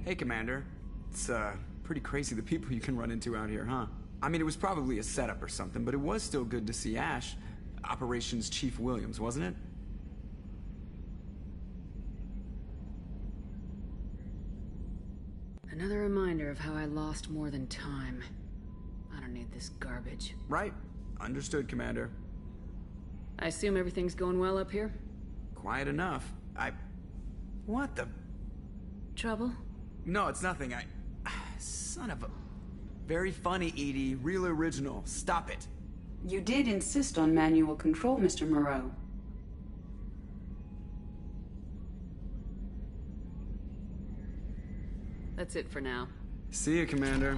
Hey, Commander. It's, pretty crazy the people you can run into out here, huh? I mean, it was probably a setup or something, but it was still good to see Ash. Operations Chief Williams, wasn't it? Another reminder of how I lost more than time. I don't need this garbage. Right. Understood, Commander. I assume everything's going well up here? Quiet enough. What the... Trouble? No, it's nothing. Son of a... Very funny, Edie. Real original. Stop it. You did insist on manual control, Mr. Moreau. That's it for now. See you, Commander.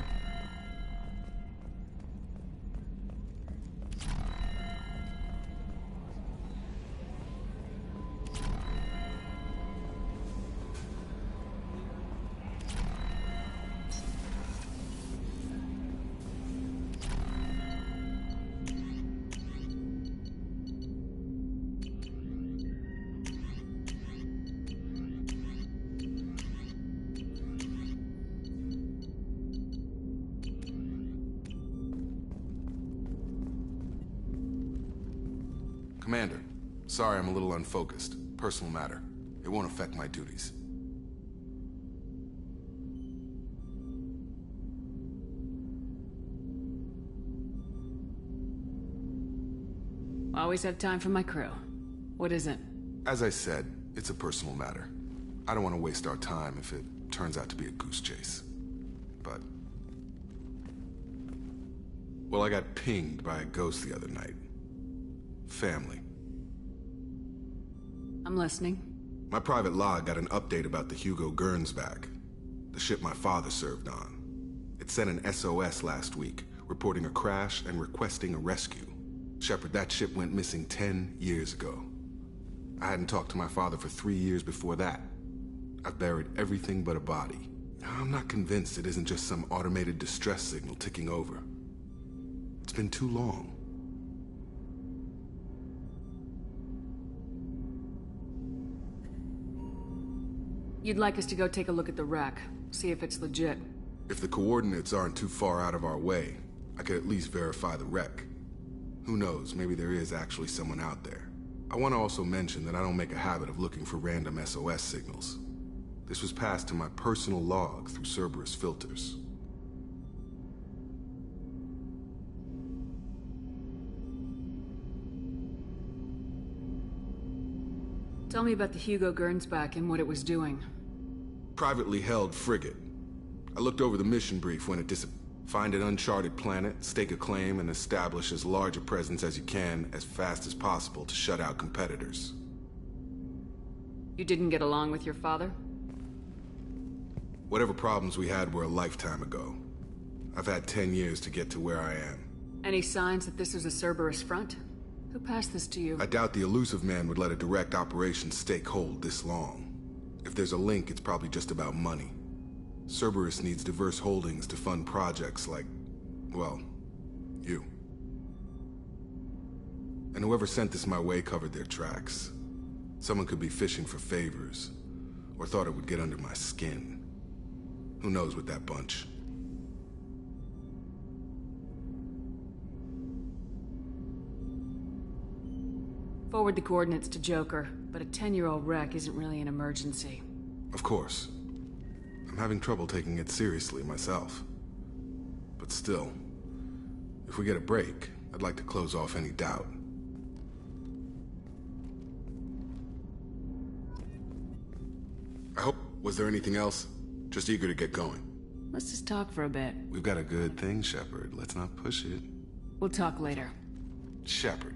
Commander, sorry I'm a little unfocused. Personal matter. It won't affect my duties. Always have time for my crew. What is it? As I said, it's a personal matter. I don't want to waste our time if it turns out to be a goose chase. But... well, I got pinged by a ghost the other night. Family. I'm listening. My private log got an update about the Hugo Gernsback, the ship my father served on. It sent an SOS last week, reporting a crash and requesting a rescue. Shepard, that ship went missing 10 years ago. I hadn't talked to my father for 3 years before that. I've buried everything but a body. I'm not convinced it isn't just some automated distress signal ticking over. It's been too long. You'd like us to go take a look at the wreck, see if it's legit. If the coordinates aren't too far out of our way, I could at least verify the wreck. Who knows, maybe there is actually someone out there. I want to also mention that I don't make a habit of looking for random SOS signals. This was passed to my personal log through Cerberus filters. Tell me about the Hugo Gernsback and what it was doing. Privately held frigate. I looked over the mission brief when it find an uncharted planet, stake a claim, and establish as large a presence as you can as fast as possible to shut out competitors. You didn't get along with your father? Whatever problems we had were a lifetime ago. I've had 10 years to get to where I am. Any signs that this is a Cerberus front? Who passed this to you? I doubt the Elusive Man would let a direct operations stake hold this long. If there's a link, it's probably just about money. Cerberus needs diverse holdings to fund projects like, well, you. And whoever sent this my way covered their tracks. Someone could be fishing for favors, or thought it would get under my skin. Who knows with that bunch? Forward the coordinates to Joker, but a 10-year-old wreck isn't really an emergency. Of course. I'm having trouble taking it seriously myself. But still, if we get a break, I'd like to close off any doubt. Was there anything else? Just eager to get going. Let's just talk for a bit. We've got a good thing, Shepard. Let's not push it. We'll talk later. Shepard.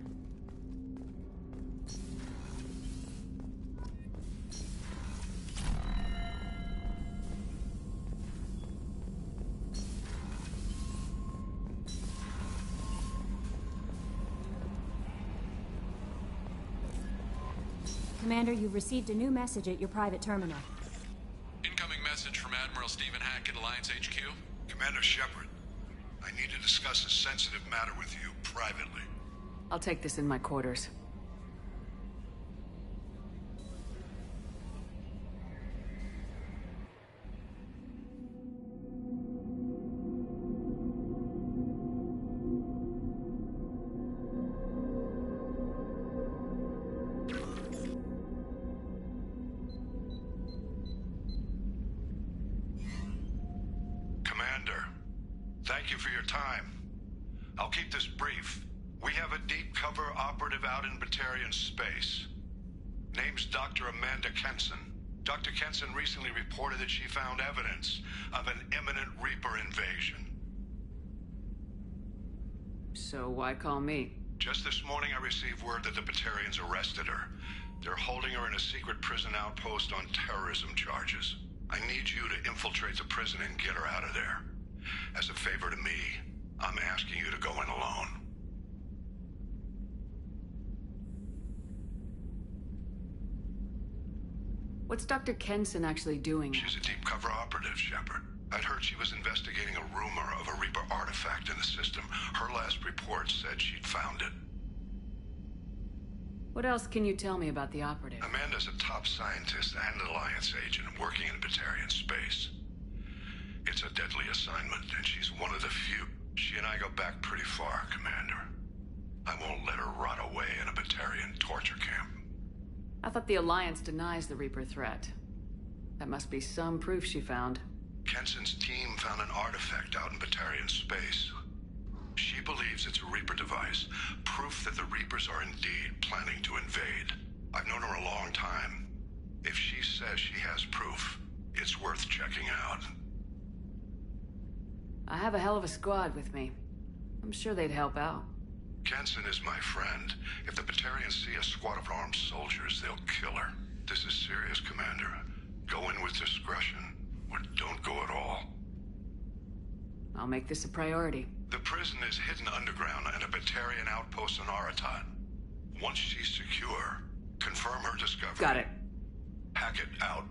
Commander, you've received a new message at your private terminal. Incoming message from Admiral Stephen Hackett, Alliance HQ. Commander Shepard, I need to discuss a sensitive matter with you privately. I'll take this in my quarters. Commander. Thank you for your time. I'll keep this brief. We have a deep cover operative out in Batarian space. Name's Dr. Amanda Kenson. Dr. Kenson recently reported that she found evidence of an imminent Reaper invasion. So why call me? Just this morning I received word that the Batarians arrested her. They're holding her in a secret prison outpost on terrorism charges. I need you to infiltrate the prison and get her out of there. As a favor to me, I'm asking you to go in alone. What's Dr. Kenson actually doing? She's a deep cover operative, Shepard. I'd heard she was investigating a rumor of a Reaper artifact in the system. Her last report said she'd found it. What else can you tell me about the operative? Amanda's a top scientist and Alliance agent working in Batarian space. It's a deadly assignment, and she's one of the few. She and I go back pretty far, Commander. I won't let her rot away in a Batarian torture camp. I thought the Alliance denies the Reaper threat. That must be some proof she found. Kenson's team found an artifact out in Batarian space. She believes it's a Reaper device, proof that the Reapers are indeed planning to invade. I've known her a long time. If she says she has proof, it's worth checking out. I have a hell of a squad with me. I'm sure they'd help out. Kenson is my friend. If the Batarians see a squad of armed soldiers, they'll kill her. This is serious, Commander. Go in with discretion, or don't go at all. I'll make this a priority. The prison is hidden underground in a Batarian outpost on Aratat. Once she's secure, confirm her discovery. Got it. Hackett out.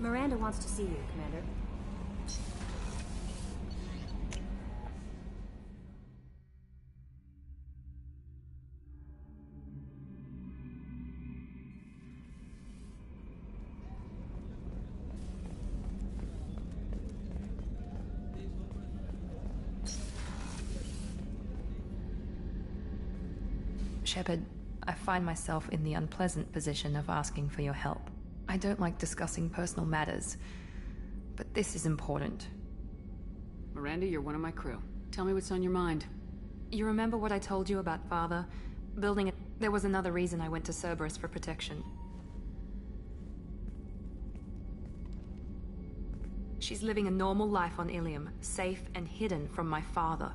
Miranda wants to see you, Commander. Shepard, I find myself in the unpleasant position of asking for your help. I don't like discussing personal matters, but this is important. Miranda, you're one of my crew. Tell me what's on your mind. You remember what I told you about Father? Building it. There was another reason I went to Cerberus for protection. She's living a normal life on Ilium, safe and hidden from my father.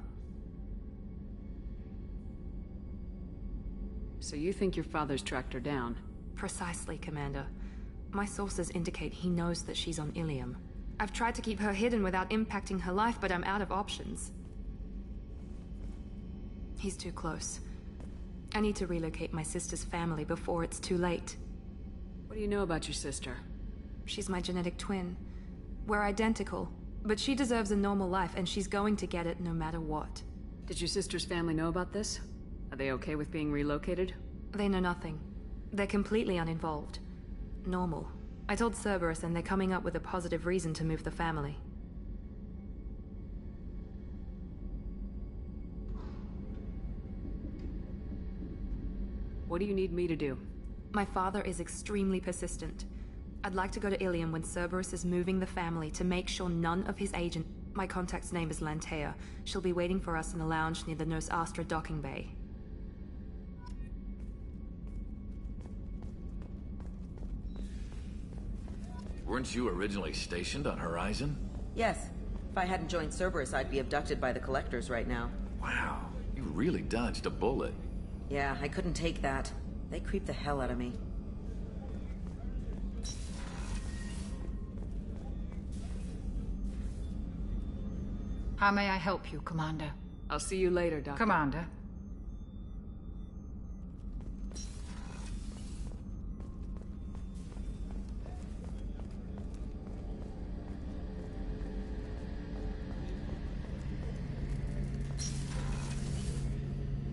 So you think your father's tracked her down? Precisely, Commander. My sources indicate he knows that she's on Ilium. I've tried to keep her hidden without impacting her life, but I'm out of options. He's too close. I need to relocate my sister's family before it's too late. What do you know about your sister? She's my genetic twin. We're identical, but she deserves a normal life, and she's going to get it no matter what. Did your sister's family know about this? Are they okay with being relocated? They know nothing. They're completely uninvolved. Normal. I told Cerberus, and they're coming up with a positive reason to move the family. What do you need me to do? My father is extremely persistent. I'd like to go to Ilium when Cerberus is moving the family to make sure none of his agents... My contact's name is Lantea. She'll be waiting for us in a lounge near the Nos Astra docking bay. Weren't you originally stationed on Horizon? Yes. If I hadn't joined Cerberus, I'd be abducted by the Collectors right now. Wow, you really dodged a bullet. Yeah, I couldn't take that. They creeped the hell out of me. How may I help you, Commander? I'll see you later, Doctor. Commander.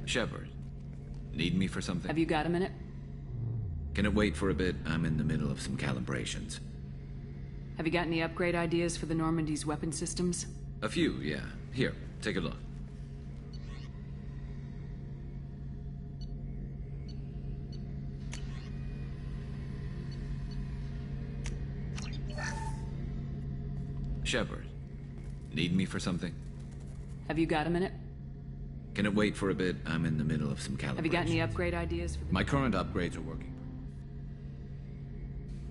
Shepard, need me for something? Have you got a minute? Can it wait for a bit? I'm in the middle of some calibrations. Have you got any upgrade ideas for the Normandy's weapon systems? A few, yeah. Here, take a look. Shepard, need me for something? Have you got a minute? Can it wait for a bit? I'm in the middle of some calibrations. Have you got any upgrade ideas for the... My current upgrades are working.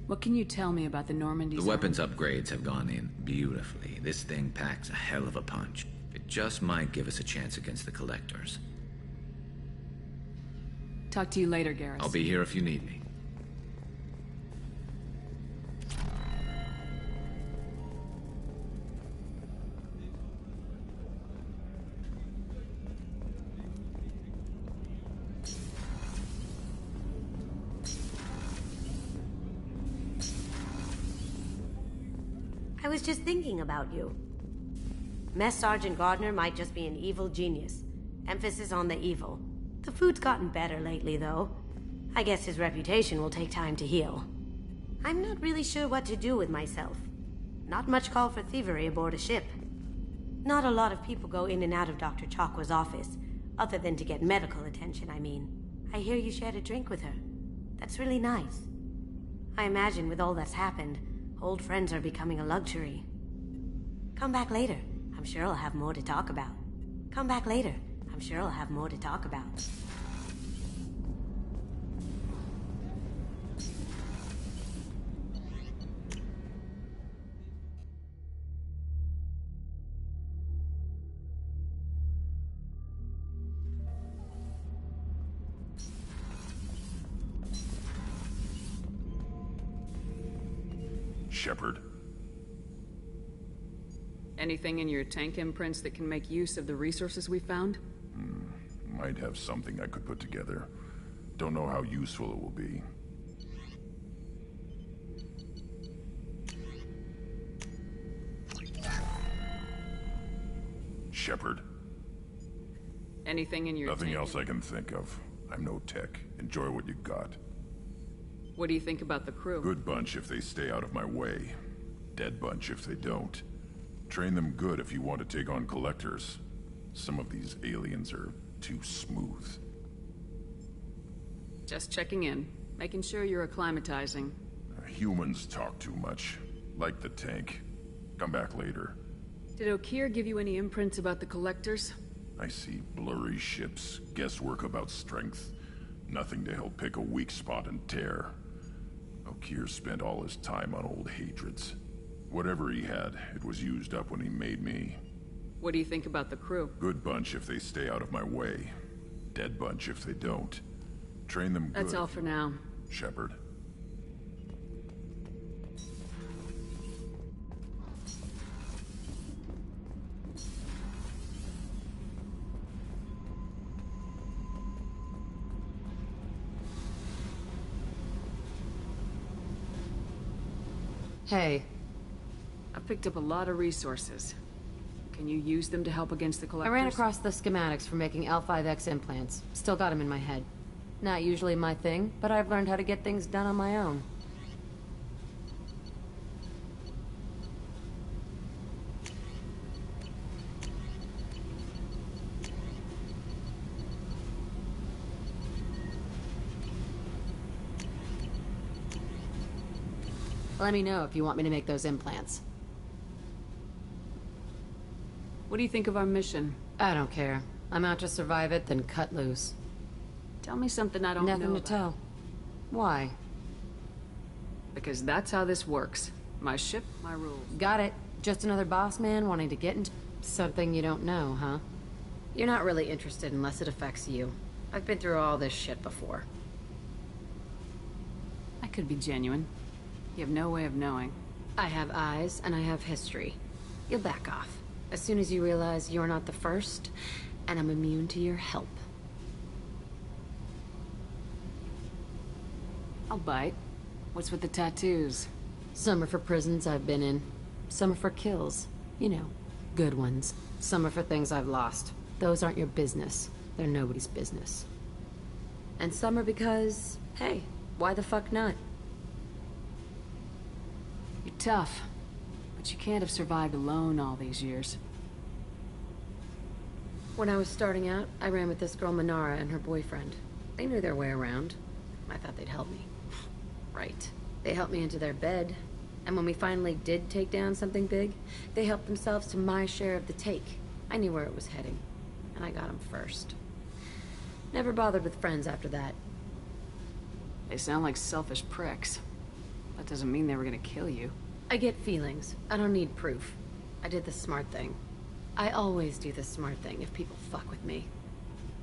What can you tell me about the Normandy's... The weapons upgrades have gone in beautifully. This thing packs a hell of a punch. It just might give us a chance against the Collectors. Talk to you later, Garrus. I'll be here if you need me. I was just thinking about you. Mess Sergeant Gardner might just be an evil genius. Emphasis on the evil. The food's gotten better lately, though. I guess his reputation will take time to heal. I'm not really sure what to do with myself. Not much call for thievery aboard a ship. Not a lot of people go in and out of Dr. Chakwa's office, other than to get medical attention, I mean. I hear you shared a drink with her. That's really nice. I imagine with all that's happened, old friends are becoming a luxury. Come back later. I'm sure I'll have more to talk about. Come back later. I'm sure I'll have more to talk about. Shepard. Anything in your tank imprints that can make use of the resources we found? Might have something I could put together. Don't know how useful it will be. Shepard. Anything in your Nothing tank else I can think of. I'm no tech. Enjoy what you got. What do you think about the crew? Good bunch if they stay out of my way. Dead bunch if they don't. Train them good if you want to take on Collectors. Some of these aliens are too smooth. Just checking in. Making sure you're acclimatizing. Humans talk too much. Like the tank. Come back later. Did Okeer give you any imprints about the Collectors? I see blurry ships, guesswork about strength. Nothing to help pick a weak spot and tear. Okeer spent all his time on old hatreds. Whatever he had, it was used up when he made me. What do you think about the crew? Good bunch if they stay out of my way. Dead bunch if they don't. Train them good. That's all for now. Shepard. Hey. I picked up a lot of resources. Can you use them to help against the Collectors? I ran across the schematics for making L5X implants. Still got them in my head. Not usually my thing, but I've learned how to get things done on my own. Let me know if you want me to make those implants. What do you think of our mission? I don't care. I'm out to survive it, then cut loose. Tell me something I don't know Nothing to tell. Why? Because that's how this works. My ship, my rules. Got it. Just another boss man wanting to get into something you don't know, huh? You're not really interested unless it affects you. I've been through all this shit before. I could be genuine. You have no way of knowing. I have eyes, and I have history. You'll back off. As soon as you realize you're not the first, and I'm immune to your help. I'll bite. What's with the tattoos? Some are for prisons I've been in. Some are for kills. You know, good ones. Some are for things I've lost. Those aren't your business. They're nobody's business. And some are because, hey, why the fuck not? You're tough, but you can't have survived alone all these years. When I was starting out, I ran with this girl Minara and her boyfriend. They knew their way around. I thought they'd help me. Right. They helped me into their bed. And when we finally did take down something big, they helped themselves to my share of the take. I knew where it was heading, and I got them first. Never bothered with friends after that. They sound like selfish pricks. That doesn't mean they were gonna kill you. I get feelings. I don't need proof. I did the smart thing. I always do the smart thing if people fuck with me.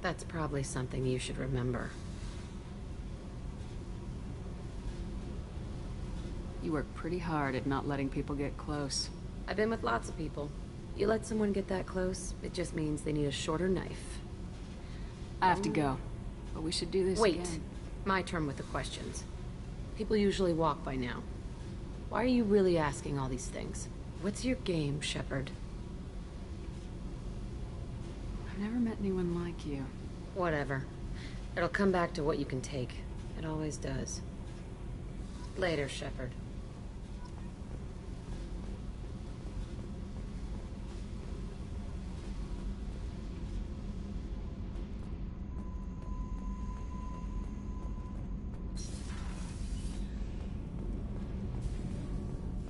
That's probably something you should remember. You work pretty hard at not letting people get close. I've been with lots of people. You let someone get that close, it just means they need a shorter knife. I have to go, but we should do this again. Wait. My turn with the questions. People usually walk by now. Why are you really asking all these things? What's your game, Shepard? I've never met anyone like you. Whatever. It'll come back to what you can take. It always does. Later, Shepard.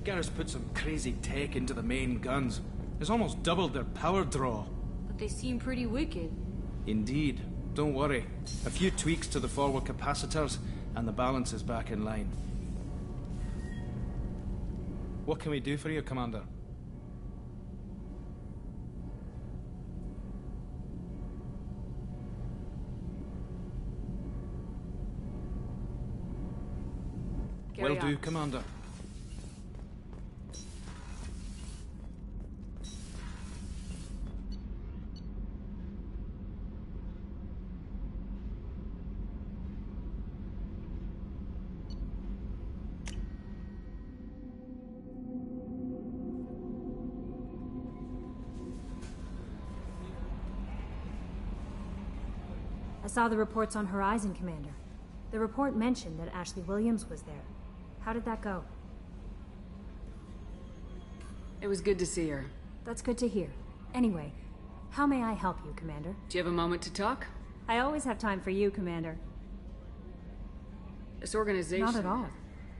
Garrus put some crazy tech into the main guns. It's almost doubled their power draw. But they seem pretty wicked. Indeed. Don't worry. A few tweaks to the forward capacitors, and the balance is back in line. What can we do for you, Commander? Will do, Commander. I saw the reports on Horizon, Commander. The report mentioned that Ashley Williams was there. How did that go? It was good to see her. That's good to hear. Anyway, how may I help you, Commander? Do you have a moment to talk? I always have time for you, Commander. This organization... Not at all.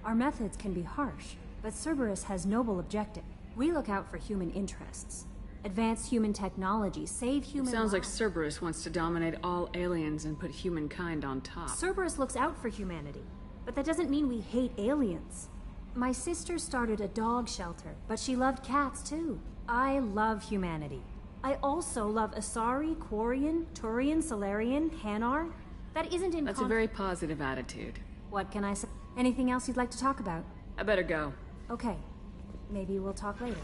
Our methods can be harsh, but Cerberus has noble objectives. We look out for human interests. Advance human technology, save human Sounds like lives. Cerberus wants to dominate all aliens and put humankind on top. Cerberus looks out for humanity, but that doesn't mean we hate aliens. My sister started a dog shelter, but she loved cats too. I love humanity. I also love Asari, Quarian, Turian, Salarian, Hanar. That isn't in That's a very positive attitude. What can I say? Anything else you'd like to talk about? I better go. Okay. Maybe we'll talk later.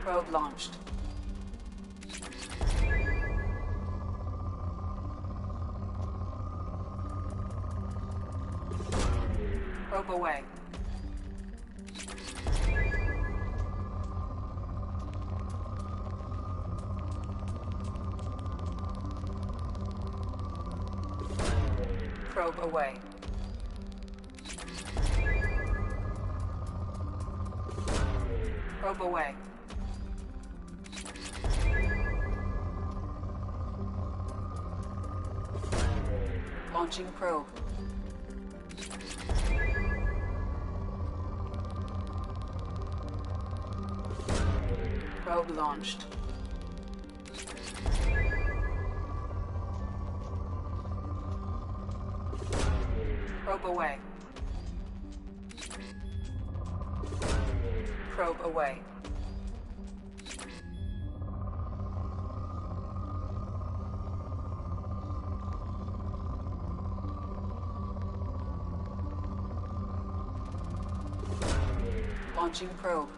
Probe launched. Probe away. Probe away. Probe away. Launching probe. Probe launched. Probe away. Probe away. Launching probe.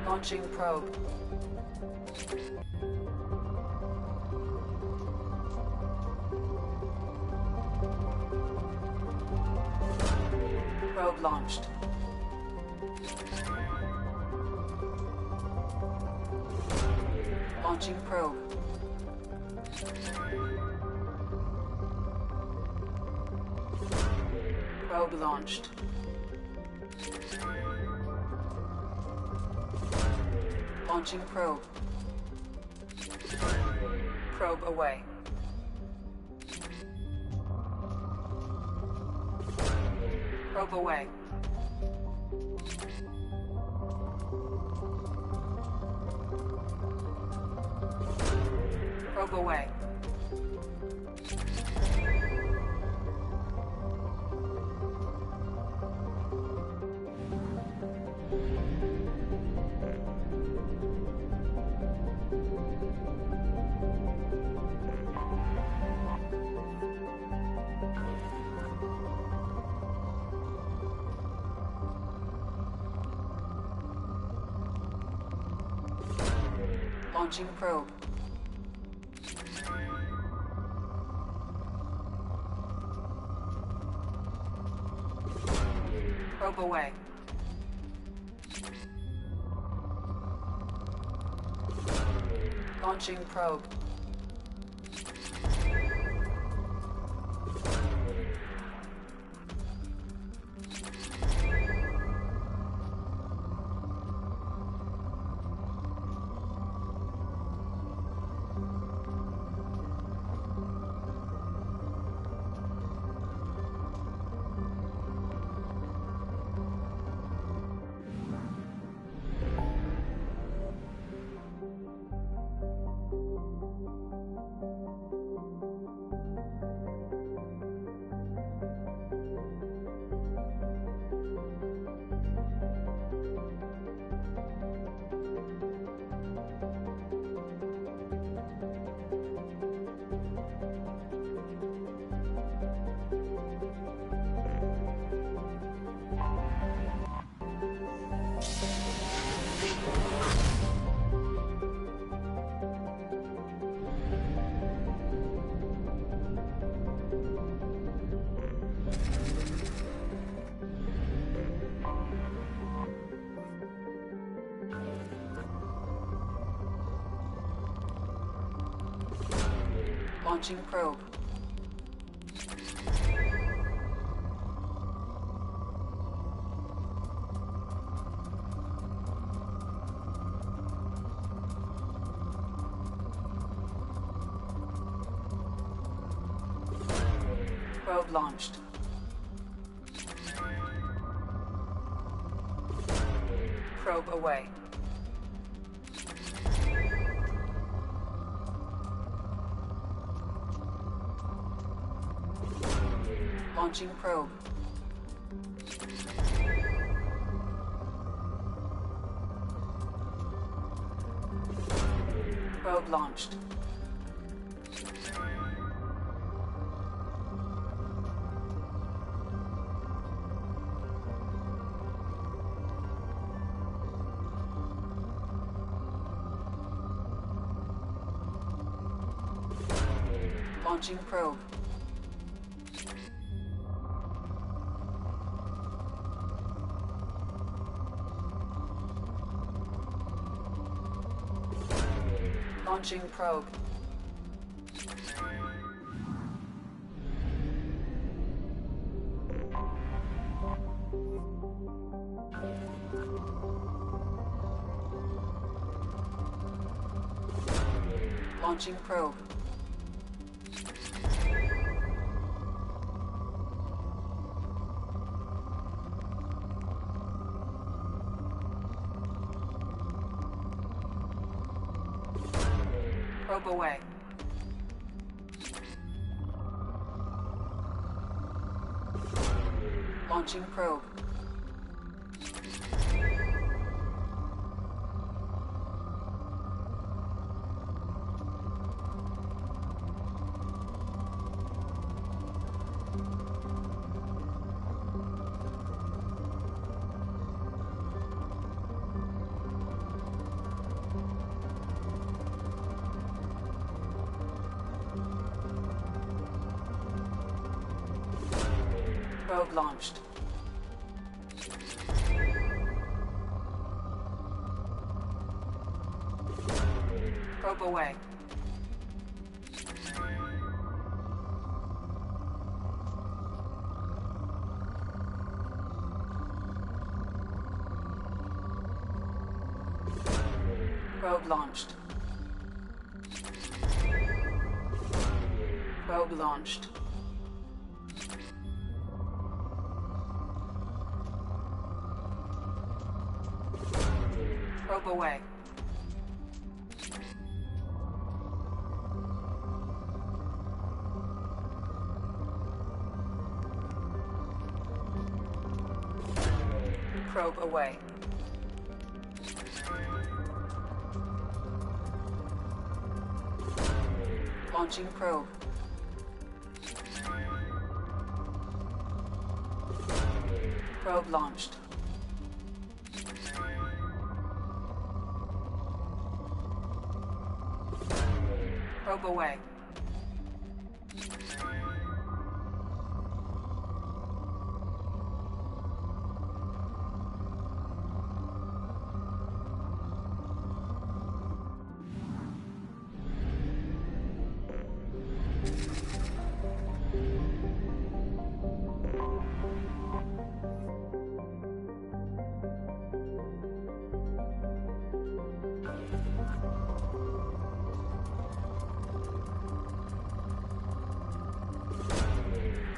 Launching probe. Probe launched. Launching probe. Probe launched. Launching probe. Probe away. Probe away. Probe away. Launching probe. Probe away. Launching probe. Launching probe. Probe launched. Probe away. Launching probe. Probe launched. Launching probe. Launching probe. Launching probe. Probe away. Launching probe. Probe launched. Probe away. Probe launched. Probe launched. Probe away. Probe away. Launching probe. Probe launched. Probe away.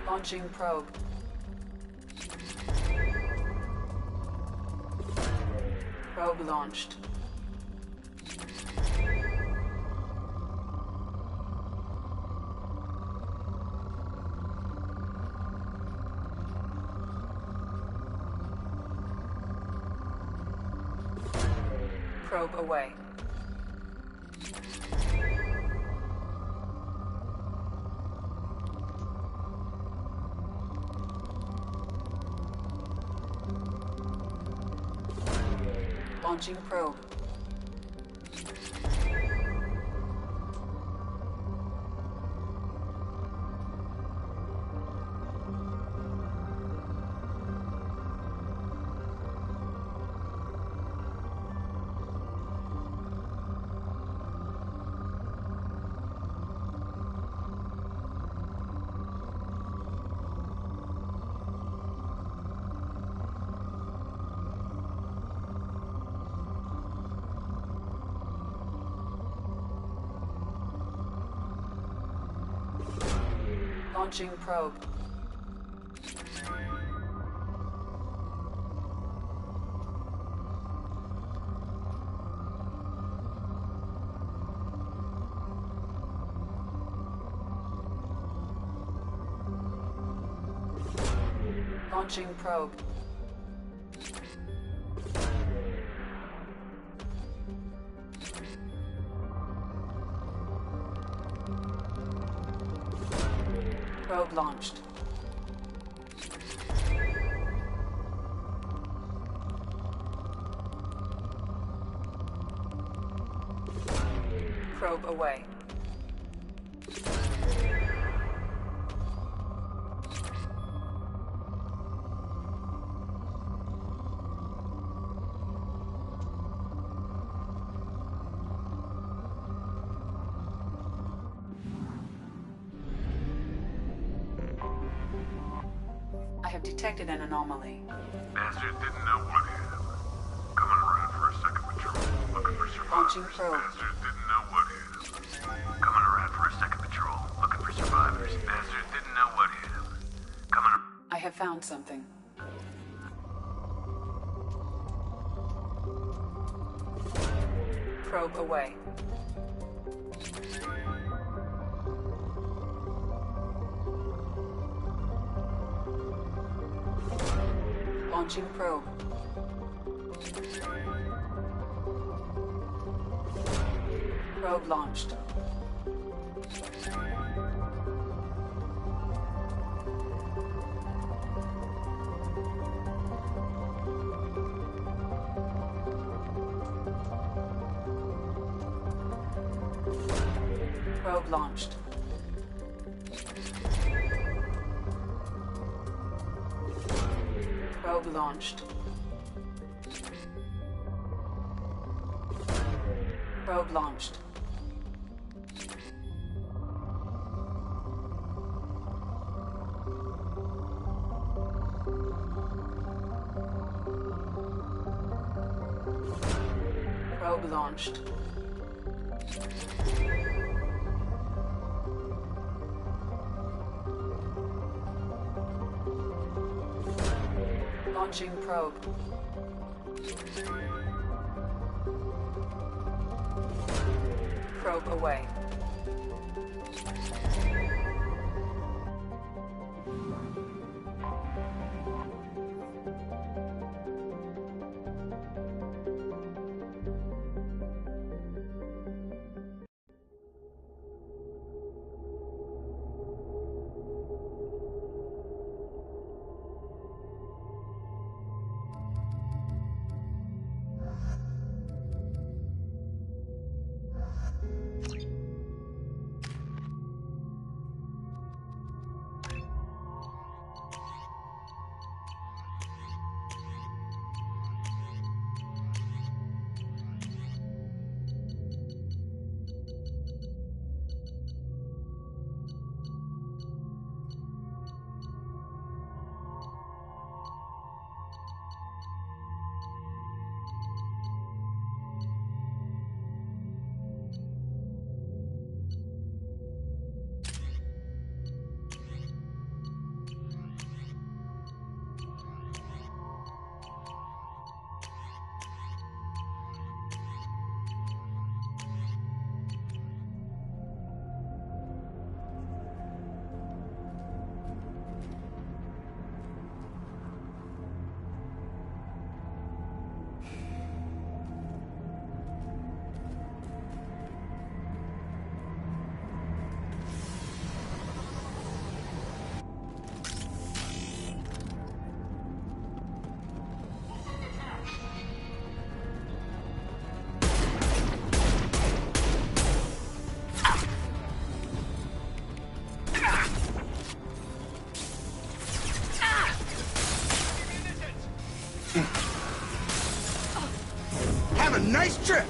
Launching probe. Probe launched. Probe away. Launching probe. Launching probe. Launching probe. Probe launched. Probe away. I have detected an anomaly. Bastard didn't know what hit him. Coming around for a second patrol, looking for survivors. Launching probe. Bastard didn't know what hit him. Coming around for a second patrol, looking for survivors. Bastard didn't know what hit him. I have found something. Probe away. Launching probe. Probe launched. Probe launched. Probe launched. Probe launched. Probe launched. Launching probe. Probe away. Have a nice trip!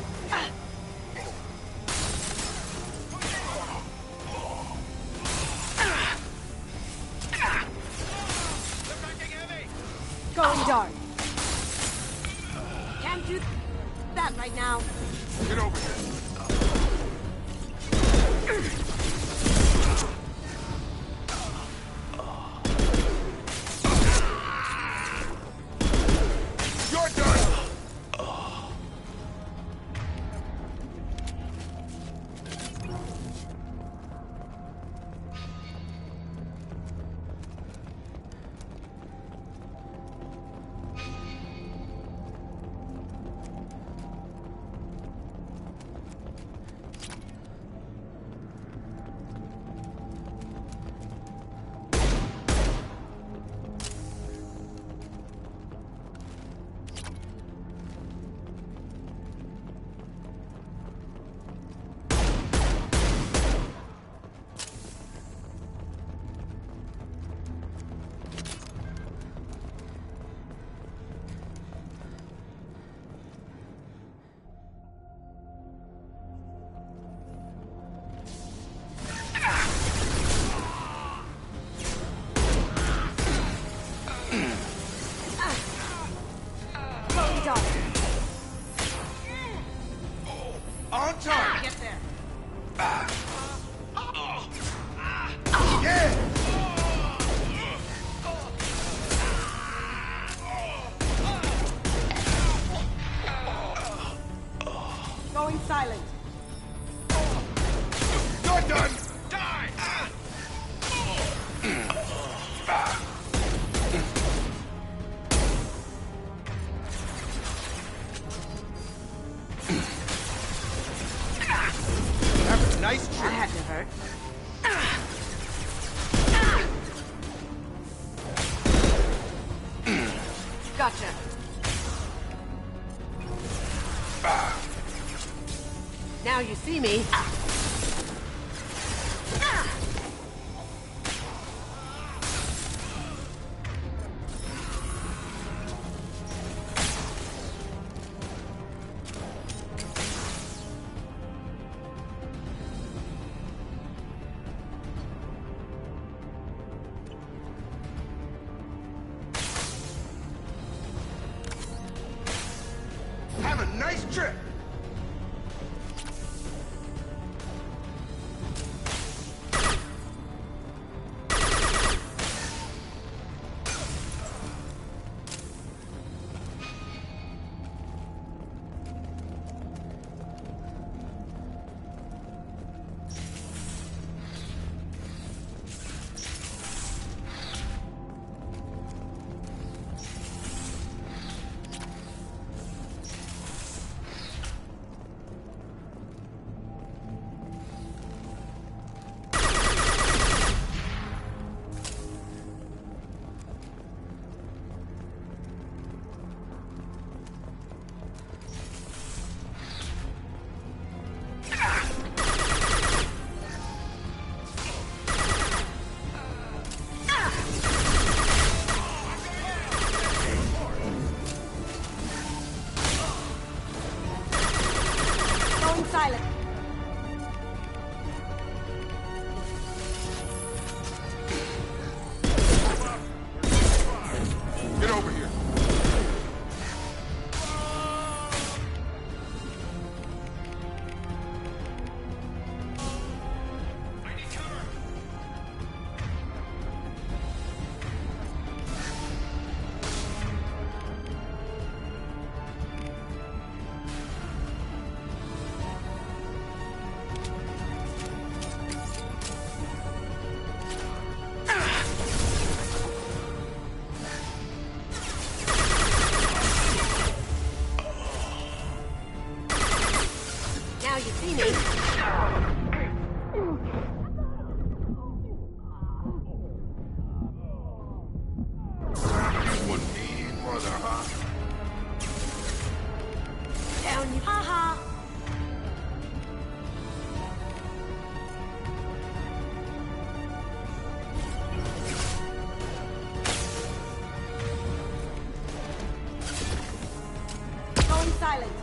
Going dark. Can't do that right now. Get over here. You're done! Going dark. On target! Get there. Yeah! Going silent. You're done! Die! Have a nice That trip. had to hurt. Gotcha. Now you see me. Have a nice trip! Going silent. Get over here. Now you see me. One mean mother, huh? Down you. Ha ha. silent.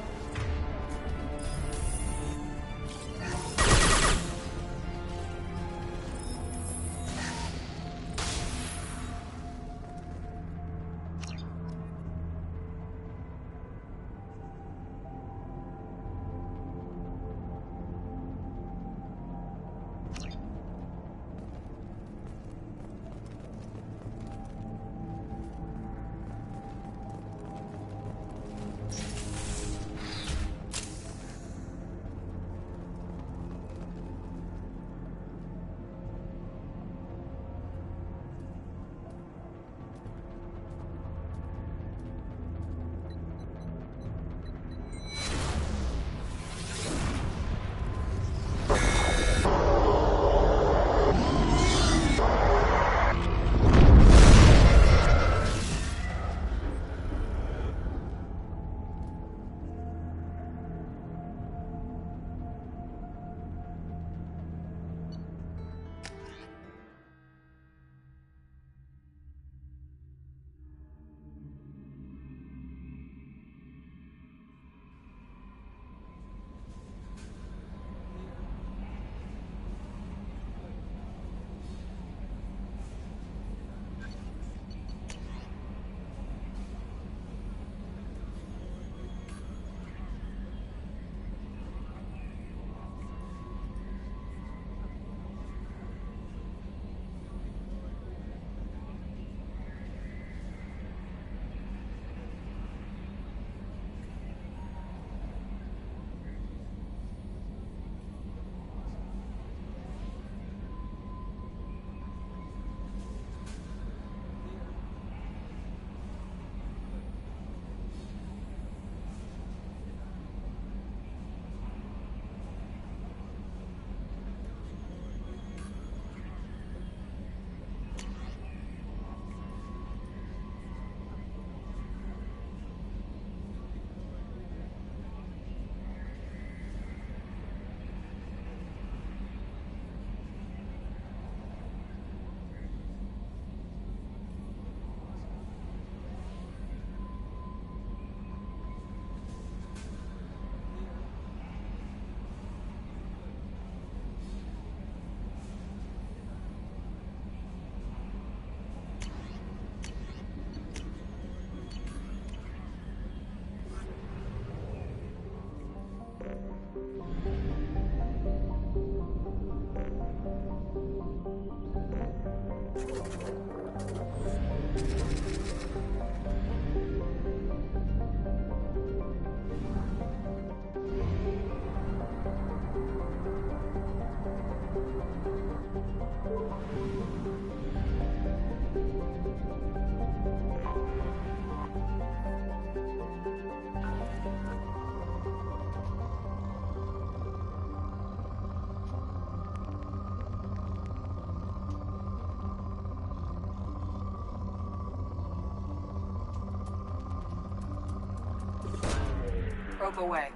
Probe away.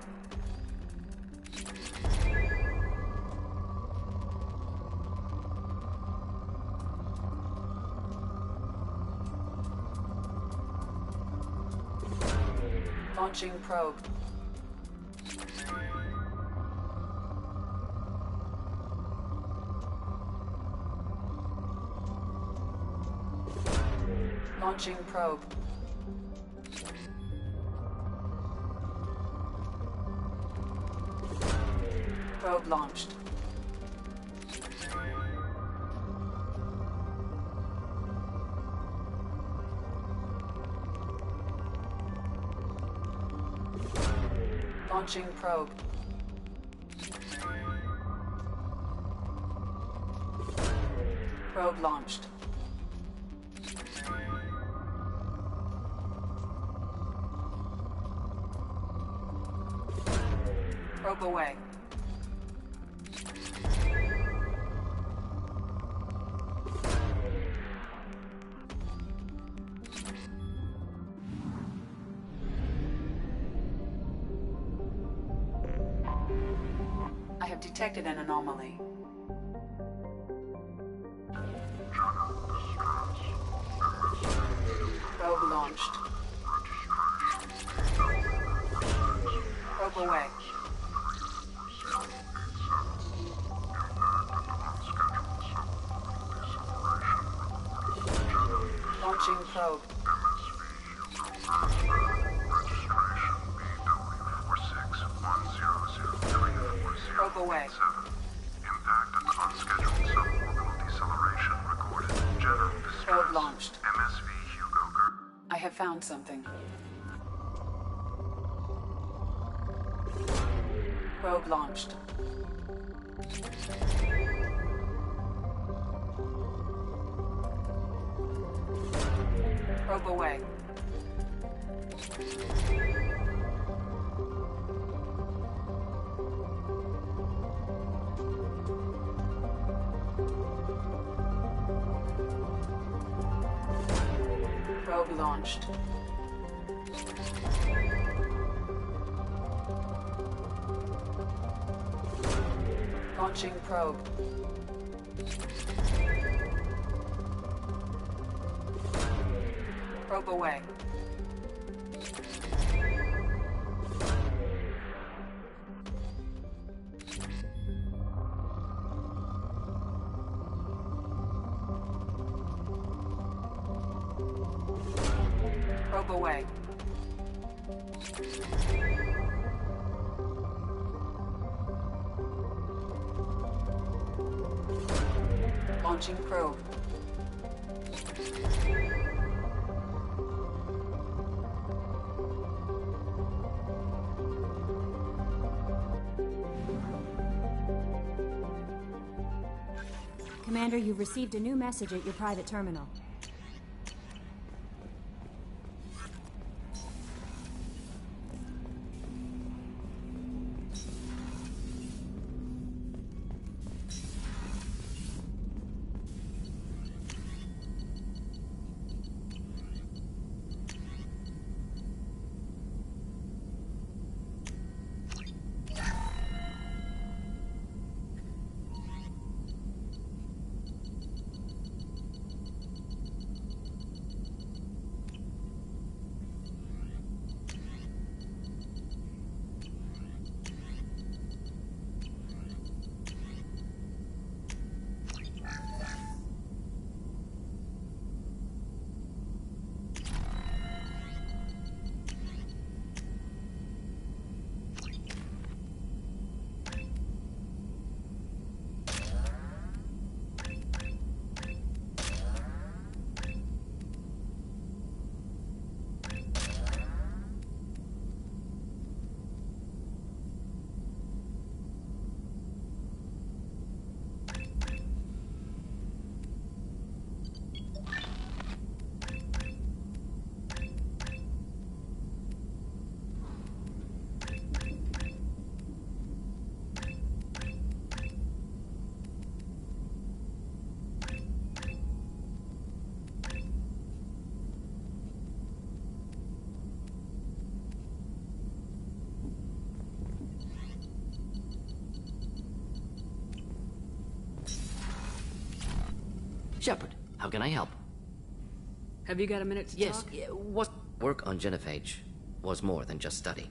Launching probe. Launching probe. Probe launched. Launching probe. Probe launched. Probe away. I have detected an anomaly. Probe launched. Probe away. Launching probe. Probe away. Impact and unscheduled suborbital deceleration recorded. General distress. Probe launched. MSV Hugo Ger. I have found something. Probe launched. Probe away. Probe launched. Launching probe. Probe away. Probe away. Launching probe. Commander, you've received a new message at your private terminal. Shepard, how can I help? Have you got a minute to Yes, talk? what work on Genophage was more than just study.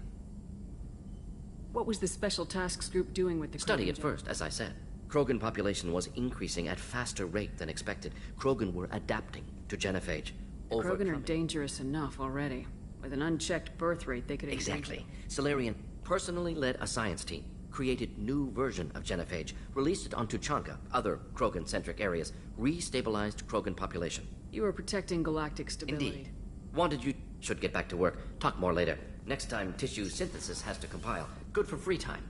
What was the Special Tasks Group doing with the Study Krogan at first, as I said. Krogan population was increasing at faster rate than expected. Krogan were adapting to Genophage. The Krogan are dangerous enough already. With an unchecked birth rate, they could Exactly. Salarian personally led a science team, created new version of Genophage, released it on Tuchanka, other Krogan-centric areas, re-stabilized Krogan population. You were protecting galactic stability. Indeed. Wanted you should get back to work. Talk more later. Next time tissue synthesis has to compile. Good for free time.